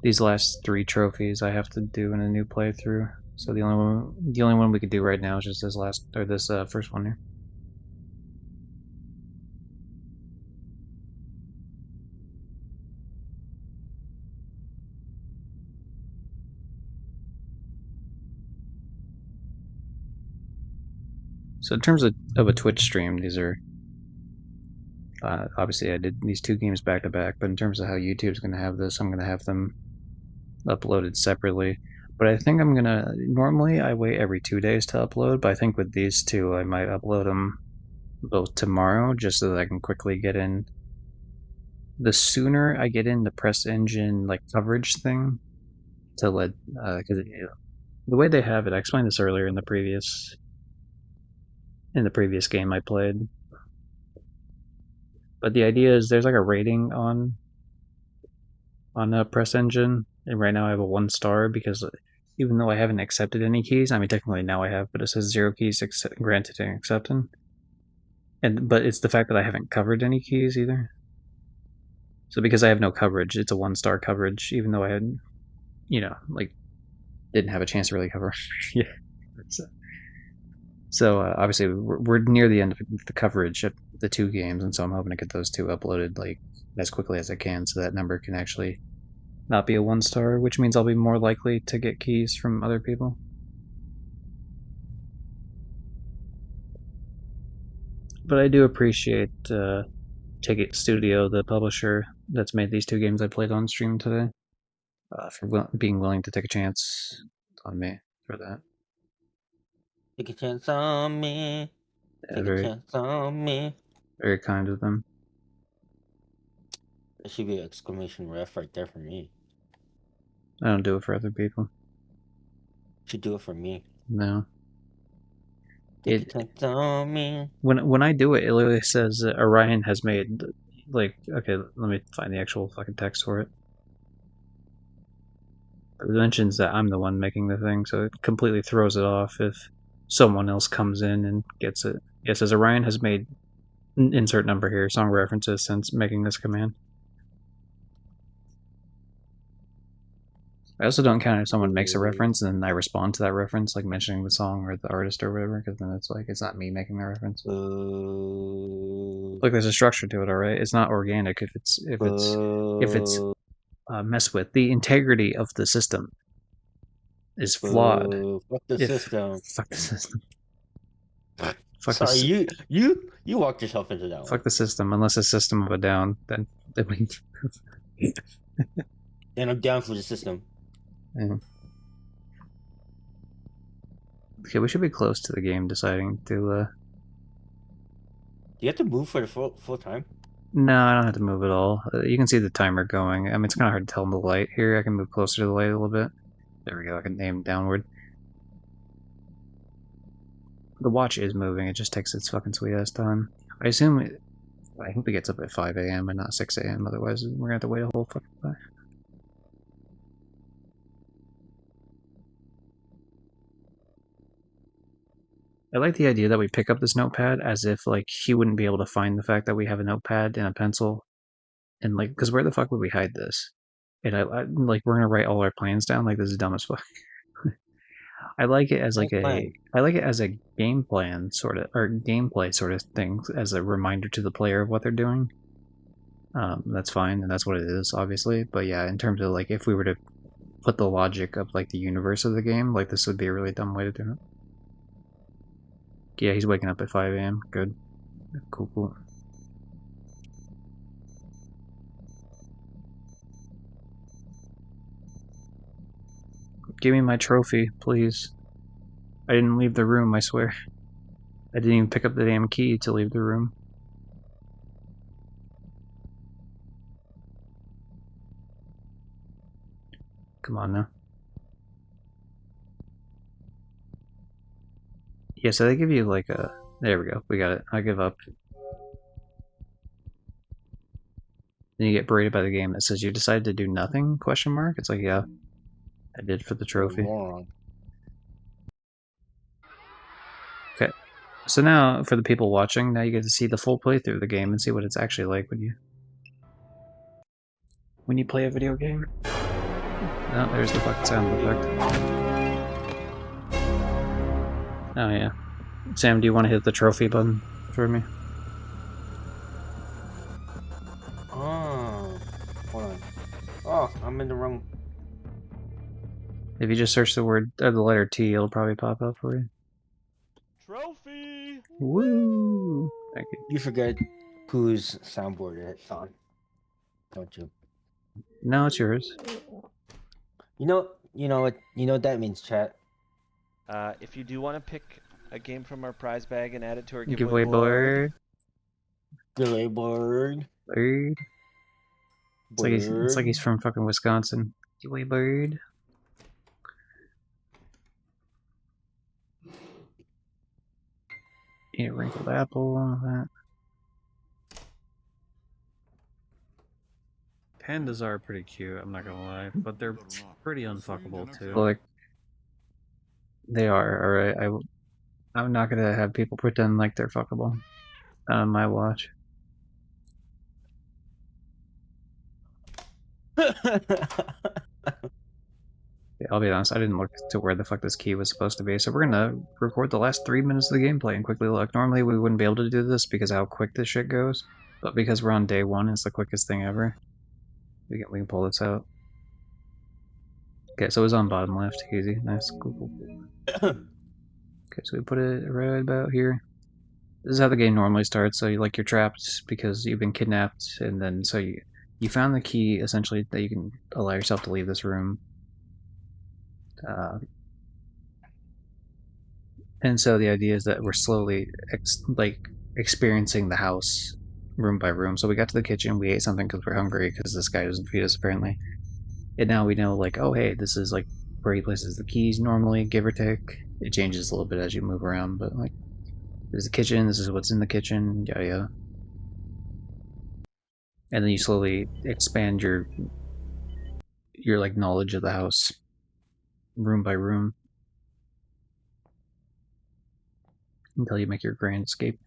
these last 3 trophies I have to do in a new playthrough. So the only one we could do right now is just this first one here. So in terms of a Twitch stream, these are obviously I did these 2 games back to back, but in terms of how YouTube's going to have this, I'm going to have them uploaded separately. But I think I'm going to, normally I wait every 2 days to upload, but I think with these 2 I might upload them both tomorrow just so that I can quickly get in. The sooner I get in the press engine like coverage thing to let, because the way they have it, I explained this earlier in the previous game I played. But the idea is there's like a rating on a press engine, and right now I have a 1 star because even though I haven't accepted any keys, I mean technically now I have, but it says 0 keys granted and accepted. But it's the fact that I haven't covered any keys either. So because I have no coverage, it's a 1 star coverage, even though I had, like didn't have a chance to really cover. Yeah. So obviously we're near the end of the coverage of the 2 games, and so I'm hoping to get those 2 uploaded like as quickly as I can, so that number can actually not be a 1 star, which means I'll be more likely to get keys from other people. But I do appreciate Ticket Studio, the publisher that's made these 2 games I played on stream today, for being willing to take a chance on me for that. Take a chance on me. Take a chance on me. Very kind of them. There should be an exclamation ref right there for me. I don't do it for other people. Should do it for me. No. Take a chance on me. When I do it, it literally says that Orion has made, like, okay, let me find the actual fucking text for it. It mentions that I'm the one making the thing, so it completely throws it off if someone else comes in and gets it. It says Orion has made insert number here, song references since making this command. I also don't count if someone makes a reference and then I respond to that reference, like mentioning the song or the artist or whatever, because then it's like it's not me making the reference. Look, there's a structure to it, all right. It's not organic if it's messed with. The integrity of the system is flawed. Fuck the system. Fuck the system. Sorry, you walked yourself into that one. Fuck the system. Unless it's system of a down, then we. And I'm down for the system. Yeah. Okay, we should be close to the game deciding to. Do you have to move for the full time? No, I don't have to move at all. You can see the timer going. I mean, it's kind of hard to tell in the light here. I can move closer to the light a little bit. There we go. I can aim downward. The watch is moving. It just takes its fucking sweet ass time. I hope it gets up at 5 a.m. and not 6 a.m. Otherwise, we're gonna have to wait a whole fucking time. I like the idea that we pick up this notepad as if, like, he wouldn't be able to find the fact that we have a notepad and a pencil. And, like, because where the fuck would we hide this? And like, we're gonna write all our plans down? Like, this is dumb as fuck. I like it as, like, I like it as a game plan, sort of, or gameplay sort of thing, as a reminder to the player of what they're doing. That's fine, and that's what it is, obviously. But yeah, in terms of, like, if we were to put the logic of like the universe of the game, like this would be a really dumb way to do it. Yeah, he's waking up at 5 a.m. Good. Cool, cool. Give me my trophy, please. I didn't leave the room, I swear. I didn't even pick up the damn key to leave the room. Come on now. Yeah, so they give you like a... There we go, we got it. I give up. Then you get berated by the game that says you decided to do nothing, question mark? It's like, yeah, I did for the trophy. Moron. Okay, so now for the people watching, now you get to see the full playthrough of the game and see what it's actually like when you play a video game. Oh, there's the fucking sound effect. Oh yeah. Sam, do you want to hit the trophy button for me? Oh, hold on. Oh, I'm in the wrong. If you just search the word, the letter T, it'll probably pop up for you. Trophy. Woo! Thank you. You forget whose soundboard it's on, don't you? No, it's yours. You know what that means, chat. If you do want to pick a game from our prize bag and add it to our Giveaway board. Giveaway board. Bird. It's like he's from fucking Wisconsin. Giveaway bird. Yeah, wrinkled apple, all that. Pandas are pretty cute, I'm not gonna lie, but they're pretty unfuckable too. Like, they are, alright. I'm not gonna have people pretend like they're fuckable on my watch. Yeah, I'll be honest, I didn't look to where the fuck this key was supposed to be, so we're gonna record the last 3 minutes of the gameplay and quickly look. Normally we wouldn't be able to do this because of how quick this shit goes, but because we're on day 1, it's the quickest thing ever. We can pull this out. Okay, so it was on bottom left, easy, nice, cool. Okay, so we put it right about here. This is how the game normally starts, so you're trapped because you've been kidnapped, and then so you found the key, essentially, that you can allow yourself to leave this room. And so the idea is that we're slowly experiencing the house room by room. So we got to the kitchen, we ate something because we're hungry because this guy doesn't feed us apparently. And now we know like, oh hey, this is like where he places the keys normally, give or take. It changes a little bit as you move around, but like there's the kitchen, this is what's in the kitchen, yeah. And then you slowly expand your like knowledge of the house room by room until you make your grand escape.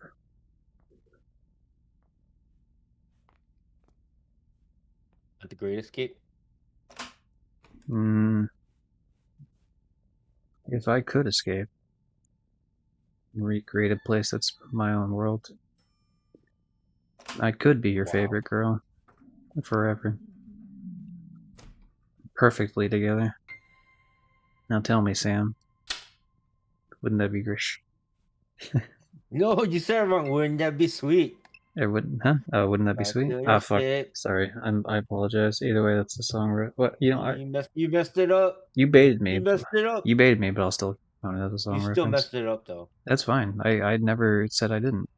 The Great Escape? If I could escape and recreate a place that's my own world, I could be your favorite girl forever. Perfectly together. Now tell me, Sam. Wouldn't that be great? No, you said it wrong. Wouldn't that be sweet? It wouldn't, huh? Oh, wouldn't that be sweet? Ah, fuck. Sorry, I apologize. Either way, that's the song. What? You know, you messed it up. You baited me. You messed it up. You baited me, but I'll still count it as a song You reference. still messed it up, though. That's fine. I never said I didn't,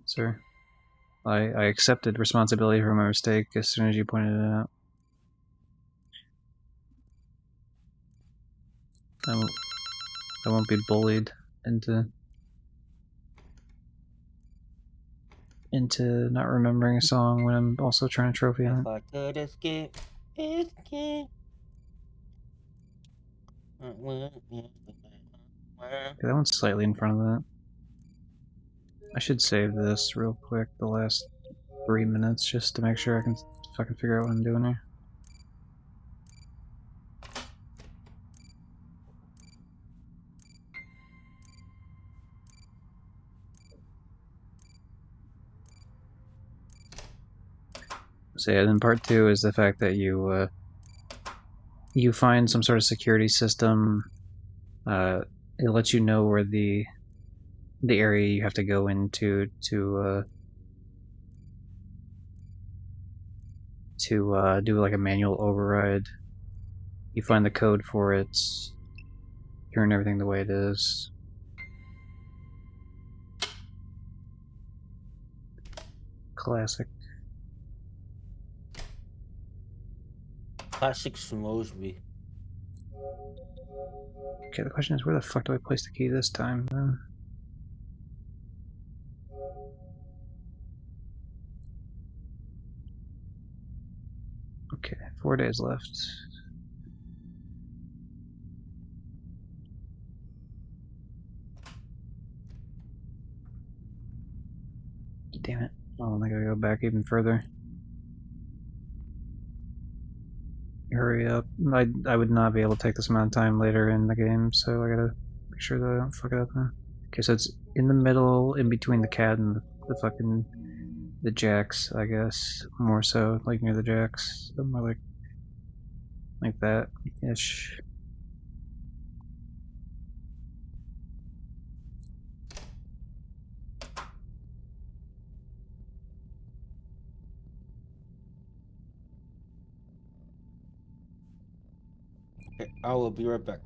sir. I accepted responsibility for my mistake as soon as you pointed it out. I won't be bullied into not remembering a song when I'm also trying to trophy on it. If I could escape. Okay, that one's slightly in front of that. I should save this real quick, the last 3 minutes, just to make sure I can fucking figure out what I'm doing here. So yeah, then part 2 is the fact that you you find some sort of security system. It lets you know where the area you have to go into to do like a manual override. You find the code for it, turn everything the way it is. Classic. Classic Smosby. Okay, the question is, where the fuck do I place the key this time, then? Okay, 4 days left. Damn it. Oh, I gotta go back even further. Hurry up. I would not be able to take this amount of time later in the game, so I gotta make sure that I don't fuck it up now. Okay, so it's in the middle, in between the cat and the jacks, I guess. More so, like near the jacks. More like that-ish. Okay, I will be right back.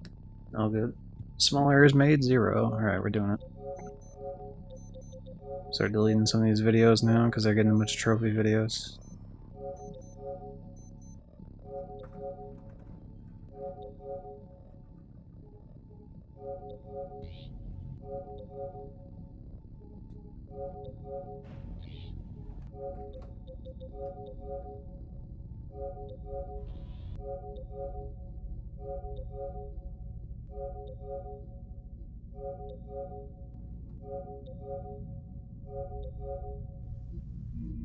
All good. Small errors made, 0. Alright, we're doing it. Start deleting some of these videos now, because they're getting a bunch of trophy videos.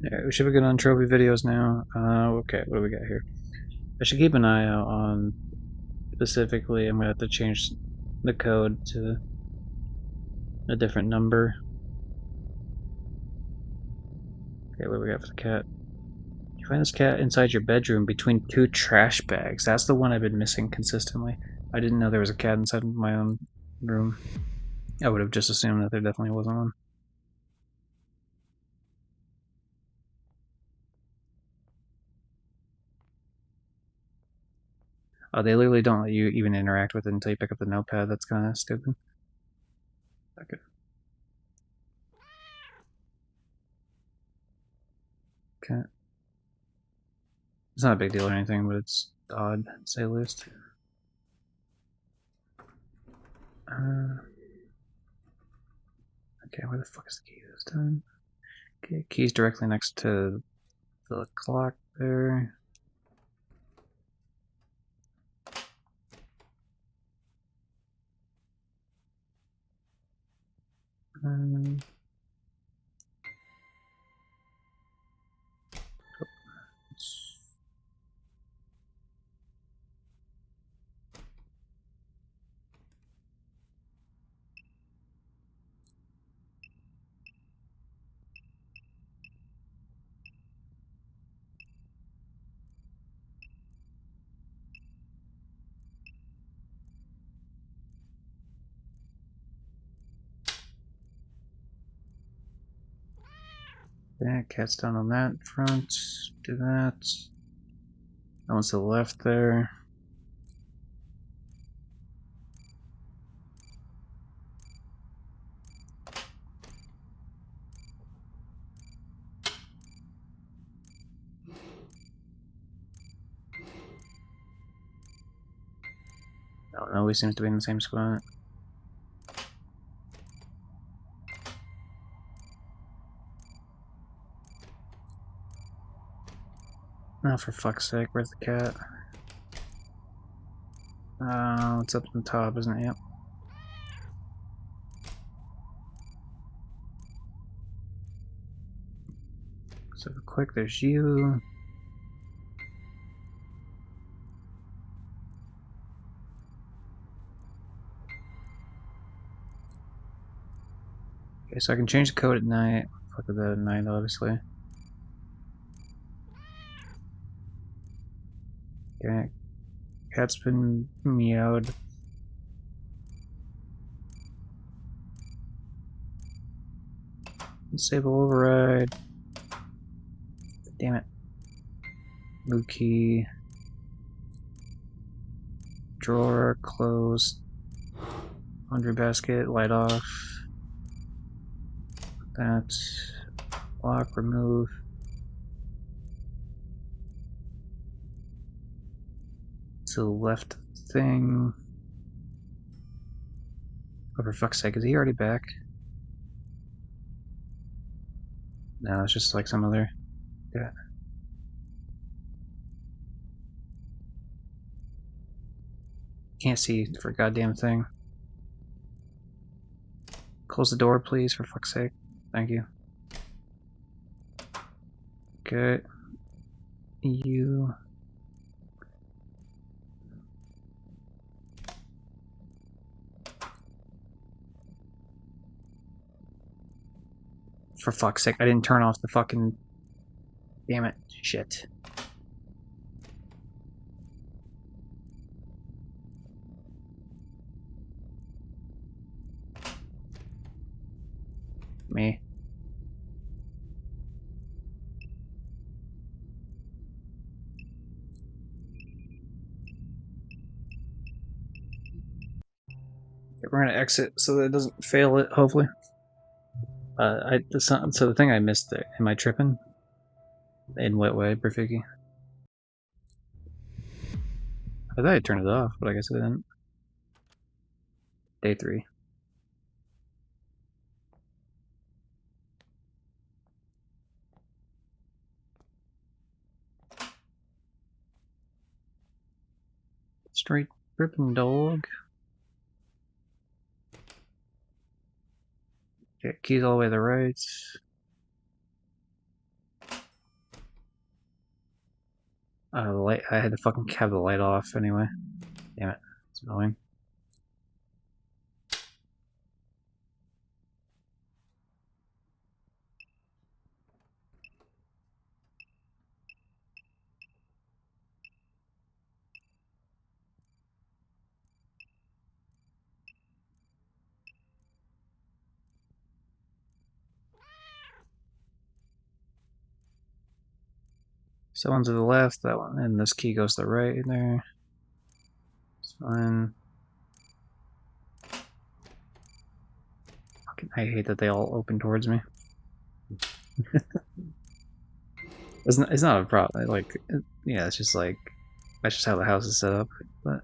Alright, we should be good on trophy videos now. Okay, what do we got here? I should keep an eye out on, specifically, I'm gonna have to change the code to a different number. Okay, what do we got for the cat? You find this cat inside your bedroom between 2 trash bags. That's the one I've been missing consistently. I didn't know there was a cat inside my own room. I would have just assumed that there definitely wasn't one. Oh, they literally don't let you even interact with it until you pick up the notepad. That's kind of stupid. Okay. Okay. It's not a big deal or anything, but it's odd, to say the least. Okay, where the fuck is the key this time? Okay, key's directly next to the clock there. Yeah, cat's down on that front. Do that. That one's to the left there. That one always seems to be in the same spot. Oh, for fuck's sake, where's the cat? It's up on top, isn't it? Yep. So quick, there's you. Okay, so I can change the code at night. Fuck with that at night, obviously. Okay. cat's been meowed. Disable override. Damn it. Move key. Drawer closed. Laundry basket, light off. That. Lock, remove. To the left thing. Oh, for fuck's sake, is he already back? No, it's just like some other. Yeah. Can't see for a goddamn thing. Close the door, please, for fuck's sake. Thank you. Okay. You. For fuck's sake, I didn't turn off the fucking... Damn it. Shit. Me. We're gonna exit so that it doesn't fail it, hopefully. So the thing I missed there, am I tripping? In what way, Brafiki? I thought I turned it off, but I guess I didn't. Day 3. Straight ripping dog. Okay, keys all the way to the right. The light. I had to fucking have the light off anyway. Damn it. It's annoying. So one to the left, that one, and this key goes to the right there. It's fine. Fucking, I hate that they all open towards me. It's not a problem. Like, yeah, it's just like that's just how the house is set up. But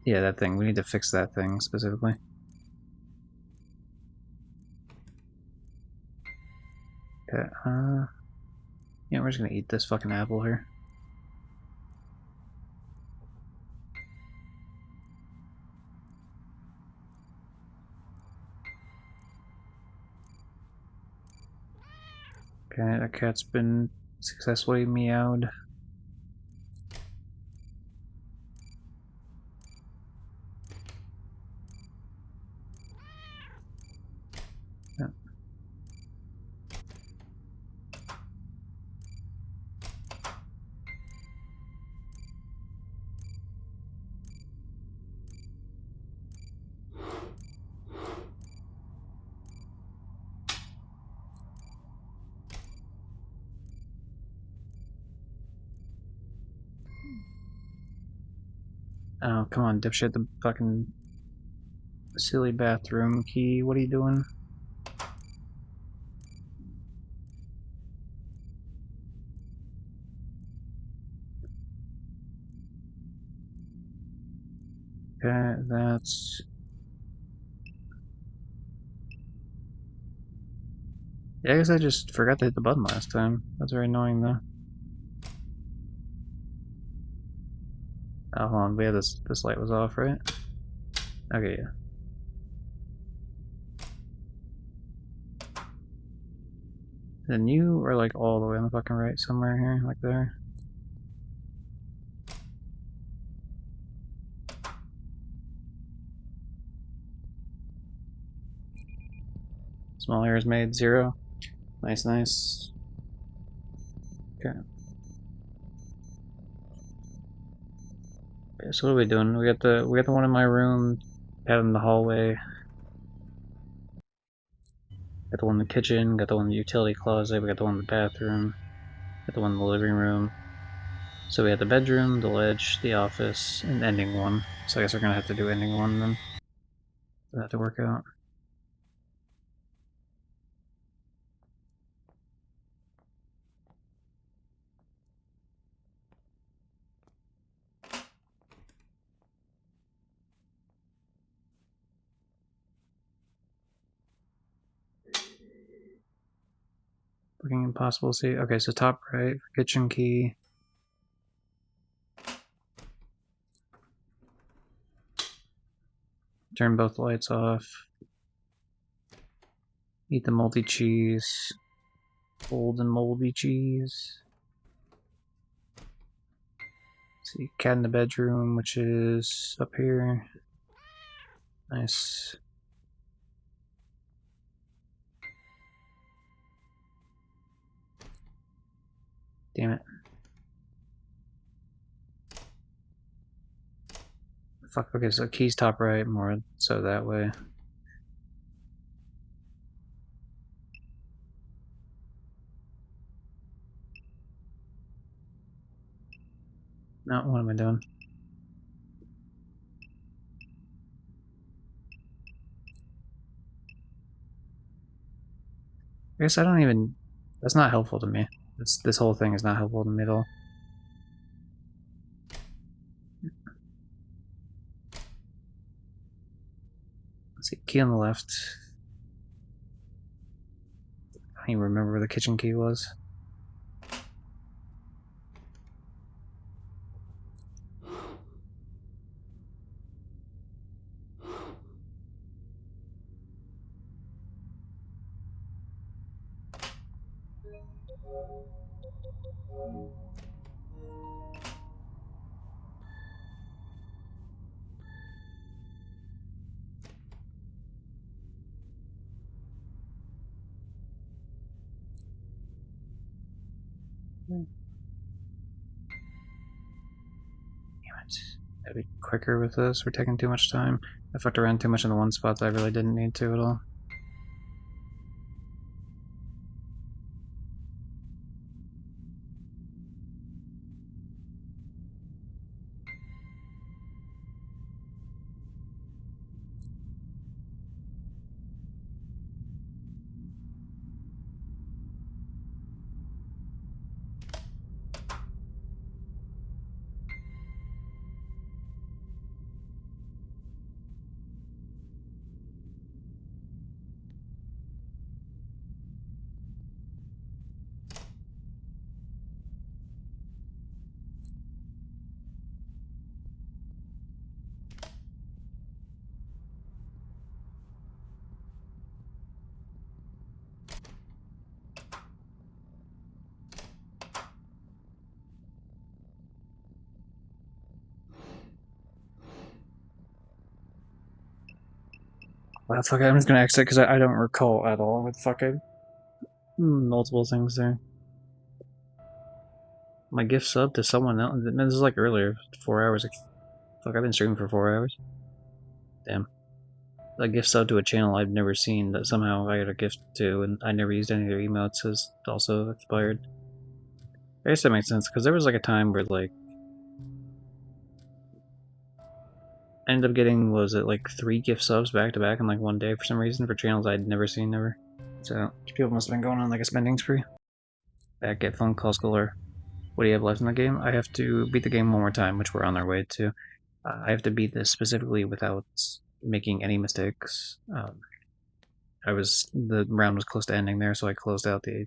yeah, that thing. We need to fix that thing specifically. Okay. Yeah, we're just gonna eat this fucking apple here. Okay, that cat's been successfully meowed. Yeah. Oh, come on, dipshit, the fucking silly bathroom key. What are you doing? Okay, that's... Yeah, I guess I just forgot to hit the button last time. That's very annoying, though. Oh, hold on, yeah, this light was off, right? Okay, yeah. Then you are like all the way on the fucking right somewhere here, like there. Small errors made, 0. Nice, nice. Okay. Okay, so what are we doing? We got the one in my room, got in the hallway, got the one in the kitchen, got the one in the utility closet, we got the one in the bathroom, got the one in the living room. So we had the bedroom, the ledge, the office, and ending one. So I guess we're gonna have to do ending one then. For that to work out. Looking impossible to see. Okay, so top right, kitchen key. Turn both lights off. Eat the moldy cheese. Old and moldy cheese. Let's see, cat in the bedroom, which is up here. Nice. Damn it. Fuck, okay, so keys top right, more so that way. No, what am I doing? I guess I don't even... That's not helpful to me. This whole thing is not helpful to me at all. Let's see, key on the left. I don't even remember where the kitchen key was. Damn it. Gotta be quicker with this. We're taking too much time. I fucked around too much in the one spot that I really didn't need to at all. Well, fuck it, I'm just gonna exit because I don't recall at all what the fuck I... multiple things there. My gift sub to someone else. This is like earlier, 4 hours. Fuck, I've been streaming for 4 hours. Damn. A gift sub to a channel I've never seen that somehow I got a gift to, and I never used any of their emotes has also expired. I guess that makes sense, because there was like a time where like I ended up getting, was it like 3 gift subs back to back in like one day for some reason for channels I'd never seen ever. So people must have been going on like a spending spree. Back at phone call scholar. What do you have left in the game? I have to beat the game one more time, which we're on our way to. I have to beat this specifically without making any mistakes. The round was close to ending there, so I closed out the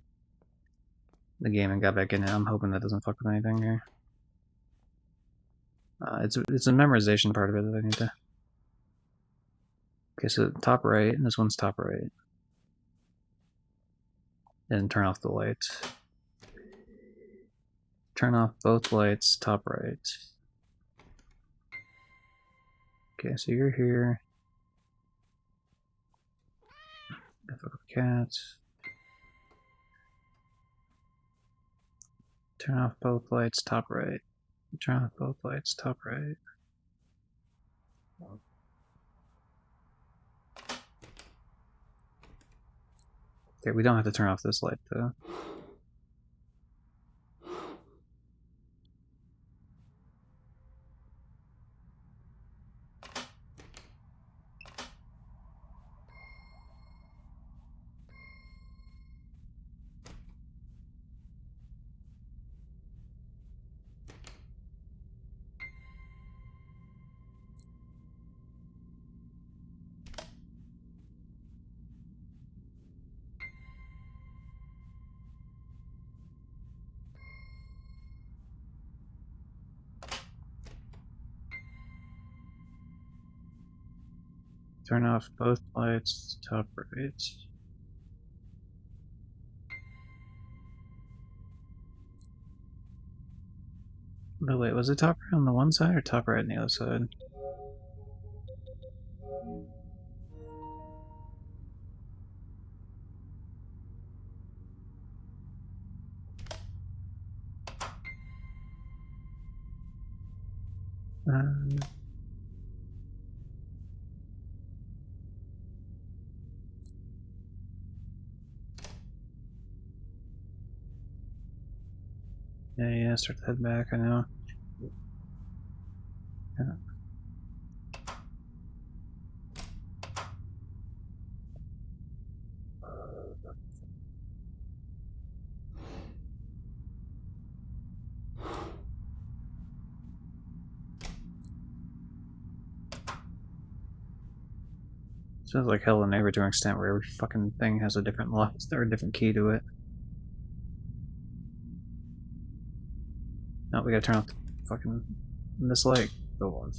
game and got back in it. I'm hoping that doesn't fuck with anything here. It's a memorization part of it that I need to. Okay, so top right, and this one's top right. And turn off the light. Turn off both lights, top right. Okay, so you're here. Cat. Turn off both lights, top right. Turn off both lights, top right. Okay, we don't have to turn off this light though. Turn off both lights, top right. No, wait, was it top right on the one side or top right on the other side? Um, yeah, start to head back, I know. Yeah. Sounds like Hell and Neighbor to an extent where every fucking thing has a different lock or a different key to it. No, we gotta turn off the fucking this light. Go on.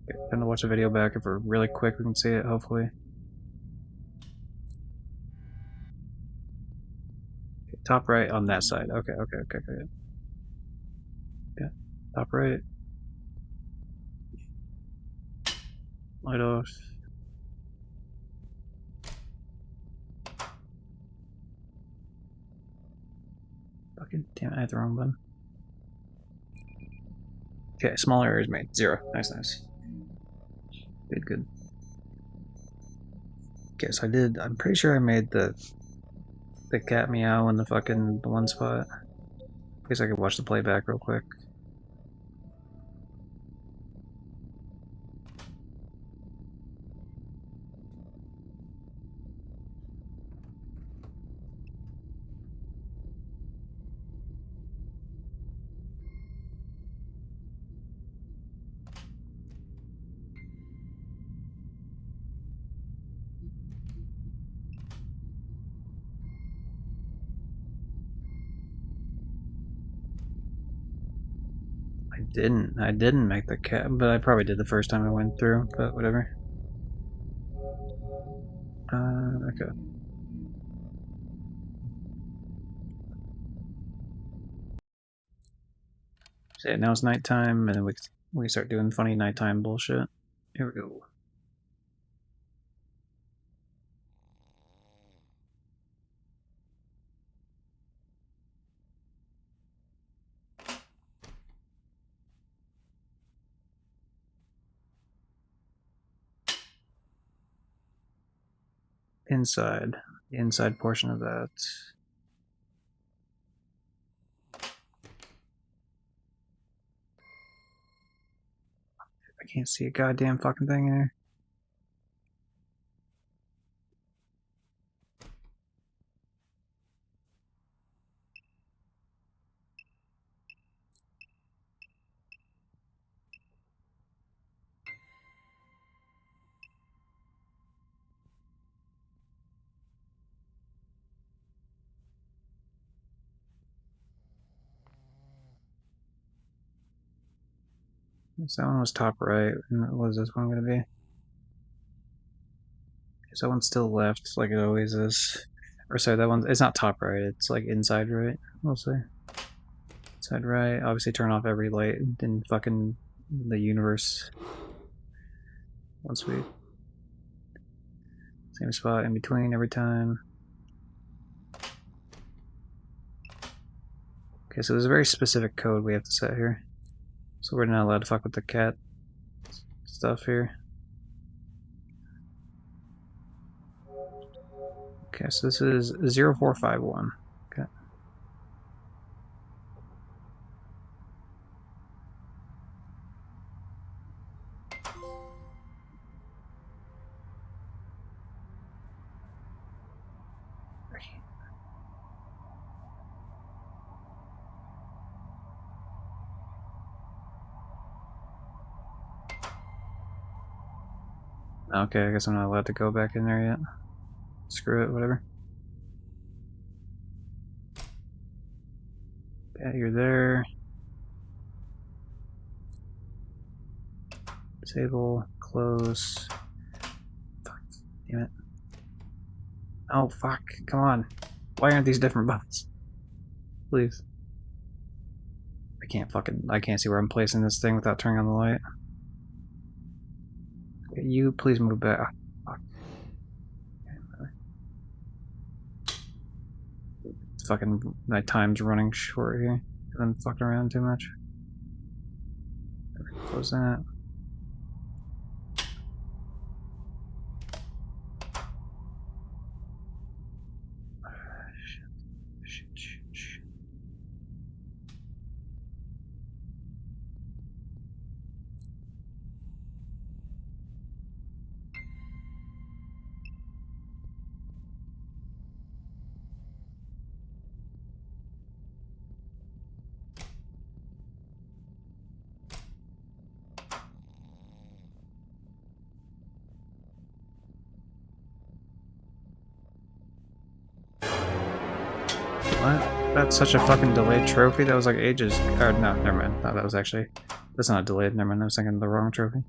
Okay, time to watch the video back. If we're really quick, we can see it, hopefully. Okay, top right on that side. Okay. Yeah, top right. Light off. Fucking damn it, I hit the wrong button. Okay, small error is made. 0. Nice. Good. Okay, so I'm pretty sure I made the cat meow in the one spot. I guess I could watch the playback real quick. I didn't make the cat, but I probably did the first time I went through, but whatever. Okay. So yeah, now it's nighttime, and then we start doing funny nighttime bullshit. Here we go. Inside. The inside portion of that. I can't see a goddamn fucking thing in here. Guess that one was top right. And what is this one gonna be? Guess that one's still left, like it always is. Or sorry, that one's, it's not top right, it's like inside right, we'll see. Inside right, obviously turn off every light in fucking the universe. Once we... Same spot in between every time. Okay, so there's a very specific code we have to set here. So we're not allowed to fuck with the cat stuff here. Okay, so this is 0451. Okay. Okay, I guess I'm not allowed to go back in there yet. Screw it, whatever. Yeah, you're there. Disable, close. Fuck, damn it. Oh, fuck, come on. Why aren't these different buttons? Please. I can't see where I'm placing this thing without turning on the light. You please move back. Oh, fucking, my time's running short here. I'm fucking around too much. Close that. Shit. What? That's such a fucking delayed trophy? That was like ages. Or no, never mind. No, that was actually... That's not delayed, never mind. I was thinking of the wrong trophy.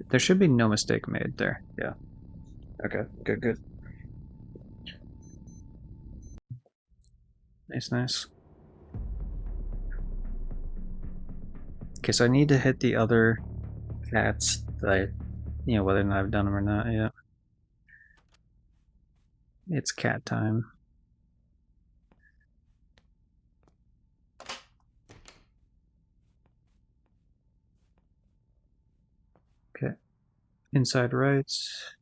There should be no mistake made there. Yeah. Okay, good. Nice. Okay, so I need to hit the other cats that whether or not I've done them or not yet. It's cat time. Okay. Inside rights.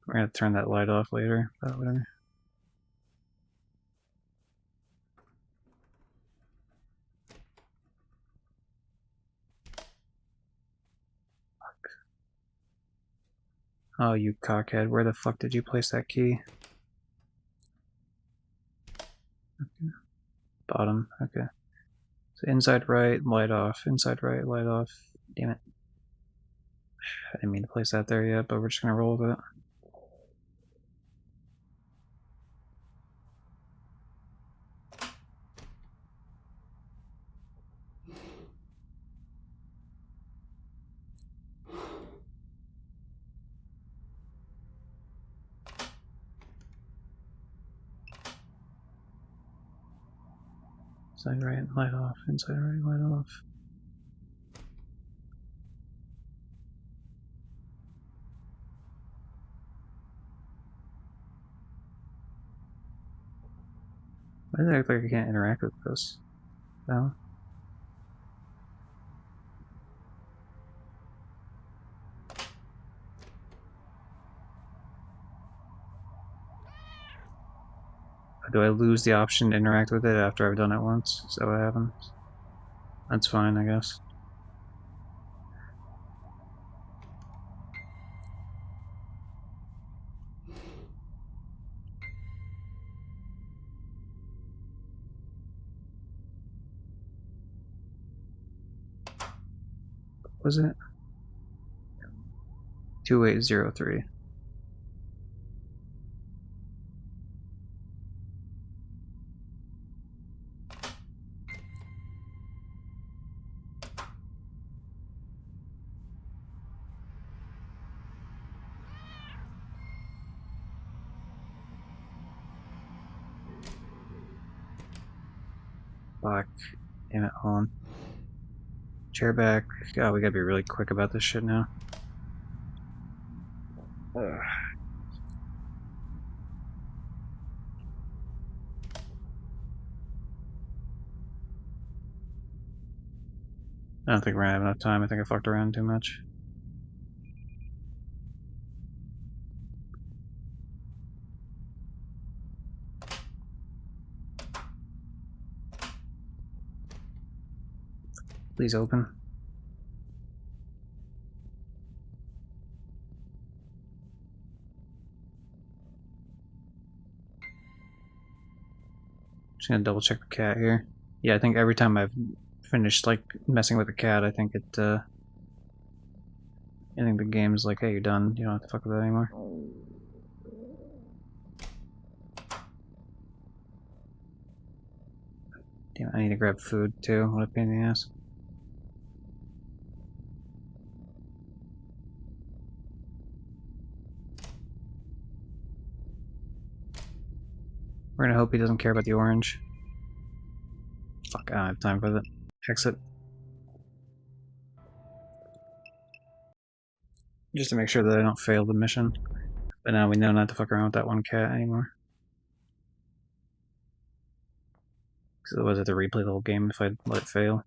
We're gonna turn that light off later, but whatever. Oh, you cockhead. Where the fuck did you place that key? Okay. Bottom, okay. So inside right, light off. Inside right, light off. Damn it. I didn't mean to place that there yet, but we're just gonna roll with it. Inside right, light off. Inside right, light off. Why does it look like I can't interact with this? No? Do I lose the option to interact with it after I've done it once? Is that what happens? That's fine, I guess. What was it? 2803. Fuck. Damn it, hold on. Chair back. God, we gotta be really quick about this shit now. Ugh. I don't think we're gonna have enough time. I think I fucked around too much. Please open. Just gonna double check the cat here. Yeah, I think every time I've finished like messing with the cat, I think I think the game's like, hey, you're done. You don't have to fuck with that anymore. Damn, I need to grab food too. What a pain in the ass. We're gonna hope he doesn't care about the orange. Fuck, I don't have time for that. Exit. Just to make sure that I don't fail the mission. But now we know not to fuck around with that one cat anymore. Because otherwise I have to replay the whole game if I let it fail.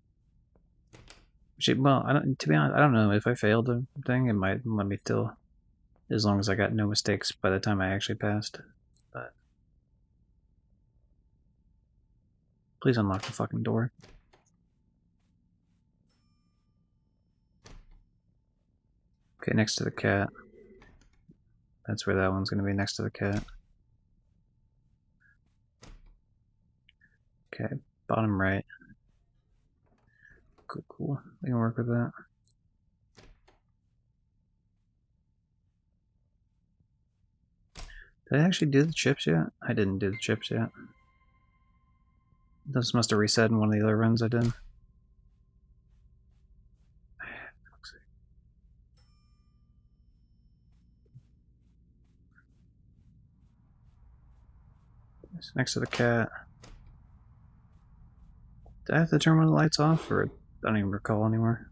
Which, well, to be honest, I don't know. If I failed the thing, it might let me still. As long as I got no mistakes by the time I actually passed. But please unlock the fucking door. Okay, next to the cat. That's where that one's gonna be, next to the cat. Okay, bottom right. Cool, cool. We can work with that. Did I actually do the chips yet? I didn't do the chips yet. This must have reset in one of the other runs I did. It's next to the cat. Did I have to turn one of the lights off, or I don't even recall anymore?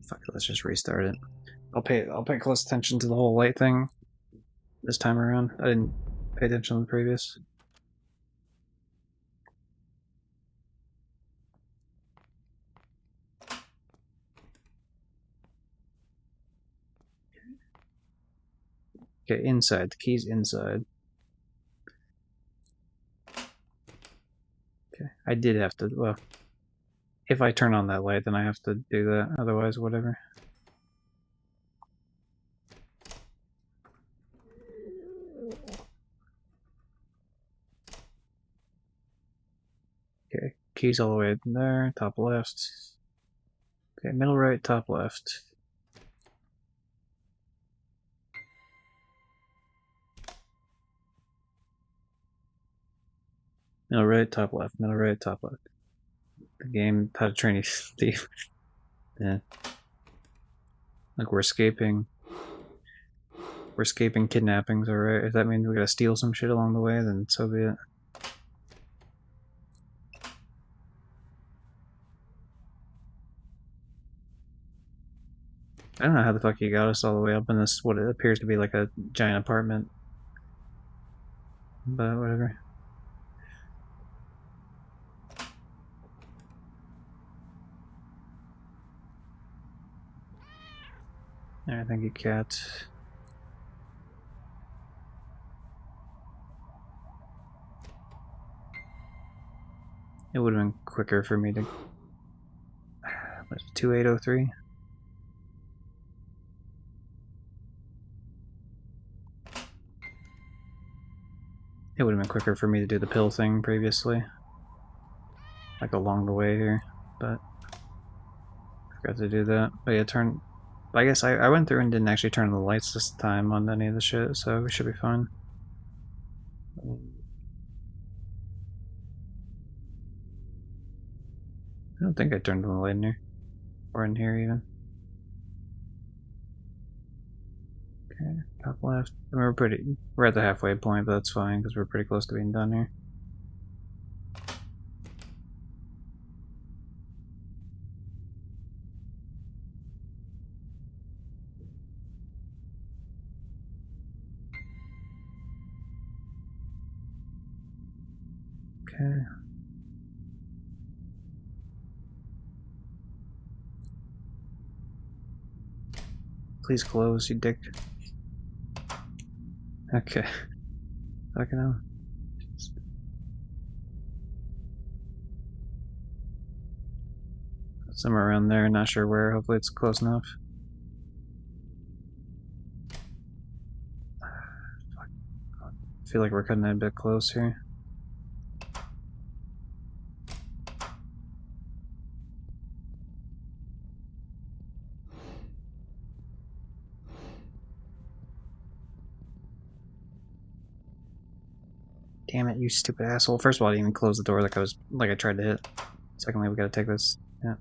Fuck it, let's just restart it. I'll pay close attention to the whole light thing this time around. I didn't pay attention to the previous. Okay, inside. The key's inside. Okay, I did have to, well, if I turn on that light, then I have to do that, otherwise, whatever. Okay, keys all the way there, top left. Okay, middle right, top left. Middle right, top left, middle right, top left. The game, How to Train Your Thief. Yeah. Like we're escaping. We're escaping kidnappings, alright? If that means we gotta steal some shit along the way, then so be it. I don't know how the fuck you got us all the way up in this, what it appears to be like a giant apartment. But whatever. Alright, thank you, cat. It would have been quicker for me to... What's 2803? It would have been quicker for me to do the pill thing previously. Like along the way here, but... I forgot to do that. But yeah, I guess I went through and didn't actually turn the lights this time on any of the shit, so we should be fine. I don't think I turned on the light in here. Or in here, even. Okay, top left. I mean, we're at the halfway point, but that's fine because we're pretty close to being done here. Okay. Please close, you dick. Okay. Fucking hell. Somewhere around there, not sure where. Hopefully it's close enough. I feel like we're cutting it a bit close here. Damn it, you stupid asshole. First of all, I didn't even close the door like I tried to hit. Secondly, we gotta take this. Yeah.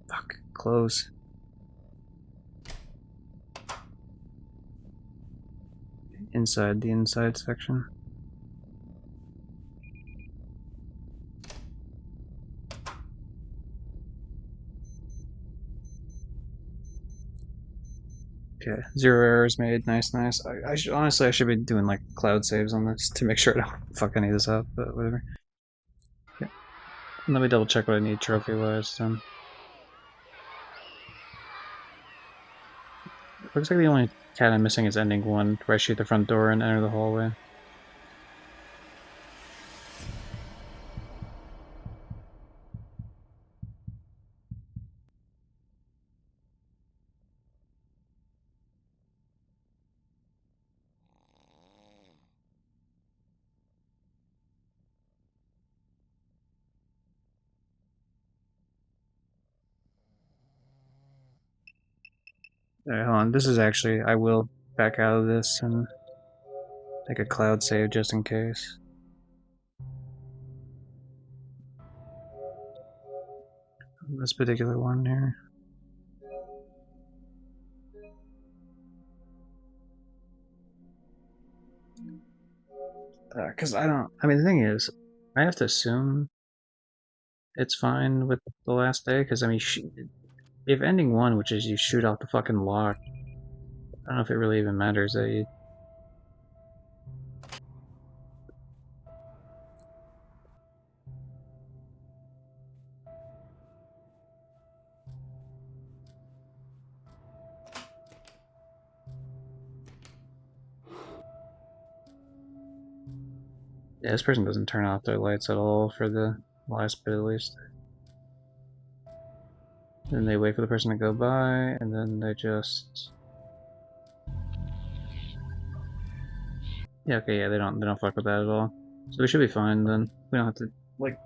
Fuck. Close. Inside the inside section. Okay, 0 errors made. Nice, nice. Honestly, I should be doing like cloud saves on this to make sure I don't fuck any of this up, but whatever. Okay. Let me double check what I need trophy-wise then. Looks like the only cat I'm missing is ending 1, where I shoot the front door and enter the hallway. Alright, hold on. This is actually... I will back out of this and make a cloud save just in case. This particular one here. Because I don't... I mean, the thing is, I have to assume it's fine with the last day, because, I mean, if ending 1, which is you shoot out the fucking lock, I don't know if it really even matters that you... Yeah, this person doesn't turn off their lights at all for the last bit at least. Then they wait for the person to go by, and then they just... Yeah, okay, yeah, they don't fuck with that at all. So we should be fine then. We don't have to, like...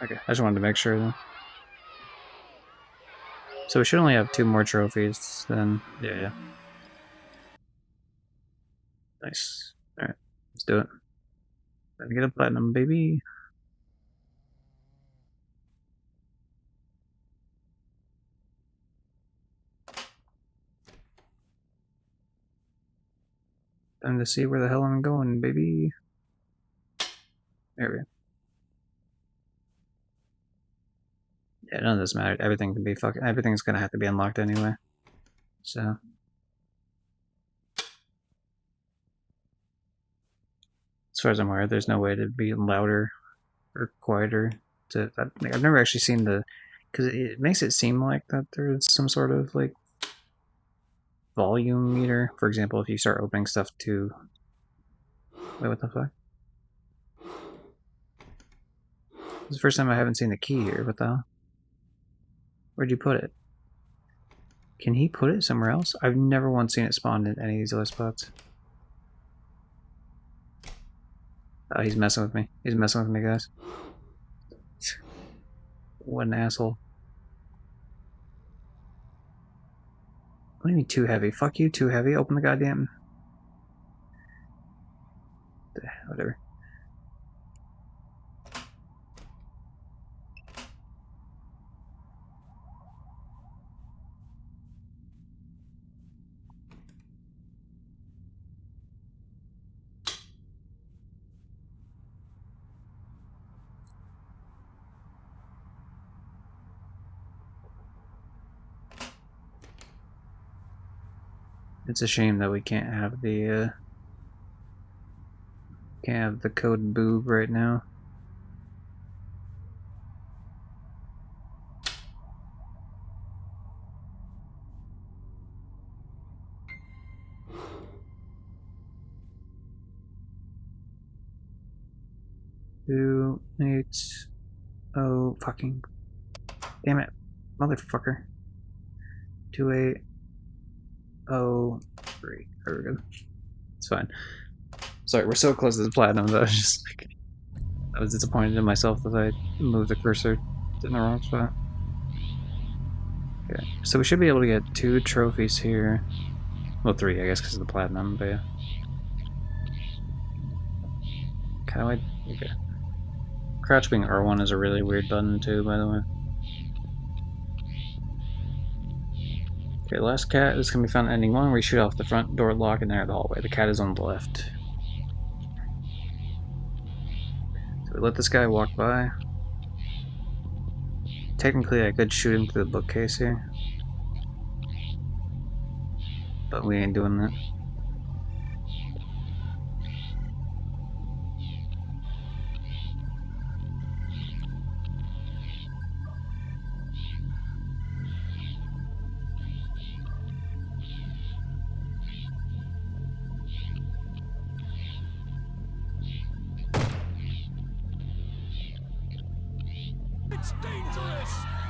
Okay, I just wanted to make sure then. So we should only have 2 more trophies then. Yeah. Nice. Alright, let's do it. Gotta get a platinum, baby. Time to see where the hell I'm going, baby. There we go. Yeah, none of this matters. Everything can be everything's gonna have to be unlocked anyway. So. As far as I'm aware, there's no way to be louder or quieter. I've never actually seen because it makes it seem like that there's some sort of like volume meter. For example, if you start opening stuff to... Wait, what the fuck? This is the first time I haven't seen the key here. What the hell? Where'd you put it? Can he put it somewhere else? I've never once seen it spawned in any of these other spots. Oh, he's messing with me. He's messing with me, guys. What an asshole. What do you mean too heavy? Fuck you, too heavy. Open the goddamn... Whatever. It's a shame that we can't have the code boob right now. Two, eight, oh, fucking, damn it, motherfucker. 2803. There we go. It's fine. Sorry, we're so close to the platinum that I was just like, I was disappointed in myself that I moved the cursor in the wrong spot. Okay, so we should be able to get 2 trophies here. Well, 3, I guess, because of the platinum, but yeah. How do I... Okay. Crouch being R1 is a really weird button, too, by the way. Okay, last cat is going to be found ending 1, where you shoot off the front door lock and enter the hallway. The cat is on the left. So we let this guy walk by. Technically, I could shoot him through the bookcase here. But we ain't doing that.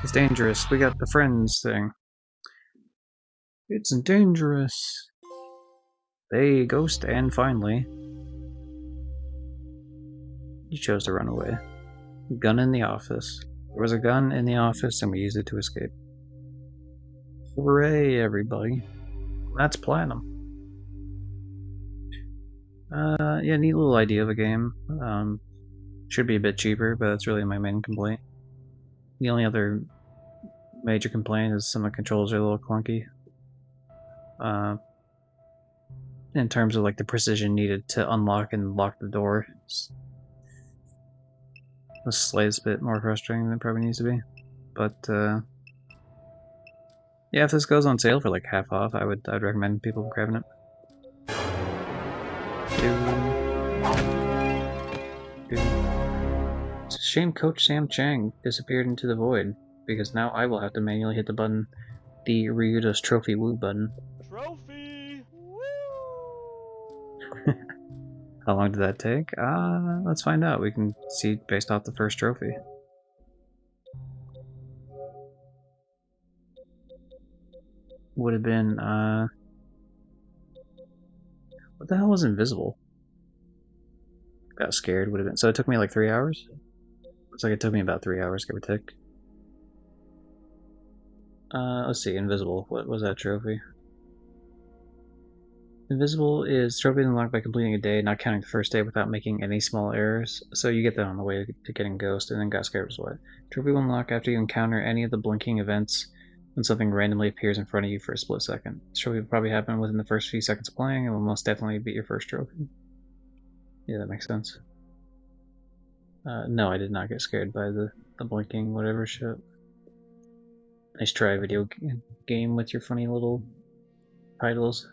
It's dangerous. We got the friends thing. It's dangerous. They ghost, and finally, you chose to run away. Gun in the office. There was a gun in the office, and we used it to escape. Hooray, everybody! That's platinum. Yeah, neat little idea of a game. Should be a bit cheaper, but that's really my main complaint. The only other major complaint is some of the controls are a little clunky. In terms of like the precision needed to unlock and lock the door. This slightest bit more frustrating than it probably needs to be. But yeah, if this goes on sale for like half off, I'd recommend people grabbing it. It's a shame Coach Sam Chang disappeared into the void, because now I will have to manually hit the button, the Ryuda's Trophy Woo button. Trophy! Woo! How long did that take? Let's find out. We can see based off the first trophy. Would have been, what the hell was invisible? Got scared, would have been. So it took me like 3 hours? Looks like it took me about 3 hours, give or take. Let's see, invisible. What was that trophy? Invisible is trophy unlocked by completing a day, not counting the first day without making any small errors. So you get that on the way to getting Ghost, and then got scared was what? Trophy will unlock after you encounter any of the blinking events when something randomly appears in front of you for a split second. This trophy will probably happen within the first few seconds of playing, and will most definitely be your first trophy. Yeah, that makes sense. No, I did not get scared by the blinking whatever shit. Nice try, video game with your funny little titles.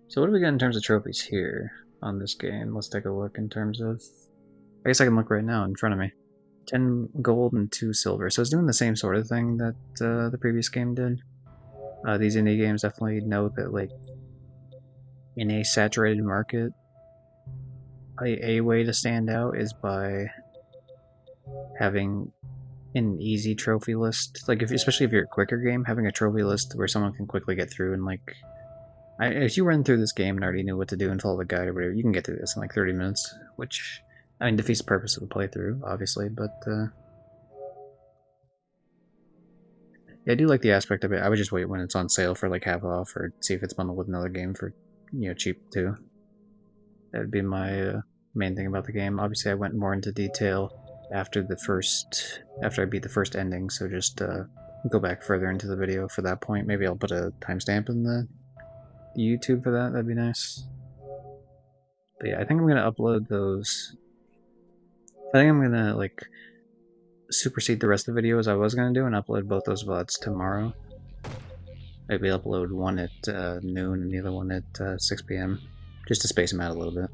So what do we got in terms of trophies here on this game? Let's take a look in terms of... I guess I can look right now in front of me. 10 gold and 2 silver. So it's doing the same sort of thing that the previous game did. These indie games definitely know that, like, in a saturated market, a way to stand out is by having an easy trophy list. Like, especially if you're a quicker game, having a trophy list where someone can quickly get through and, like... if you run through this game and already knew what to do and follow the guide or whatever, you can get through this in like 30 minutes, which, I mean, defeats the purpose of the playthrough, obviously, but, yeah, I do like the aspect of it. I would just wait when it's on sale for like half off, or see if it's bundled with another game for, you know, cheap too. That would be my main thing about the game. Obviously, I went more into detail after I beat the first ending, so just go back further into the video for that point. Maybe I'll put a timestamp in the YouTube for that. That'd be nice. But yeah, I think I'm gonna upload those. I think I'm gonna like supersede the rest of the videos I was gonna do and upload both those VODs tomorrow. Maybe upload one at noon and the other one at 6 p.m. just to space them out a little bit.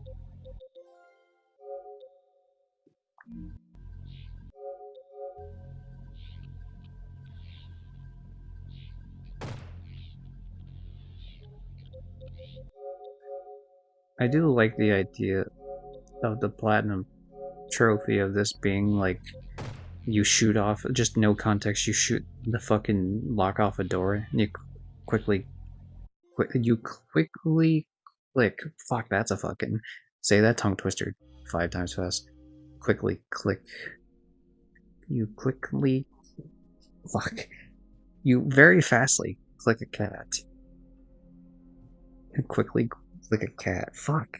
I do like the idea of the platinum trophy of this being like you shoot off, just no context, you shoot the fucking lock off a door and you quickly click. Fuck, that's a fucking, say that tongue twister 5 times fast. Quickly click. You quickly, fuck. You very fastly click a cat. And quickly click a cat. Fuck.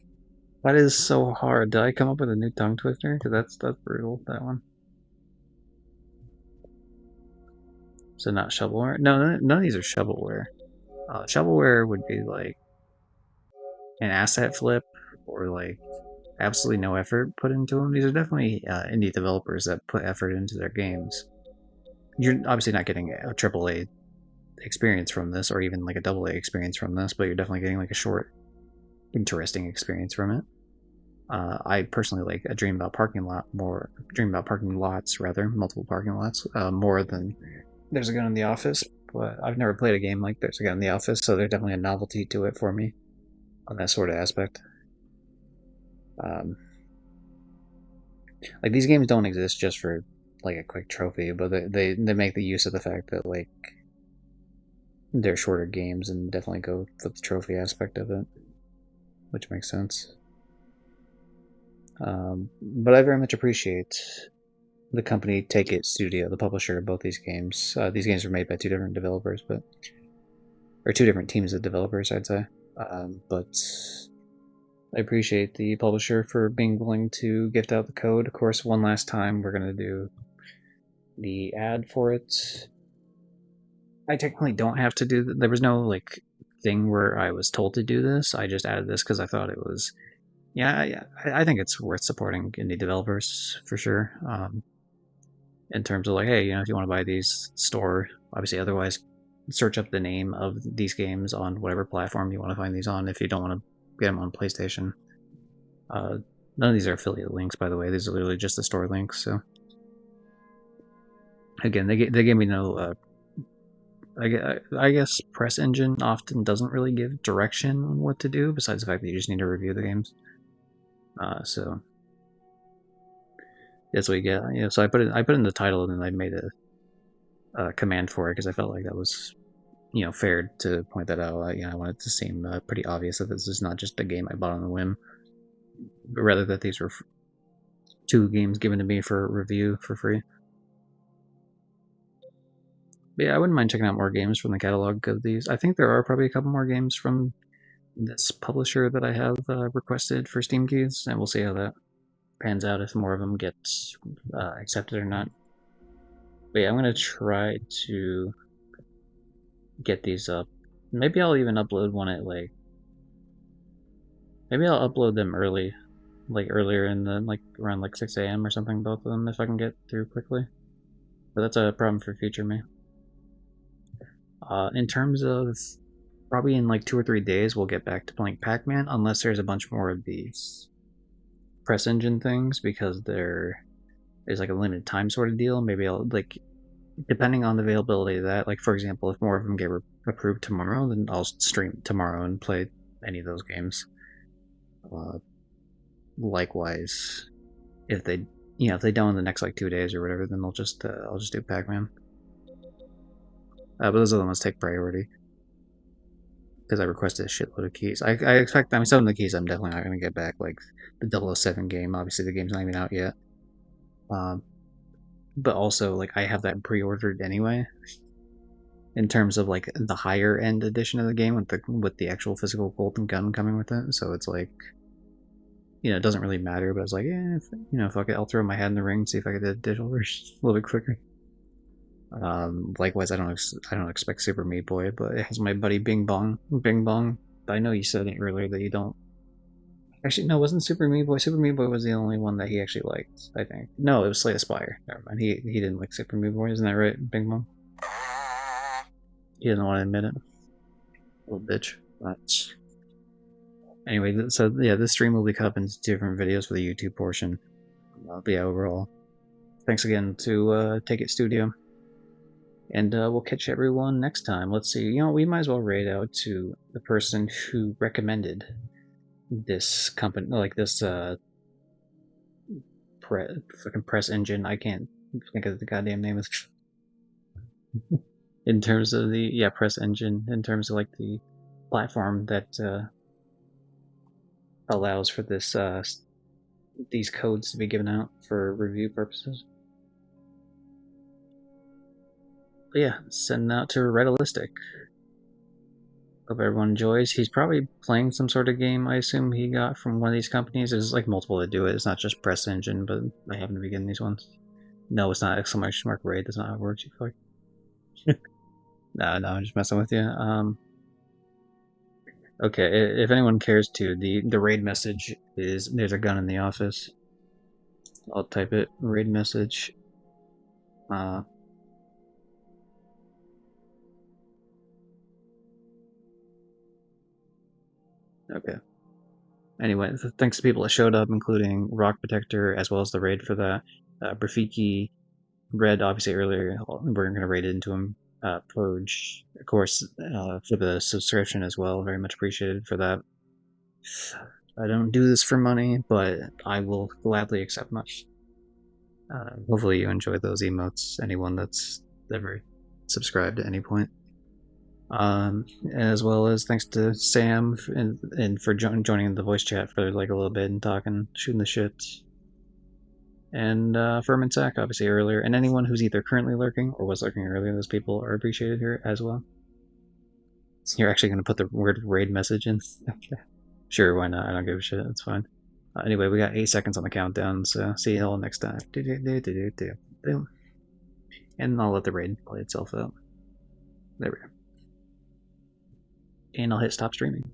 That is so hard. Did I come up with a new tongue twister? Because that's brutal, that one. So not shovelware? No, none of these are shovelware. Shovelware would be like an asset flip or like absolutely no effort put into them. These are definitely indie developers that put effort into their games. You're obviously not getting a AAA experience from this, or even like a AA experience from this, but you're definitely getting like a short, interesting experience from it. I personally like a Dream About Parking Lots, multiple parking lots, more than There's a Gun in the Office, but I've never played a game like There's a Gun in the Office, so there's definitely a novelty to it for me on that sort of aspect. Like these games don't exist just for like a quick trophy, but they make the use of the fact that like they're shorter games and definitely go for the trophy aspect of it, which makes sense. But I very much appreciate the company Take It Studio, the publisher of both these games. These games were made by 2 different developers, or 2 different teams of developers, I'd say. But I appreciate the publisher for being willing to gift out the code. Of course, one last time, we're going to do the ad for it. I technically don't have to do that. There was no like thing where I was told to do this. I just added this because I thought it was, yeah. I think it's worth supporting indie developers for sure. In terms of like, hey, if you want to buy these, store. Obviously, otherwise, search up the name of these games on whatever platform you want to find these on. If you don't want to get them on PlayStation, none of these are affiliate links, by the way. These are literally just the store links. So again, they gave me no. I guess Press Engine often doesn't really give direction on what to do, besides the fact that you just need to review the games. So that's what you get. So I put in the title, and then I made a command for it because I felt like that was, fair to point that out. I want it to seem pretty obvious that this is not just a game I bought on a whim, but rather that these were 2 games given to me for review for free. But yeah, I wouldn't mind checking out more games from the catalog of these. I think there are probably a couple more games from this publisher that I have requested for Steam keys, and we'll see how that pans out, if more of them get accepted or not. But yeah, I'm going to try to get these up. Maybe I'll even upload one at like... Maybe I'll upload them early, like earlier in the, like around like 6 a.m. or something, both of them, if I can get through quickly. But that's a problem for future me. In terms of probably in like 2 or 3 days, we'll get back to playing Pac-Man, unless there's a bunch more of these Press Engine things, because there is like a limited time sort of deal. Maybe I'll like, depending on the availability of that, like for example, if more of them get approved tomorrow, then I'll stream tomorrow and play any of those games. Likewise, if they don't in the next like 2 days or whatever, then I'll just do Pac-Man. But those other ones take priority because I requested a shitload of keys. I expect, some of the keys I'm definitely not going to get back, like the 007 game. Obviously, the game's not even out yet. But also, like, I have that pre-ordered anyway. In terms of like the higher end edition of the game with the actual physical Golden Gun coming with it, so it's like you know, it doesn't really matter, but I was like, yeah, you know, fuck it, I'll throw my hat in the ring, see if I can get a digital version a little bit quicker. Likewise, I don't expect Super Meat Boy, but it has my buddy Bing Bong. I know you said it earlier that you don't. Actually, no, it wasn't Super Meat Boy. Super Meat Boy was the only one that he actually liked, I think. No, it was Slay the Spire. Never mind. He didn't like Super Meat Boy, isn't that right, Bing Bong? He doesn't want to admit it. Little bitch. But anyway, so yeah, this stream will be cut up into different videos for the YouTube portion. But yeah, overall, thanks again to Take It Studio. And we'll catch everyone next time. Let's see. You know, we might as well raid out to the person who recommended this company, like this fucking press engine. I can't think of the goddamn name of in terms of the press engine. In terms of like the platform that allows for this these codes to be given out for review purposes. But yeah, send out to Realistic. Hope everyone enjoys. He's probably playing some sort of game, I assume he got from one of these companies. There's like multiple that do it. It's not just Press Engine, but I happen to be getting these ones. No, it's not exclamation mark raid. That's not how it works, you fuck. No, I'm just messing with you. Okay, if anyone cares to, the raid message is there's a gun in the office. I'll type it, raid message. Okay. Anyway, thanks to people that showed up, including Rock Protector, as well as the raid for that. Brafiki, Red, obviously earlier, we're going to raid into him. Purge, of course, for the subscription as well. Very much appreciated for that. I don't do this for money, but I will gladly accept much. Hopefully you enjoyed those emotes, anyone that's ever subscribed at any point. As well as thanks to Sam and for joining the voice chat for like a little bit and talking, shooting the shit. And Furman Sack, obviously earlier, and anyone who's either currently lurking or was lurking earlier, those people are appreciated here as well. So you're actually going to put the word raid message in? Okay. Sure, why not? I don't give a shit, it's fine. Anyway, we got 8 seconds on the countdown, so see you all next time. And I'll let the raid play itself out. There we go. And I'll hit stop streaming.